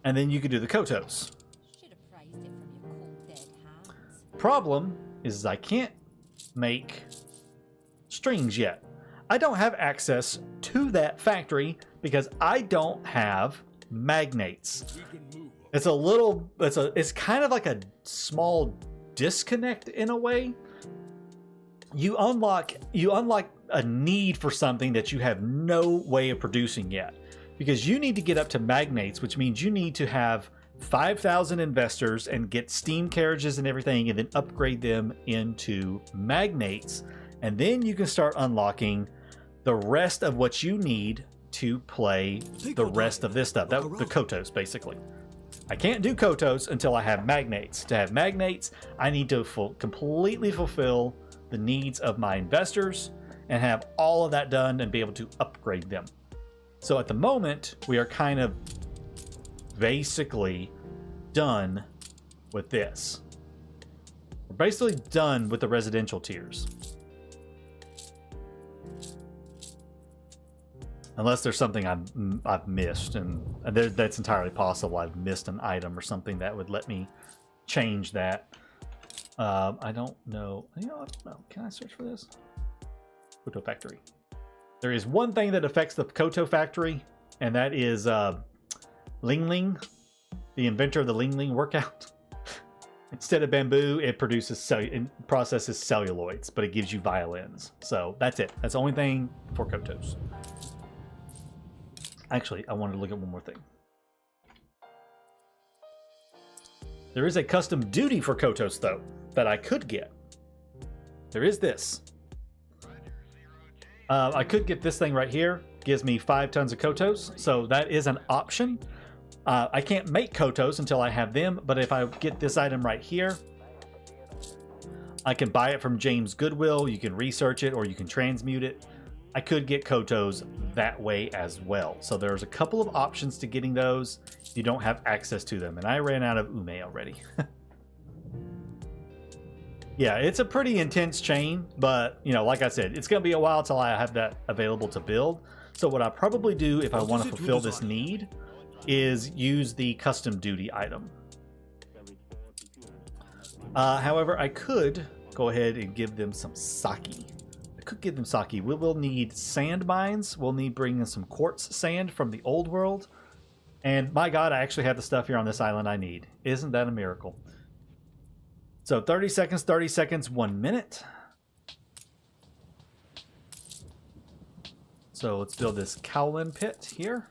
[SPEAKER 1] And then you can do the kotos.
[SPEAKER 4] Should have prized it from your cold dead hands.
[SPEAKER 1] Problem is I can't make strings yet. I don't have access to that factory because I don't have magnates. It's kind of like a small disconnect in a way. You unlock a need for something that you have no way of producing yet, because you need to get up to magnates, which means you need to have 5,000 investors and get steam carriages and everything, and then upgrade them into magnates, and then you can start unlocking the rest of what you need to play the rest of this stuff. The kotos, basically. I can't do kotos until I have magnates. To have magnates, I need to completely fulfill the needs of my investors and have all of that done and be able to upgrade them. So at the moment, we are kind of basically done with this. We're basically done with the residential tiers. Unless there's something I've missed, and that's entirely possible. I've missed an item or something that would let me change that. I don't know. I don't know. Can I search for this? Koto Factory. There is one thing that affects the Koto Factory, and that is Ling Ling, the inventor of the Ling Ling workout. Instead of bamboo, it processes celluloids, but it gives you violins. So that's it. That's the only thing for Kotos. Actually, I wanted to look at one more thing. There is a custom duty for Kotos, though, that I could get. There is this. I could get this thing right here. Gives me 5 tons of Kotos, so that is an option. I can't make Kotos until I have them, but if I get this item right here, I can buy it from James Goodwill. You can research it, or you can transmute it. I could get Kotos that way as well. So there's a couple of options to getting those. You don't have access to them, and I ran out of Ume already. Yeah, it's a pretty intense chain, but you know, like I said, it's going to be a while till I have that available to build. So what I probably do if I want to fulfill this need is use the custom duty item. However, I could go ahead and give them some sake. I could give them sake. We will need sand mines. We'll need bringing some quartz sand from the old world. And my God, I actually have the stuff here on this island I need. Isn't that a miracle? So 30 seconds, 1 minute. So let's build this Cowlin pit here.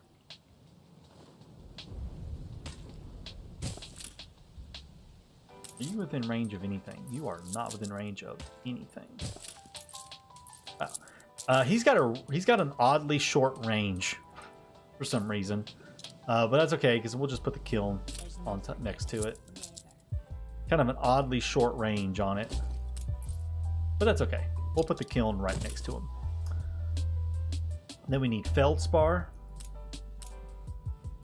[SPEAKER 1] Are you within range of anything? You are not within range of anything. Oh. He's got an oddly short range for some reason, but that's okay because we'll just put the kiln on next to it. Kind of an oddly short range on it, but that's okay. We'll put the kiln right next to him. Then we need feldspar.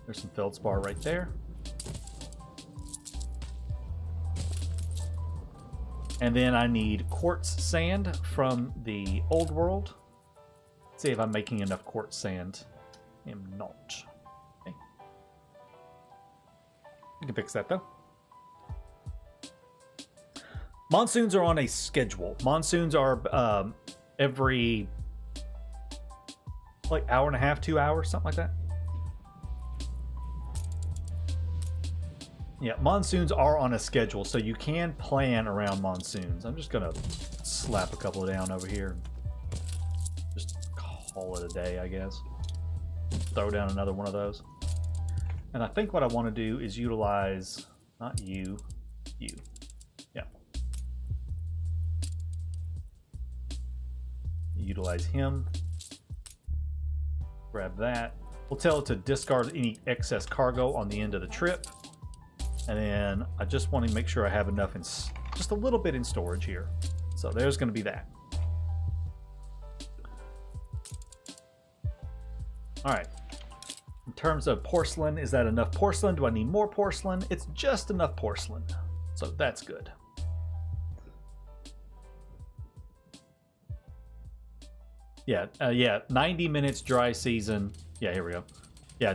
[SPEAKER 1] There's some feldspar right there. And then I need quartz sand from the old world. Let's see if I'm making enough quartz sand. I am not. Okay. We can fix that though. Monsoons are on a schedule. Monsoons are every like hour and a half, 2 hours, something like that. Yeah, monsoons are on a schedule, so you can plan around monsoons. I'm just gonna slap a couple down over here. Just call it a day, I guess. Throw down another one of those. And I think what I want to do is utilize, not you. Yeah. Utilize him. Grab that. We'll tell it to discard any excess cargo on the end of the trip. And then I just want to make sure I have enough in just a little bit in storage here. So there's going to be that. All right. In terms of porcelain, is that enough porcelain? Do I need more porcelain? It's just enough porcelain. So that's good. Yeah, 90 minutes dry season. Yeah, here we go. Yeah,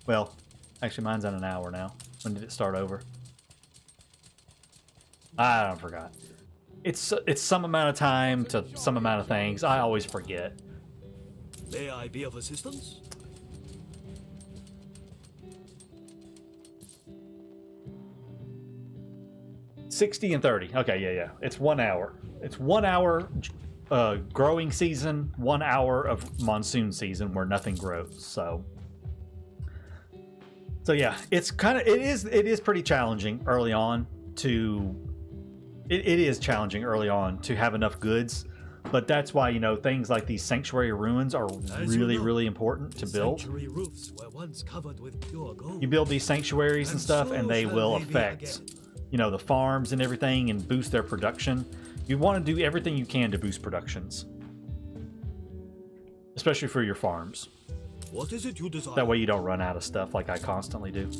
[SPEAKER 1] well, actually mine's on an hour now. When did it start over? I don't forgot. It's some amount of time to some amount of things. I always forget.
[SPEAKER 2] May I be of assistance?
[SPEAKER 1] $60 and $30. Okay, yeah. It's 1 hour. It's 1 hour growing season, 1 hour of monsoon season where nothing grows. So yeah, it's it is pretty challenging early on to it is challenging early on to have enough goods, but that's why, you know, things like these sanctuary ruins are really important to build.
[SPEAKER 2] Sanctuary roofs were once covered with pure gold.
[SPEAKER 1] You build these sanctuaries and stuff, and they will affect, you know, the farms and everything and boost their production. You want to do everything you can to boost productions, especially for your farms.
[SPEAKER 2] What is it you desire?
[SPEAKER 1] That way you don't run out of stuff like I constantly do.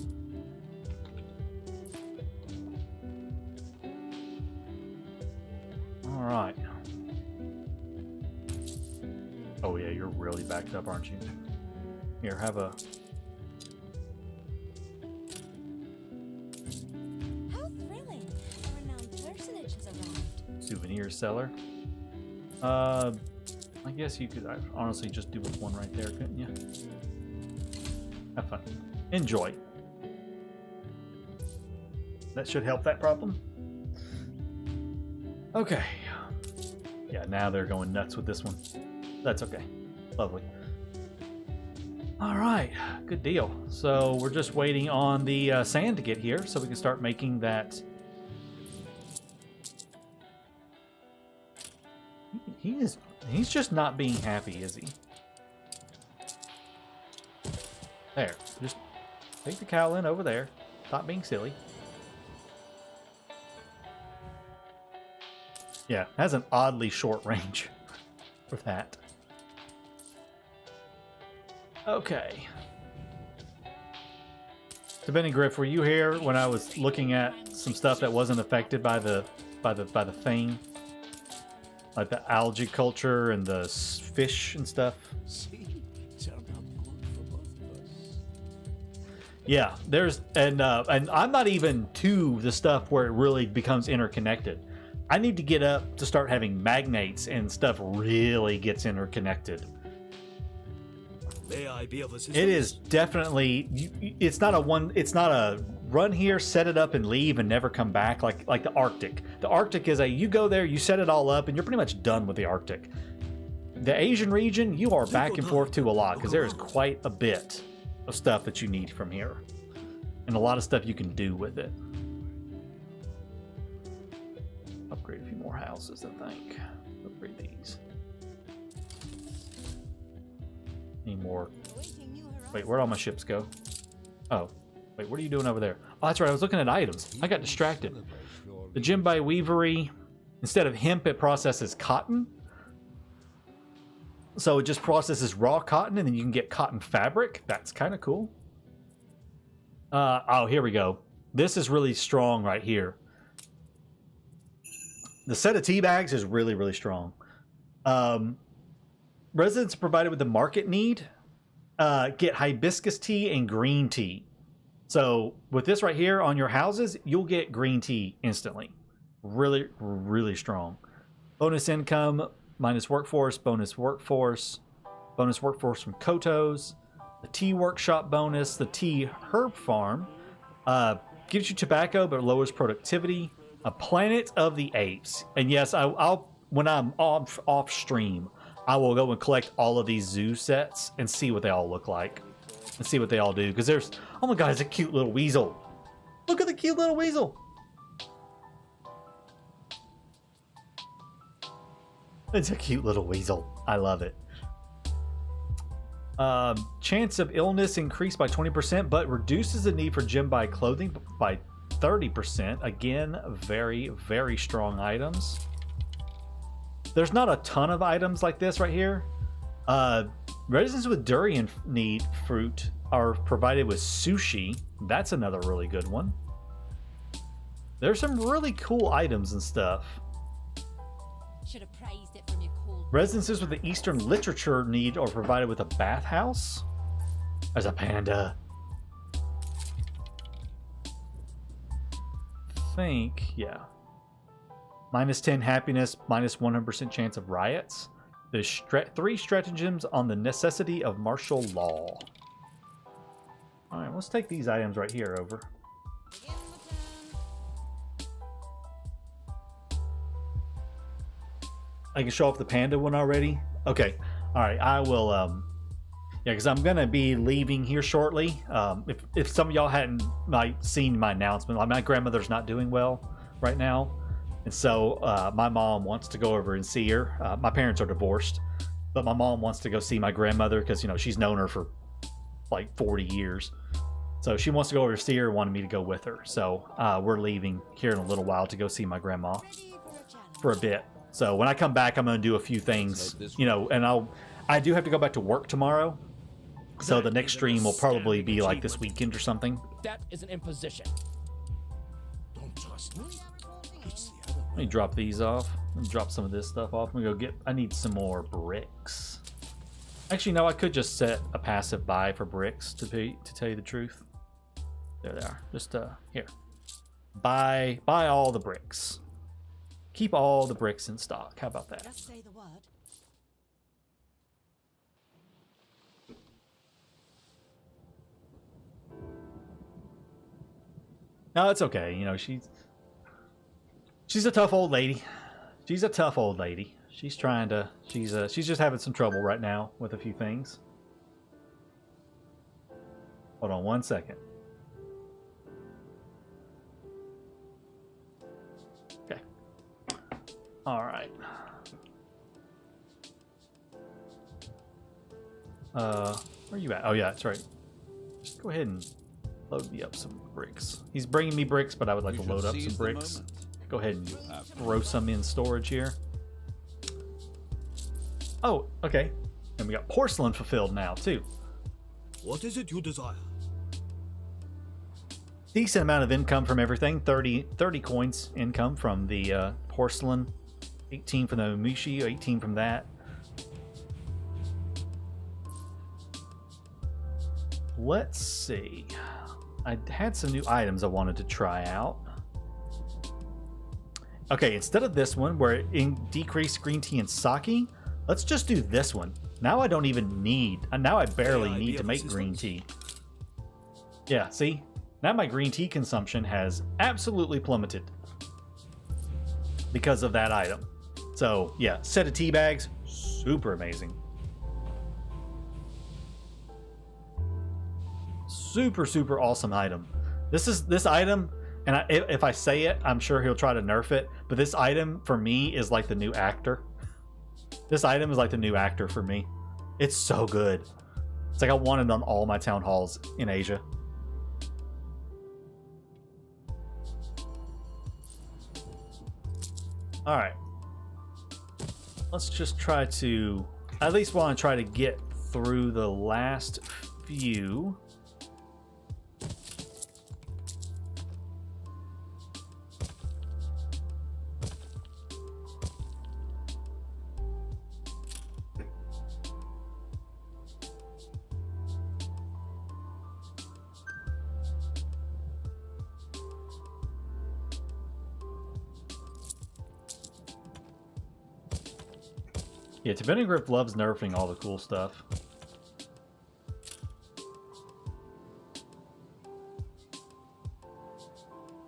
[SPEAKER 1] All right. Oh yeah, you're really backed up, aren't you? Here, have a...
[SPEAKER 4] How thrilling! A renowned personage has arrived.
[SPEAKER 1] Souvenir seller. I guess you could honestly just do with one right there, couldn't you? Have fun. Enjoy. That should help that problem. Okay. Yeah, now they're going nuts with this one. That's okay. Lovely. All right, good deal. So we're just waiting on the sand to get here so we can start making that. He's just not being happy, is he? There, just take the cow in over there. Stop being silly. Yeah, has an oddly short range for that. Okay. So Benny Griff, were you here when I was looking at some stuff that wasn't affected by the thing? Like the algae culture and the fish and stuff? Yeah, there's and I'm not even to the stuff where it really becomes interconnected. I need to get up to start having magnates and stuff really gets interconnected.
[SPEAKER 2] May I be of assistance?
[SPEAKER 1] It is definitely. It's not a run here, set it up, and leave, and never come back like the Arctic. The Arctic is you go there, you set it all up, and you're pretty much done with the Arctic. The Asian region, you are back and forth to a lot because there is quite a bit of stuff that you need from here, and a lot of stuff you can do with it. Upgrade a few more houses, I think. Upgrade these. Need more. Wait, where'd all my ships go? Oh, wait, what are you doing over there? Oh, that's right, I was looking at items. I got distracted. The Jimbai Weavery, instead of hemp, it processes cotton. So it just processes raw cotton, and then you can get cotton fabric. That's kind of cool. Oh, here we go. This is really strong right here. The set of tea bags is really strong. Residents provided with the market need get hibiscus tea and green tea. So with this right here on your houses, you'll get green tea instantly. Really strong. Bonus income, minus workforce, bonus workforce from Kotos. The tea workshop bonus, the tea herb farm gives you tobacco but lowers productivity. A planet of the apes, and yes, I'll when I'm off stream, I will go and collect all of these zoo sets and see what they all look like and see what they all do. Because there's, oh my god, it's a cute little weasel. Look at the cute little weasel. It's a cute little weasel. I love it. Chance of illness increased by 20%, but reduces the need for Jimbai clothing by 30%. Again, very, very strong items. There's not a ton of items like this right here. Residents with durian need fruit are provided with sushi. That's another really good one. There's some really cool items and stuff.
[SPEAKER 4] Should have praised it from your cold.
[SPEAKER 1] Residences with the Eastern literature need are provided with a bathhouse. There's a panda. Yeah. -10 happiness, -100% chance of riots. There's 3 stratagems on the necessity of martial law. Alright, let's take these items right here over.
[SPEAKER 4] Begin the turn.
[SPEAKER 1] I can show off the panda one already? Okay. Alright, I will, yeah, because I'm going to be leaving here shortly. If some of y'all hadn't seen my announcement, my grandmother's not doing well right now. And so my mom wants to go over and see her. My parents are divorced, but my mom wants to go see my grandmother because, you know, she's known her for like 40 years. So she wants to go over to see her and wanted me to go with her. So we're leaving here in a little while to go see my grandma
[SPEAKER 4] Ready for a challenge.
[SPEAKER 1] for a bit. So when I come back, I'm going to do a few things, you know, and I do have to go back to work tomorrow. So the next stream will probably be like this weekend or something.
[SPEAKER 7] That is an imposition.
[SPEAKER 2] Don't trust me. It's the other
[SPEAKER 1] Let me drop these off. Let me drop some of this stuff off. I'm going to go I need some more bricks. Actually, no, I could just set a passive buy for bricks to tell you the truth. There they are. Just, here. Buy all the bricks. Keep all the bricks in stock. How about that?
[SPEAKER 4] Just say the word.
[SPEAKER 1] No, it's okay. You know, she's a tough old lady. She's a tough old lady. She's trying to. She's just having some trouble right now with a few things. Hold on one second. Okay. All right. Where are you at? Oh yeah, that's right. Just go ahead and load me up some bricks. He's bringing me bricks, but I would like to load up some bricks. Go ahead and throw some in storage here. Oh, okay. And we got porcelain fulfilled now, too.
[SPEAKER 2] What is it you desire?
[SPEAKER 1] Decent amount of income from everything. 30 coins income from the porcelain. 18 from the mushi, 18 from that. Let's see. I had some new items I wanted to try out. Okay, instead of this one where it decreased green tea and sake, let's just do this one. Now I don't even need, now I barely need to make green tea. Yeah, see? Now my green tea consumption has absolutely plummeted because of that item. So yeah, set of tea bags, super amazing. Super, super awesome item. This item, and if I say it, I'm sure he'll try to nerf it, but this item for me is like the new actor. This item is like the new actor for me. It's so good. It's like I want it on all my town halls in Asia. Alright. Let's just try to, I at least want to try to get through the last few. Yeah, Tibetan loves nerfing all the cool stuff.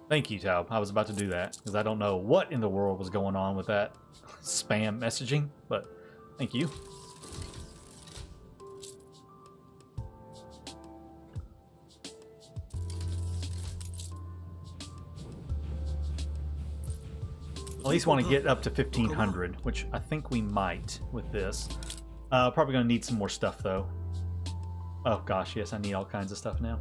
[SPEAKER 1] Thank you, Taub. I was about to do that, because I don't know what in the world was going on with that spam messaging, but thank you. At least want to get up to 1,500, which I think we might with this. Probably going to need some more stuff, though. Oh, gosh, yes, I need all kinds of stuff now.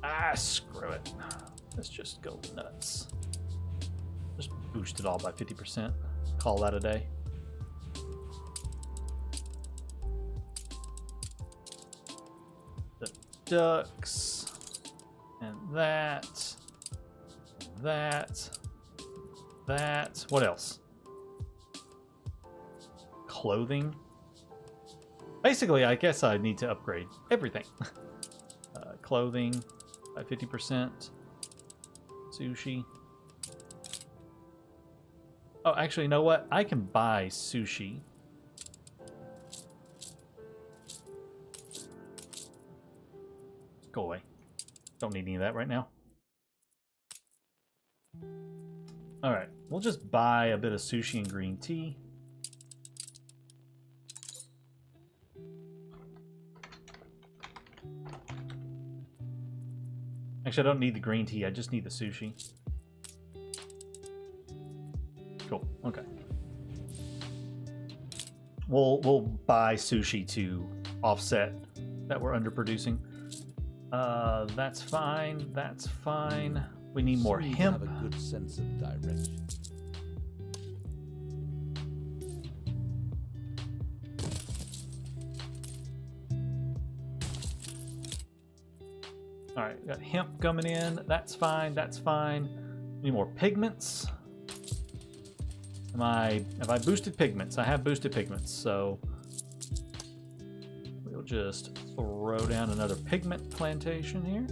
[SPEAKER 1] Ah, screw it. Let's just go nuts. Just boost it all by 50%. Call that a day. The ducks. And that. That. That. What else? Clothing. Basically, I guess I need to upgrade everything. Clothing by 50%. Sushi. Oh, actually, you know what? I can buy sushi. Go away. Don't need any of that right now. Alright, we'll just buy a bit of sushi and green tea. Actually, I don't need the green tea, I just need the sushi. Cool, okay. We'll buy sushi to offset that we're underproducing. That's fine, that's fine. We need more
[SPEAKER 3] Seem to
[SPEAKER 1] hemp.
[SPEAKER 3] have a good sense of direction.
[SPEAKER 1] Alright, got hemp coming in. That's fine, that's fine. Need more pigments. Have I boosted pigments? I have boosted pigments, so we'll just throw down another pigment plantation here.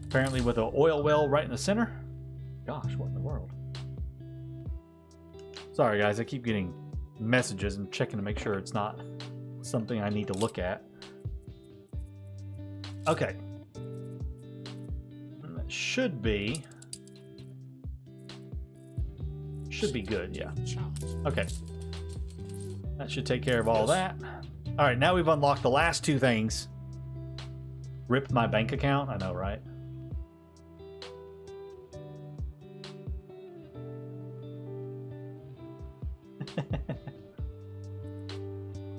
[SPEAKER 1] Apparently with an oil well right in the center. Gosh, what in the world? Sorry guys, I keep getting messages and checking to make sure it's not something I need to look at. Okay. That should be good, yeah. Okay. That should take care of all that. All right, now we've unlocked the last two things. Ripped my bank account, I know, right?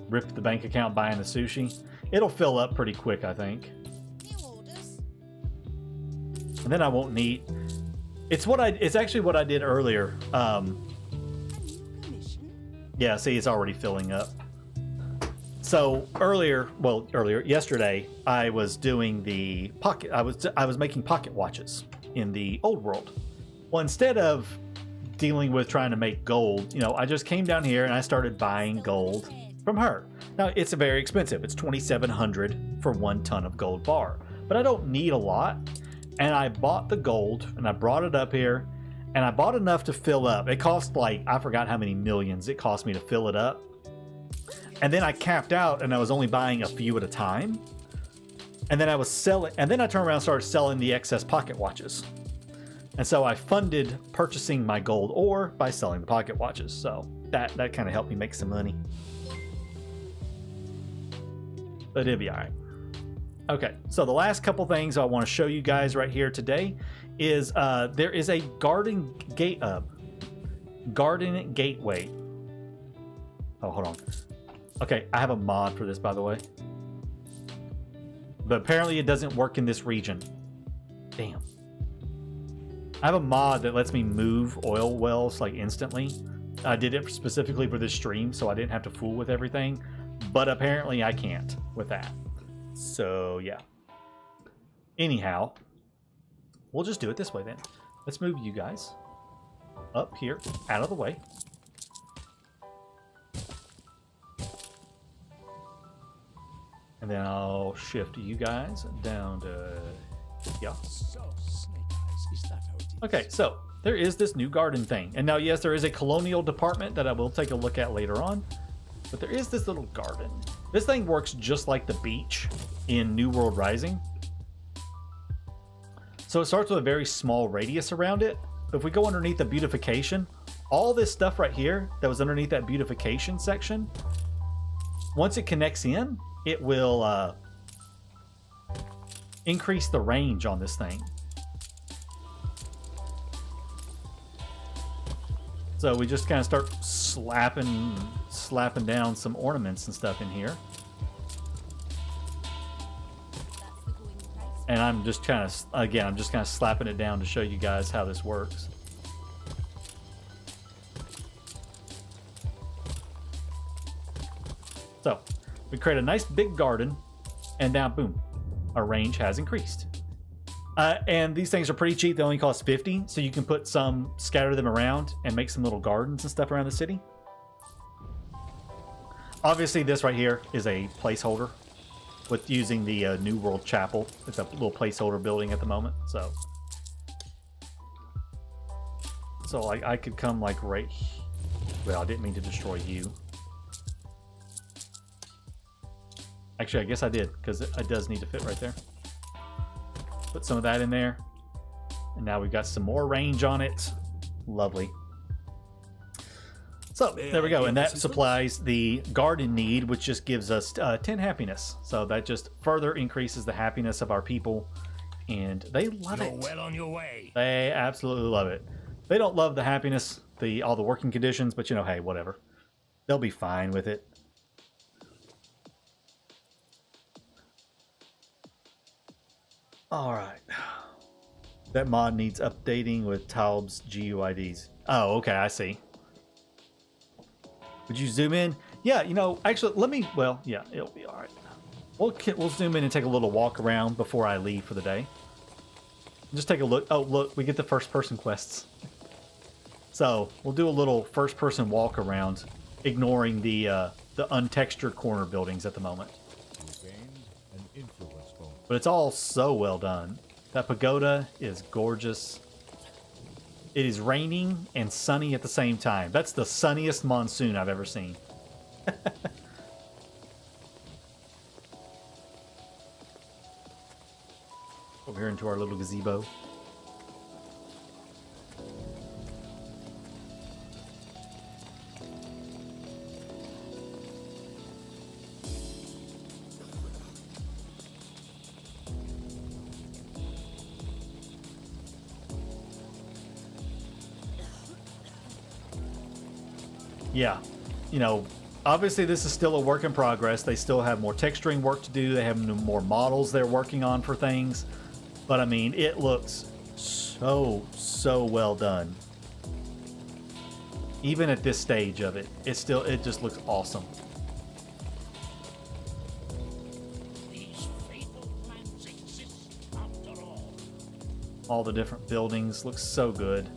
[SPEAKER 1] Ripped the bank account buying the sushi. It'll fill up pretty quick, I think.
[SPEAKER 4] New orders.
[SPEAKER 1] And then I won't need. It's actually what I did earlier.
[SPEAKER 4] A new commission.
[SPEAKER 1] Yeah, see, it's already filling up. So earlier, yesterday, I was doing the pocket. I was making pocket watches in the old world. Well, instead of dealing with trying to make gold, I just came down here and I started buying gold from her. Now it's very expensive. It's 2,700 for 1 ton of gold bar, but I don't need a lot. And I bought the gold and I brought it up here and I bought enough to fill up. It cost I forgot how many millions it cost me to fill it up. And then I capped out and I was only buying a few at a time. And then I was selling, and then I turned around and started selling the excess pocket watches. And so I funded purchasing my gold ore by selling the pocket watches. So that kind of helped me make some money. But it'll be all right. Okay, so the last couple things I want to show you guys right here today is there is a garden gateway. Oh, hold on. Okay, I have a mod for this, by the way. But apparently it doesn't work in this region. Damn. I have a mod that lets me move oil wells instantly. I did it specifically for this stream, so I didn't have to fool with everything. But apparently I can't with that. So, yeah. Anyhow, we'll just do it this way then. Let's move you guys up here, out of the way. And then I'll shift you guys down to... Yeah.
[SPEAKER 7] So, Snake Eyes, is that how it is?
[SPEAKER 1] Okay, so there is this new garden thing. And now, yes, there is a colonial department that I will take a look at later on. But there is this little garden. This thing works just like the beach in New World Rising. So it starts with a very small radius around it. But if we go underneath the beautification, all this stuff right here that was underneath that beautification section, once it connects in, it will increase the range on this thing. So we just kind of start slapping down some ornaments and stuff in here. And I'm just kind of, again, I'm just kind of slapping it down to show you guys how this works. So we create a nice big garden, and now boom, our range has increased. And these things are pretty cheap. They only cost 50, so you can put some, scatter them around and make some little gardens and stuff around the city. Obviously, this right here is a placeholder with using the New World Chapel. It's a little placeholder building at the moment, so like I could come like right here. Well, I didn't mean to destroy you. Actually, I guess I did, because it does need to fit right there. Put some of that in there. And now we've got some more range on it. Lovely. So, there we go. And that supplies the garden need, which just gives us 10 happiness. So that just further increases the happiness of our people. And they love it.
[SPEAKER 8] You're well on your way.
[SPEAKER 1] They absolutely love it. They don't love the happiness, all the working conditions, but you know, hey, whatever. They'll be fine with it. All right. That mod needs updating with Taub's GUIDs. Oh, okay, I see. Would you zoom in? Yeah, you know, actually, let me, well, yeah, it'll be all right. We'll zoom in and take a little walk around before I leave for the day. Just take a look. Oh, look, we get the first person quests. So we'll do a little first person walk around, ignoring the untextured corner buildings at the moment. But it's all so well done. That pagoda is gorgeous. It is raining and sunny at the same time. That's the sunniest monsoon I've ever seen. Over here into our little gazebo. Yeah, you know, obviously this is still a work in progress. They still have more texturing work to do. They have more models they're working on for things. But I mean, it looks so well done. Even at this stage of it, it just looks awesome.
[SPEAKER 8] These fatal plans exist after all.
[SPEAKER 1] All the different buildings look so good.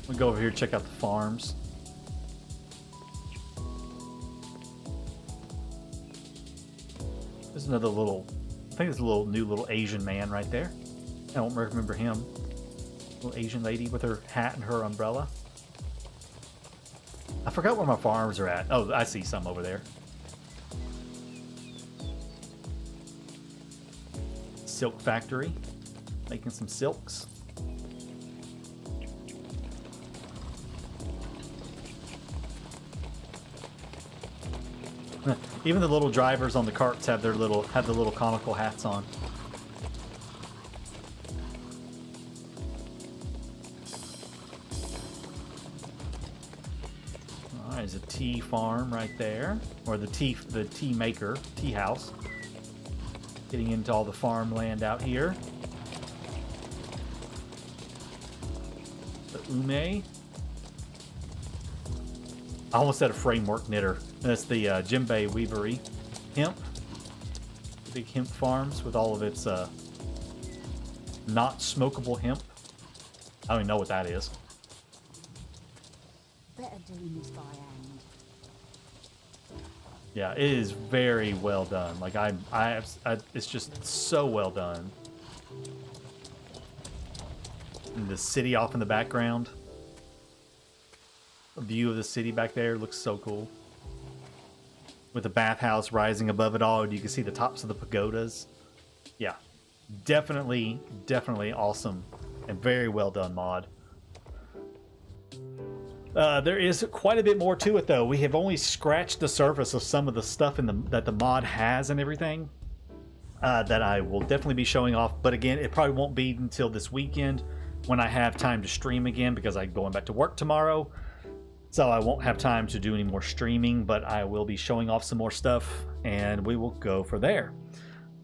[SPEAKER 1] We'll go over here and check out the farms. There's another little, I think there's a new little Asian man right there. I don't remember him. Little Asian lady with her hat and her umbrella. I forgot where my farms are at. Oh, I see some over there. Silk factory. Making some silks. Even the little drivers on the carts have the little conical hats on. All right, there's a tea farm right there, or the tea maker, tea house. Getting into all the farmland out here. The ume. I almost said a framework knitter. That's the Jimbei Weavery hemp. Big hemp farms with all of its not smokable hemp. I don't even know what that is.
[SPEAKER 4] Better doing this by hand.
[SPEAKER 1] Yeah, it is very well done. Like it's just so well done. And the city off in the background. A view of the city back there looks so cool. With the bathhouse rising above it all, you can see the tops of the pagodas. Yeah, definitely awesome and very well done mod. There is quite a bit more to it though. We have only scratched the surface of some of the stuff that the mod has and everything that I will definitely be showing off. But again, it probably won't be until this weekend when I have time to stream again, because I'm going back to work tomorrow. So I won't have time to do any more streaming, but I will be showing off some more stuff and we will go for there.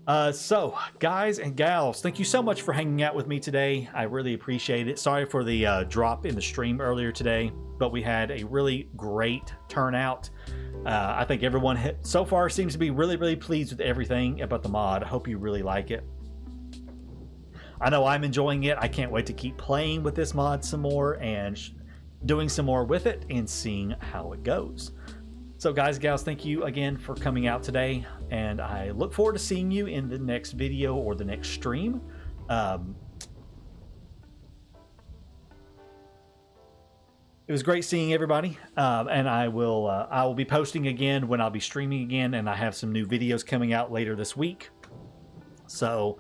[SPEAKER 1] So, guys and gals, thank you so much for hanging out with me today. I really appreciate it. Sorry for the drop in the stream earlier today, but we had a really great turnout. I think everyone so far seems to be really, really pleased with everything about the mod. I hope you really like it. I know I'm enjoying it. I can't wait to keep playing with this mod some more and doing some more with it and seeing how it goes. So guys, gals, thank you again for coming out today, and I look forward to seeing you in the next video or the next stream. It was great seeing everybody, and I will be posting again when I'll be streaming again, and I have some new videos coming out later this week. So,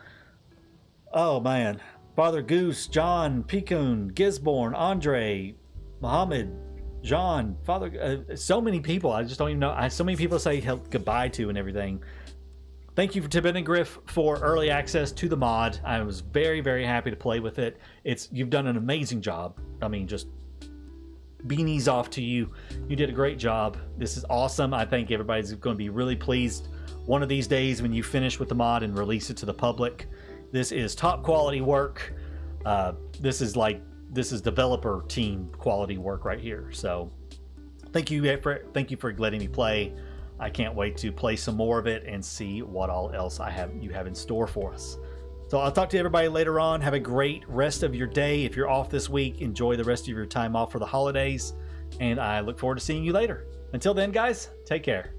[SPEAKER 1] oh man, Father Goose, John, Picun, Gisborne, Andre, Muhammad, John, Father, so many people. I just don't even know. So many people say goodbye to and everything. Thank you to Ben and Griff for early access to the mod. I was very, very happy to play with it. You've done an amazing job. I mean, just beanies off to you. You did a great job. This is awesome. I think everybody's going to be really pleased one of these days when you finish with the mod and release it to the public. This is top quality work. This is developer team quality work right here. So thank you for letting me play. I can't wait to play some more of it and see what all else you have in store for us. So I'll talk to everybody later on. Have a great rest of your day. If you're off this week, enjoy the rest of your time off for the holidays, and I look forward to seeing you later. Until then, guys, take care.